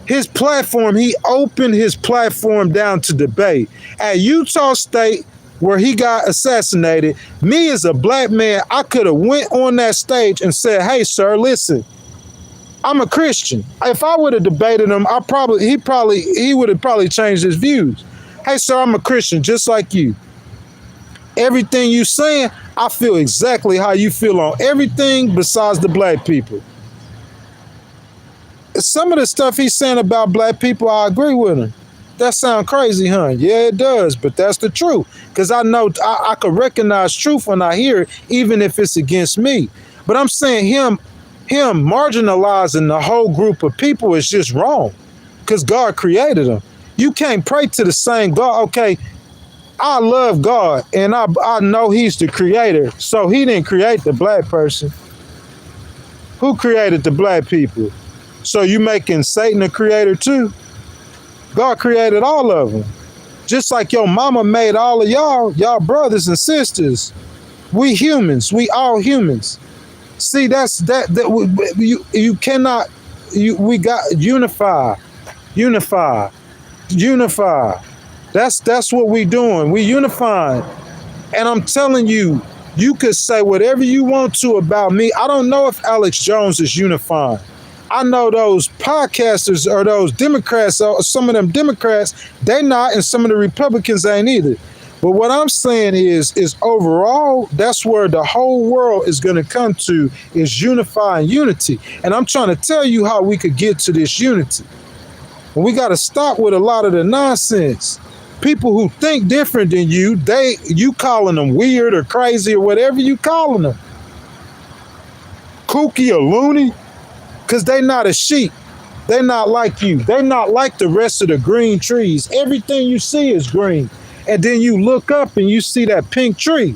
His platform, he opened his platform down to debate. At Utah State, where he got assassinated, me as a black man, I could have went on that stage and said, hey, sir, listen, I'm a Christian. If I would have debated him, he would have probably changed his views. Hey, sir, I'm a Christian, just like you. Everything you saying, I feel exactly how you feel on everything besides the black people. Some of the stuff he's saying about black people, I agree with him. That sound crazy, huh? Yeah, it does, but that's the truth. Because I know I can recognize truth when I hear it, even if it's against me. But I'm saying him marginalizing the whole group of people is just wrong. Because God created them. You can't pray to the same God. Okay, I love God, and I know he's the creator. So he didn't create the black person. Who created the black people? So you making Satan a creator too? God created all of them. Just like your mama made all of y'all brothers and sisters. We humans, we all humans. See, you cannot, we got unify. That's what we doing. We unifying. And I'm telling you, you could say whatever you want to about me. I don't know if Alex Jones is unifying. I know those podcasters or those Democrats, some of them Democrats, they not, and some of the Republicans ain't either. But what I'm saying is overall, that's where the whole world is going to come to, is unifying unity. And I'm trying to tell you how we could get to this unity. And we got to stop with a lot of the nonsense. People who think different than you, you calling them weird or crazy or whatever you calling them. Kooky or loony. Because they not a sheep. They're not like you. They're not like the rest of the green trees. Everything you see is green. And then you look up and you see that pink tree.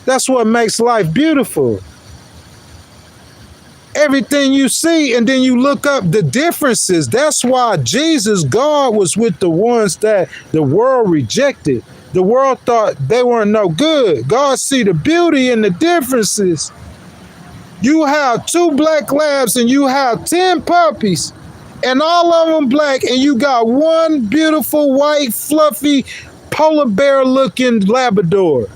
That's what makes life beautiful. everything you see, and then you look up the differences. That's why Jesus, God, was with the ones that the world rejected. The world thought they weren't no good. God see the beauty in the differences. You have 2 black labs and you have 10 puppies, and all of them black, and you got one beautiful white fluffy polar bear looking Labrador.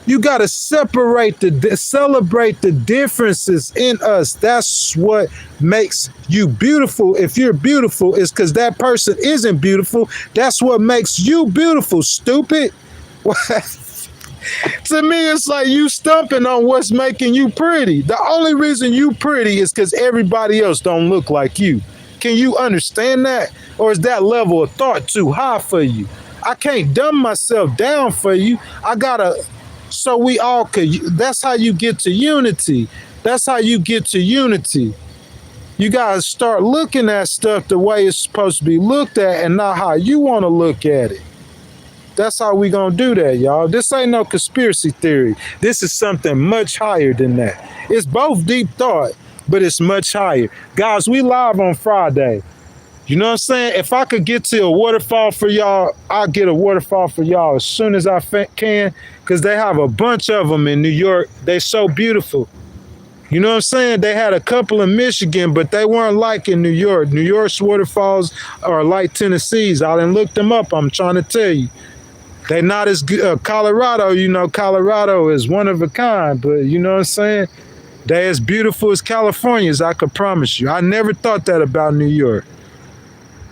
You got to celebrate the differences in us. That's what makes you beautiful. If you're beautiful, it's because that person isn't beautiful. That's what makes you beautiful, stupid. To me, it's like you stumping on what's making you pretty. The only reason you pretty is because everybody else don't look like you. Can you understand that? Or is that level of thought too high for you? I can't dumb myself down for you. I gotta, so we all could. That's how you get to unity. That's how you get to unity. You gotta start looking at stuff the way it's supposed to be looked at and not how you want to look at it. That's how we gonna do that, y'all. This ain't no conspiracy theory. This is something much higher than that. It's both deep thought, but it's much higher. Guys, we live on Friday. You know what I'm saying? If I could get to a waterfall for y'all, I'll get a waterfall for y'all as soon as I can, because they have a bunch of them in New York. They so beautiful. You know what I'm saying? They had a couple in Michigan, but they weren't like in New York. New York's waterfalls are like Tennessee's. I done looked them up. I'm trying to tell you. They not as good. Colorado, you know, Colorado is one of a kind, but you know what I'm saying? They as beautiful as California's, I could promise you. I never thought that about New York.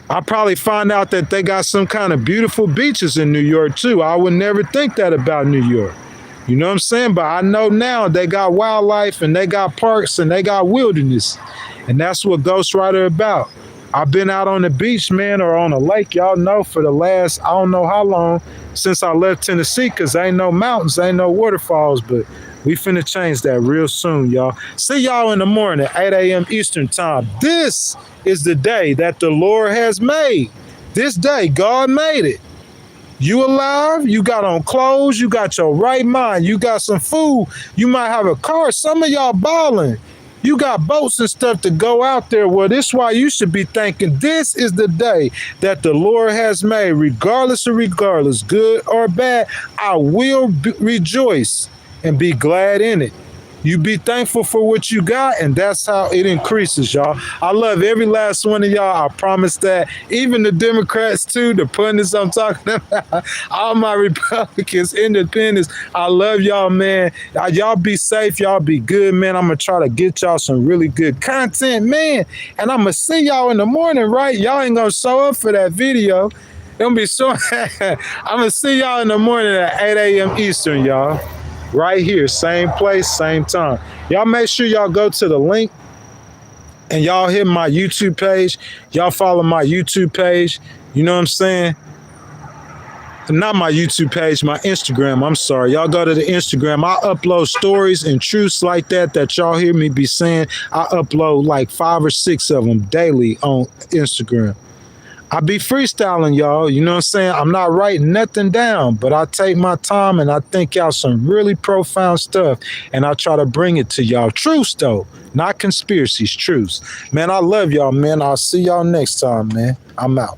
I'll probably find out that they got some kind of beautiful beaches in New York too. I would never think that about New York. You know what I'm saying? But I know now they got wildlife and they got parks and they got wilderness. And that's what Ghost Rider about. I've been out on the beach, man, or on a lake, y'all know, for the last, I don't know how long, since I left Tennessee, because ain't no mountains, ain't no waterfalls, but we finna change that real soon, y'all. See y'all in the morning, 8 a.m. Eastern time. This is the day that the Lord has made. This day, God made it. You alive, you got on clothes, you got your right mind, you got some food, you might have a car. Some of y'all balling. You got boats and stuff to go out there. Well, this is why you should be thinking this is the day that the Lord has made. Regardless, good or bad, I will rejoice and be glad in it. You be thankful for what you got, and that's how it increases, y'all. I love every last one of y'all. I promise that. Even the Democrats, too, the pundits I'm talking about, all my Republicans, independents, I love y'all, man. Y'all be safe. Y'all be good, man. I'm going to try to get y'all some really good content, man. And I'm going to see y'all in the morning, right? Y'all ain't going to show up for that video. Don't be so. I'm going to see y'all in the morning at 8 a.m. Eastern, y'all. Right here, same place, same time. Y'all make sure y'all go to the link and y'all hit my YouTube page. Y'all follow my YouTube page. You know what I'm saying? Not my YouTube page, my Instagram. I'm sorry. Y'all go to the Instagram. I upload stories and truths like that y'all hear me be saying. I upload like 5 or 6 of them daily on Instagram. I be freestyling, y'all. You know what I'm saying? I'm not writing nothing down, but I take my time and I think y'all some really profound stuff. And I try to bring it to y'all. Truths, though. Not conspiracies, truths. Man, I love y'all, man. I'll see y'all next time, man. I'm out.